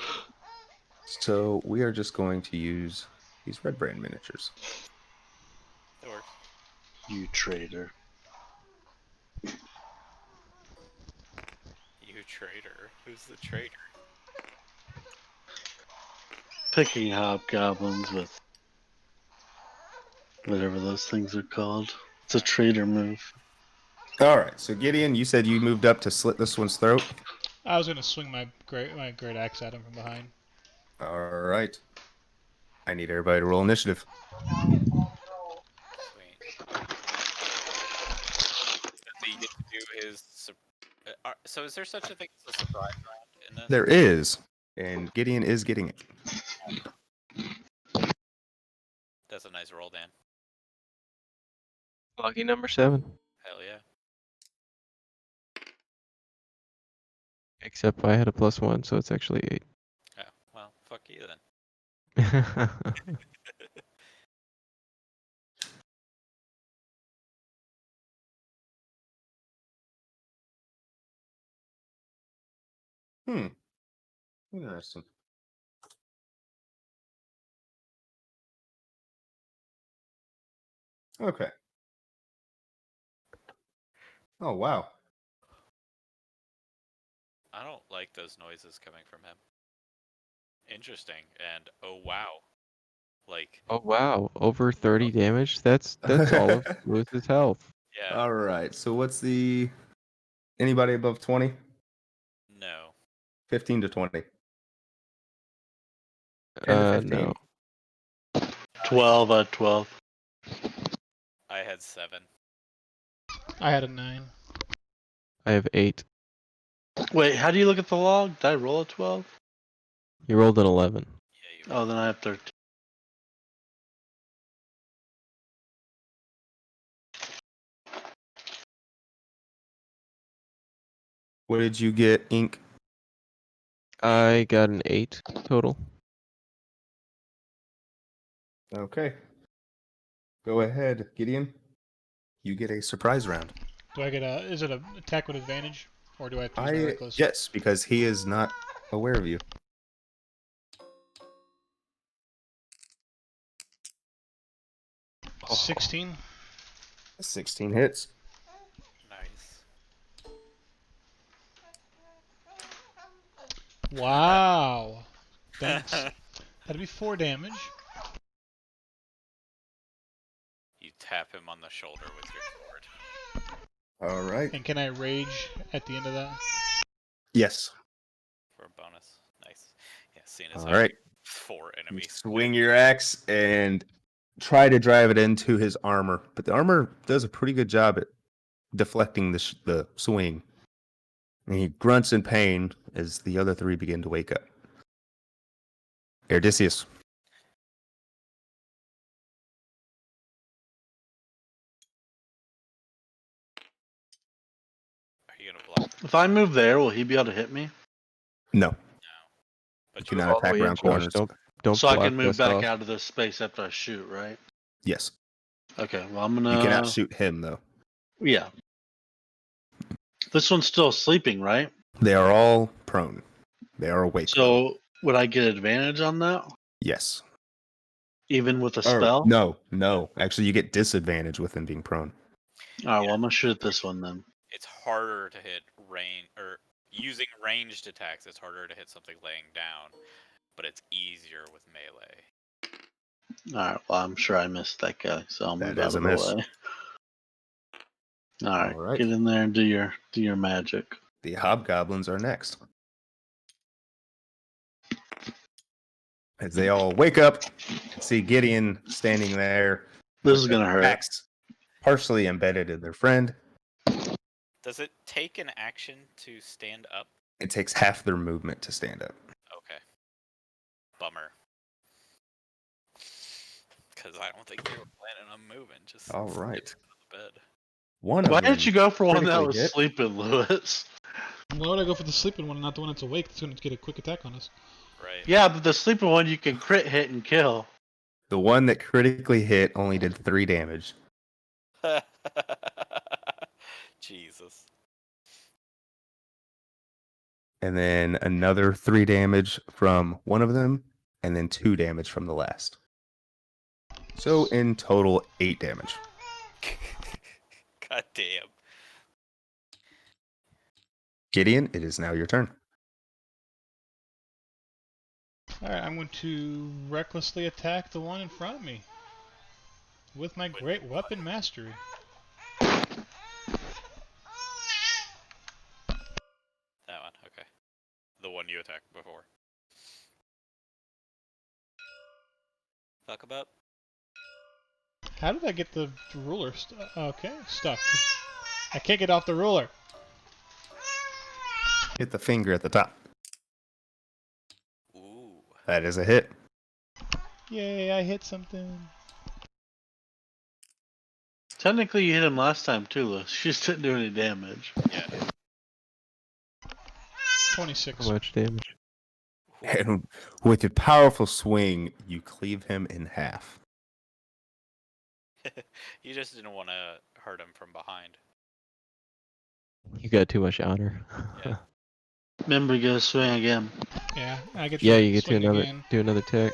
So we are just going to use these red brand miniatures. That works. You traitor. You traitor. Who's the traitor? Picking hobgoblins with whatever those things are called. It's a traitor move. All right. So Gideon, you said you moved up to slit this one's throat. I was going to swing my great axe at him from behind. All right. I need everybody to roll initiative. Sweet. Does he get to do his? So is there such a thing as a surprise round in this? There is, and Gideon is getting it. That's a nice roll, Dan. Lucky number 7. Hell yeah. Except I had a +1, so it's actually Oh, well, fuck you then. 8. Interesting. Okay. Oh wow. I don't like those noises coming from him. Interesting, and oh wow. Like, Oh wow, over 30 damage. That's all of Lewis's health. yeah, All right. So what's the anybody above 20? no. 15 to 20. 10 to 15. No. 12 12. I had 7. I had a 9. I have 8. Wait, how do you look at the log? Did I roll a 12? You rolled an 11. Yeah, you Oh, then I have 13. What did you get, Ink? I got an 8 total. Okay. Go ahead, Gideon. You get a surprise round. Do I get a? Is it an attack with advantage, or do I have to use my reckless? Yes, because he is not aware of you. 16. 16 hits. Nice. Wow. Thanks. That'd be 4 damage. You tap him on the shoulder with your sword All right. And can I rage at the end of that? Yes. for a bonus. Nice. Yeah, seeing as All how right. 4 You enemies. swing your axe and try to drive it into his armor, but the armor does a pretty good job at deflecting the swing. And he grunts in pain as the other 3 begin to wake up. Odysseus. Are you gonna block? If I move there, will he be able to hit me? No, No. you But cannot all the attack way around in, Josh. corners. Don't So I block can move this back off. out of this space after I shoot, right? Yes. Okay, well, I'm gonna. You cannot shoot him, though. Yeah. This one's still sleeping, right? They are all prone. They are awake. though. So would I get advantage on that? Yes. Even with a Or, spell? no. Actually, you get disadvantage with him being prone. Alright, well, I'm gonna shoot at this one then. it's harder to hit range or using ranged attacks. It's harder to hit something laying down, but it's easier with melee. Alright, well, I'm sure I missed that guy, so I'll That move out is a of the miss. way. Alright, Alright. get in there and do your magic. The hobgoblins are next. As they all wake up and see Gideon standing there, This is gonna hurt. axe partially embedded in their friend. Does it take an action to stand up? It takes half their movement to stand up. Okay. Bummer. Because I don't think they were planning on moving. Just All get right. out of the bed. One Why of them didn't you go for one that critically was hit. sleeping, Lewis? Why would I go for the sleeping one and not the one that's awake that's going to get a quick attack on us? Right. Yeah, but the sleeping one you can crit hit and kill. The one that critically hit only did 3 damage. Jesus. And then another 3 damage from one of them, and then 2 damage from the last. So in total, 8 damage. God damn. Gideon, it is now your turn. Alright, I'm going to recklessly attack the one in front of me. With my great weapon mastery. That one, okay. The one you attacked before. Talk about. How did I get the ruler okay, stuck. I can't get off the ruler. Hit the finger at the top. Ooh. That is a hit. Yay, I hit something. Technically, you hit him last time too, Lewis. You just didn't do any damage. Yeah. 26. How much damage? And with your powerful swing, you cleave him in half. You just didn't want to hurt him from behind. You got too much honor. Yeah. Remember, you gotta swing again. Yeah, I get. Yeah, to you get to swing another again. do another attack.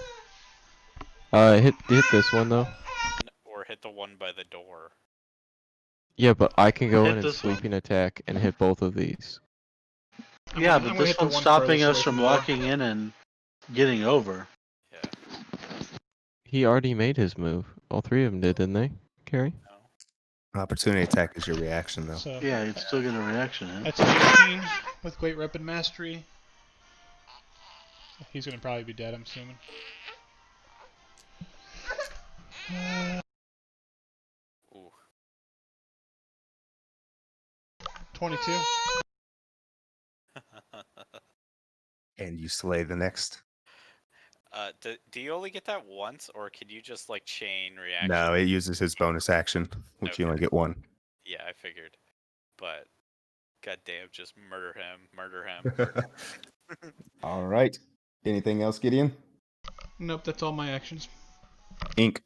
Hit this one though. Or hit the one by the door. Yeah, but I can go Hit in and this one. sweeping attack and hit both of these. Yeah, I'm but gonna this hit the one's one stopping furthest us away from the door. walking in and getting over. Yeah. He already made his move. All three of them did, didn't they, Carrie? No. Opportunity attack is your reaction, though. So Yeah, you'd still get a reaction. Huh? that's an 18 with great weapon mastery. He's gonna probably be dead, I'm assuming. Ooh. 22. And you slay the next. Do you only get that once, or can you just like chain reaction? No, it uses his bonus action, which you Okay. only get one. Yeah, I figured. But goddamn, just murder him, murder him. Murder him. All right. Anything else, Gideon? Nope, that's all my actions. Ink.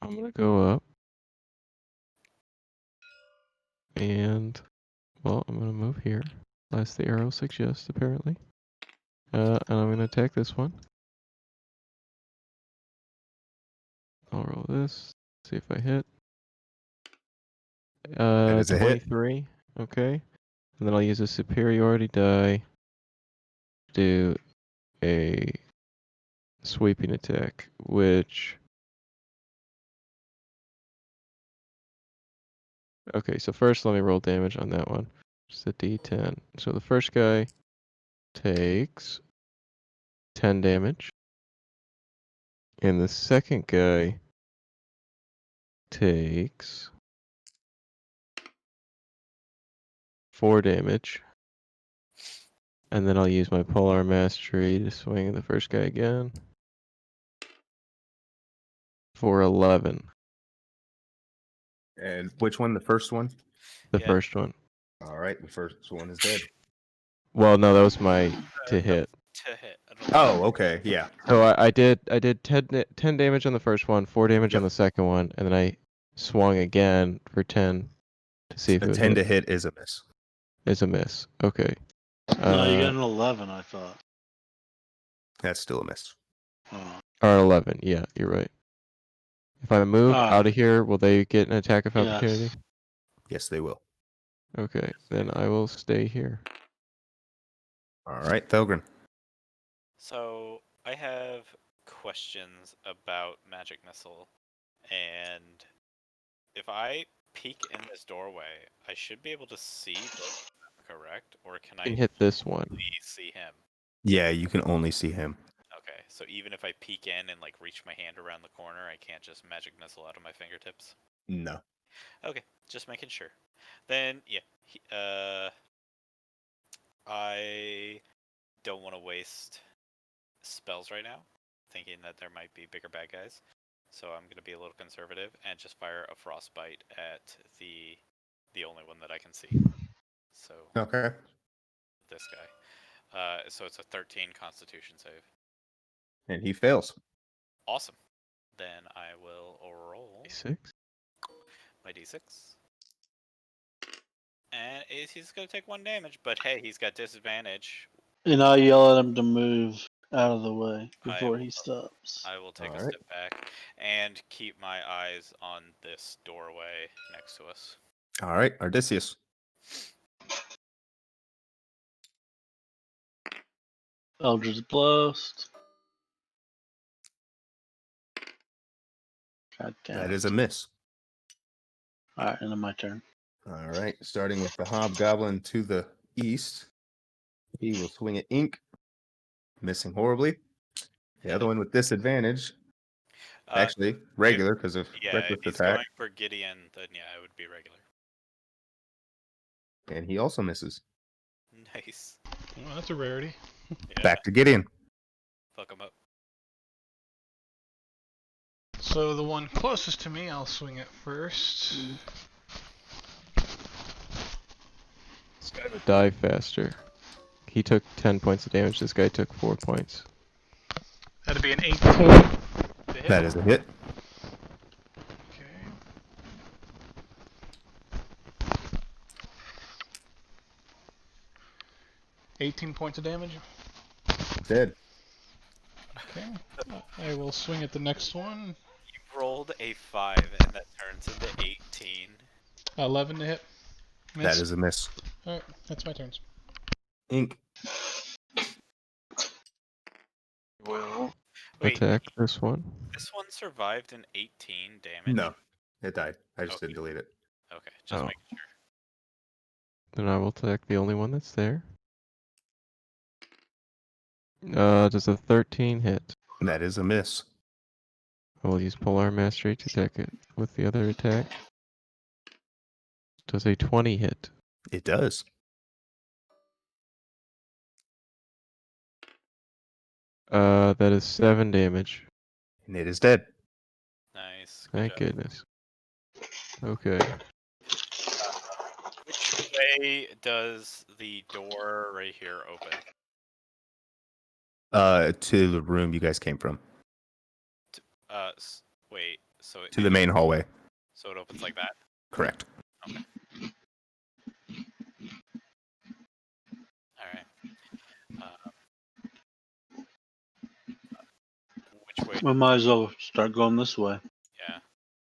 I'm gonna go up. And well, I'm gonna move here. As the arrow suggests, apparently. And I'm gonna attack this one. I'll roll this. See if I hit. That is a hit. 23. Okay. And then I'll use a superiority die to do a sweeping attack, which. Okay, so first let me roll damage on that one. Just a d10. So the first guy takes 10 damage. And the second guy takes 4 damage. And then I'll use my Polar Mastery to swing at the first guy again. For 11. And which one? The first one? The Yeah. first one. All right. The first one is dead. Well, no, that was my to hit. To hit. I don't know. Oh, okay. Yeah. So I did 10 damage on the first one, 4 damage on Yep. the second one, and then I swung again for 10 to see if it The would 10 hit. to hit is a miss. It's a miss. Okay. No, you got an 11, I thought. That's still a miss. Oh. Or 11. Yeah, you're right. If I move Ah. out of here, will they get an attack of opportunity? Yes. Yes, they will. Okay, then I will stay here. All right, Thelgren. So I have questions about Magic Missile, and if I peek in this doorway, I should be able to see both of them, correct? Or can You I can hit this one. only see him? Yeah, you can only see him. Okay, so even if I peek in and like reach my hand around the corner, I can't just Magic Missile out of my fingertips. No. Okay, just making sure. Then yeah, I don't want to waste spells right now, thinking that there might be bigger bad guys. So I'm gonna be a little conservative and just fire a frostbite at the only one that I can see. So Okay. this guy. So it's a 13 Constitution save. And he fails. Awesome. Then I will roll 6. my d6. And he's going to take 1 damage, but hey, he's got disadvantage. And I yell at him to move out of the way before will- he stops. I will take a Alright. step back and keep my eyes on this doorway next to us. All right, Odysseus. Eldritch Blast. God damn. That is a miss. Alright, and then my turn. All right, starting with the hobgoblin to the east. He will swing at Ink, missing horribly. The other one with disadvantage, actually regular because of Yeah, if reckless he's attack, going for Gideon, then yeah, it would be regular. and he also misses. Nice. Well, that's a rarity. Yeah, Back to Gideon. fuck him up. So the one closest to me, I'll swing at first. This guy would die faster. He took 10 points of damage. This guy took 4 points. That'd be an 18. To hit. That is a hit. Okay. 18 points of damage. Dead. Okay. I will swing at the next one. You rolled a 5 and that turns into 18. 11 to hit. Miss. That is a miss. Alright, that's my turns. Ink. Will Wait, attack this one. this one survived an 18 damage? No, it died. I just Okay. didn't delete it. Okay, just Oh. making sure. Then I will attack the only one that's there. Does a 13 hit? That is a miss. I will use Polar Mastery to attack it with the other attack. Does a 20 hit? It does. That is 7 damage. And it is dead. Nice. Thank job. goodness. Okay. Which way does the door right here open? To the room you guys came from. Wait. So To the main hallway. So it opens like that. Correct. All right. Which way? We might as well start going this way. Yeah.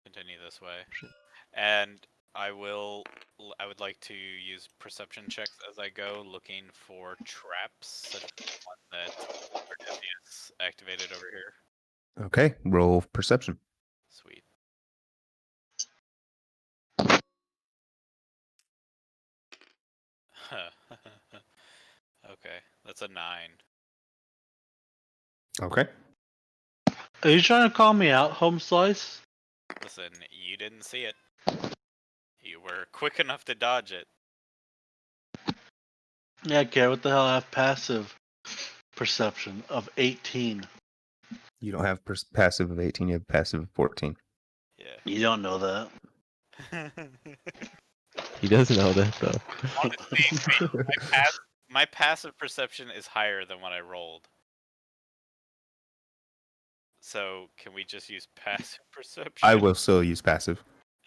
Continue this way. And I would like to use perception checks as I go, looking for traps, such as the one that Artesius activated over here. Okay, roll perception. Sweet. Okay, that's a 9. Okay. Are you trying to call me out, Home Slice? Listen, you didn't see it. You were quick enough to dodge it. Yeah, Care. What the hell? I have passive perception of 18. You don't have passive of 18, you have passive of 14. Yeah. You don't know that. He does know that though. Honestly, my passive perception is higher than what I rolled. So can we just use passive perception? I will still use passive.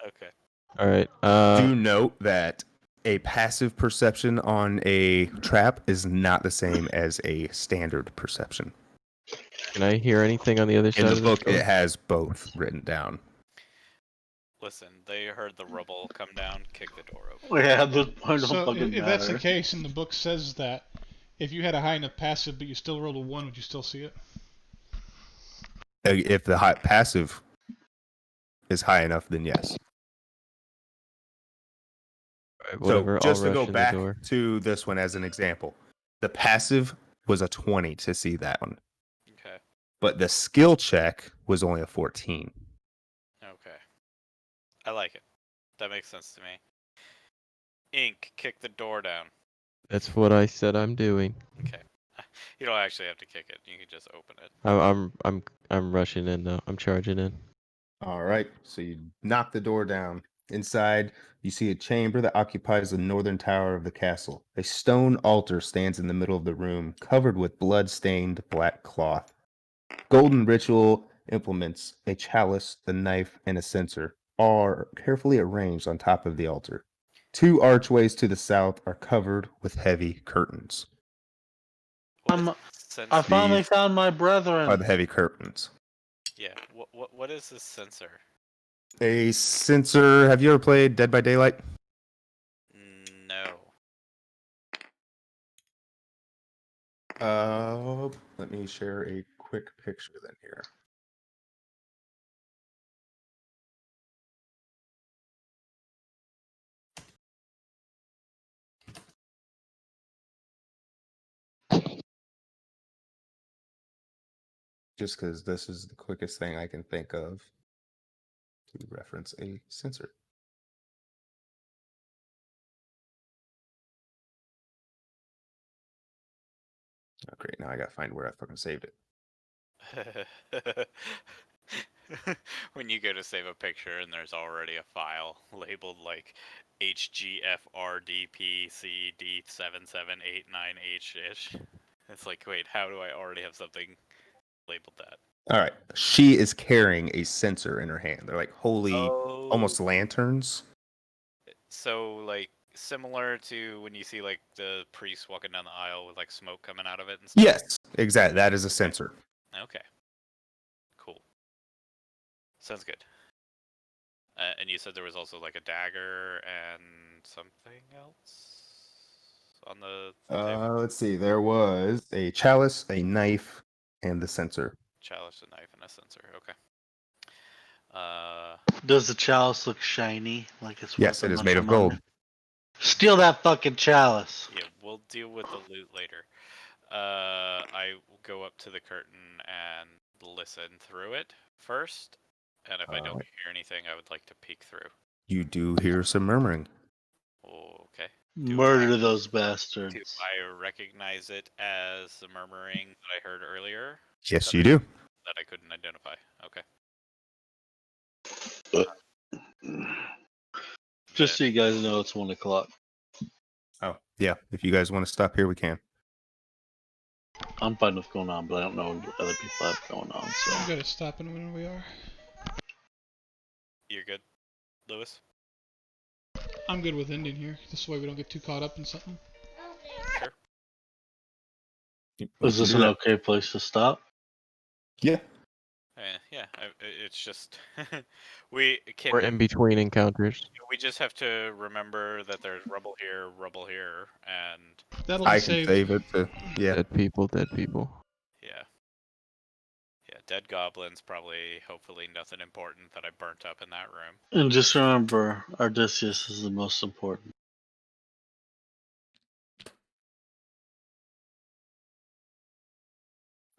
Okay. All right. Do note that a passive perception on a trap is not the same as a standard perception. Can I hear anything on the other side In the of book, door? it has both written down. Listen, they heard the rubble come down, kick the door open. Yeah, at this point, don't So fucking if that's the matter. case, and the book says that, if you had a high enough passive but you still rolled a 1, would you still see it? If the passive is high enough, then yes. All right, whatever. So just I'll to rush go in back the door. to this one as an example, the passive was a 20 to see that one, Okay. but the skill check was only a 14. Okay. I like it. That makes sense to me. Ink, kick the door down. That's what I said I'm doing. Okay. You don't actually have to kick it. You can just open it. I'm rushing in though. I'm charging in. All right, so you knock the door down. Inside, you see a chamber that occupies the northern tower of the castle. A stone altar stands in the middle of the room, covered with blood-stained black cloth. Golden ritual implements, a chalice, a knife, and a censer, are carefully arranged on top of the altar. 2 archways to the south are covered with heavy curtains. What is I'm- this sensor? I finally These found my Are brethren. the heavy curtains. Yeah. What is this sensor? A censer. Have you ever played Dead by Daylight? No. Let me share a quick picture then here. Just because this is the quickest thing I can think of to reference a censer. Oh, great. Now I gotta find where I fucking saved it. When you go to save a picture and there's already a file labeled like HGFRDPCD7789H-ish. It's like, wait, how do I already have something labeled that? All right. She is carrying a censer in her hand. They're like holy, Oh, almost lanterns. so like similar to when you see like the priest walking down the aisle with like smoke coming out of it and stuff? Yes, exactly. That is a sensor. Okay. Cool. Sounds good. And you said there was also like a dagger and something else on the table? Let's see. There was a chalice, a knife, and the sensor. Chalice, a knife, and a sensor. Okay. Does the chalice look shiny? Like it's Yes, worth it a is bunch made of money? gold. Steal that fucking chalice. Yeah, we'll deal with the loot later. I go up to the curtain and listen through it first, and if I don't hear anything, I would like to peek through. You do hear some murmuring. Okay. Murder I- those Do bastards. I recognize it as the murmuring that I heard earlier Yes, you do. that I couldn't identify? Okay. Just so you guys know, it's 1 o'clock. Oh, yeah. If you guys want to stop here, we can. I'm fine with going on, but I don't know what other people have going on. I'm So good at stopping when we are. You're good, Lewis? I'm good with ending here. This way we don't get too caught up in something. Sure. is this an okay place to stop? Yeah. Yeah, it's just we can. We're in between encounters. We just have to remember that there's rubble here, and That'll I be can saved. save it to. Yeah. Dead people, dead people. yeah, dead goblins. Probably, hopefully, nothing important that I burnt up in that room. And just remember, Odysseus is the most important.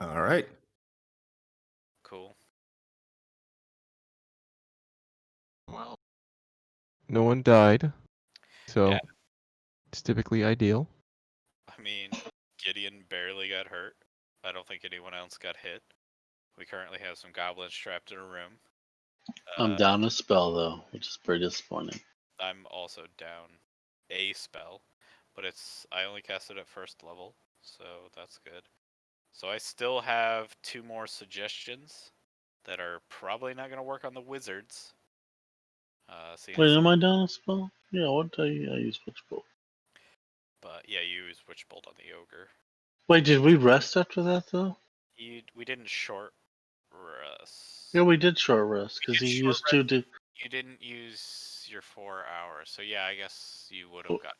All right. Cool. Well, no one died, so Yeah. it's typically ideal. I mean, Gideon barely got hurt. I don't think anyone else got hit. We currently have some goblins trapped in a room. I'm down a spell though, which is pretty disappointing. I'm also down a spell, but I only cast it at first level, so that's good. So I still have 2 more suggestions that are probably not going to work on the wizards. Wait, am I down a spell? Yeah, what did I use Witch Bolt? But yeah, you use Witch Bolt on the ogre. Wait, did we rest after that though? We didn't short rest. Yeah, we did short rest because did he short used 2 to. You didn't use your 4 hours, so yeah, I guess you would have gotten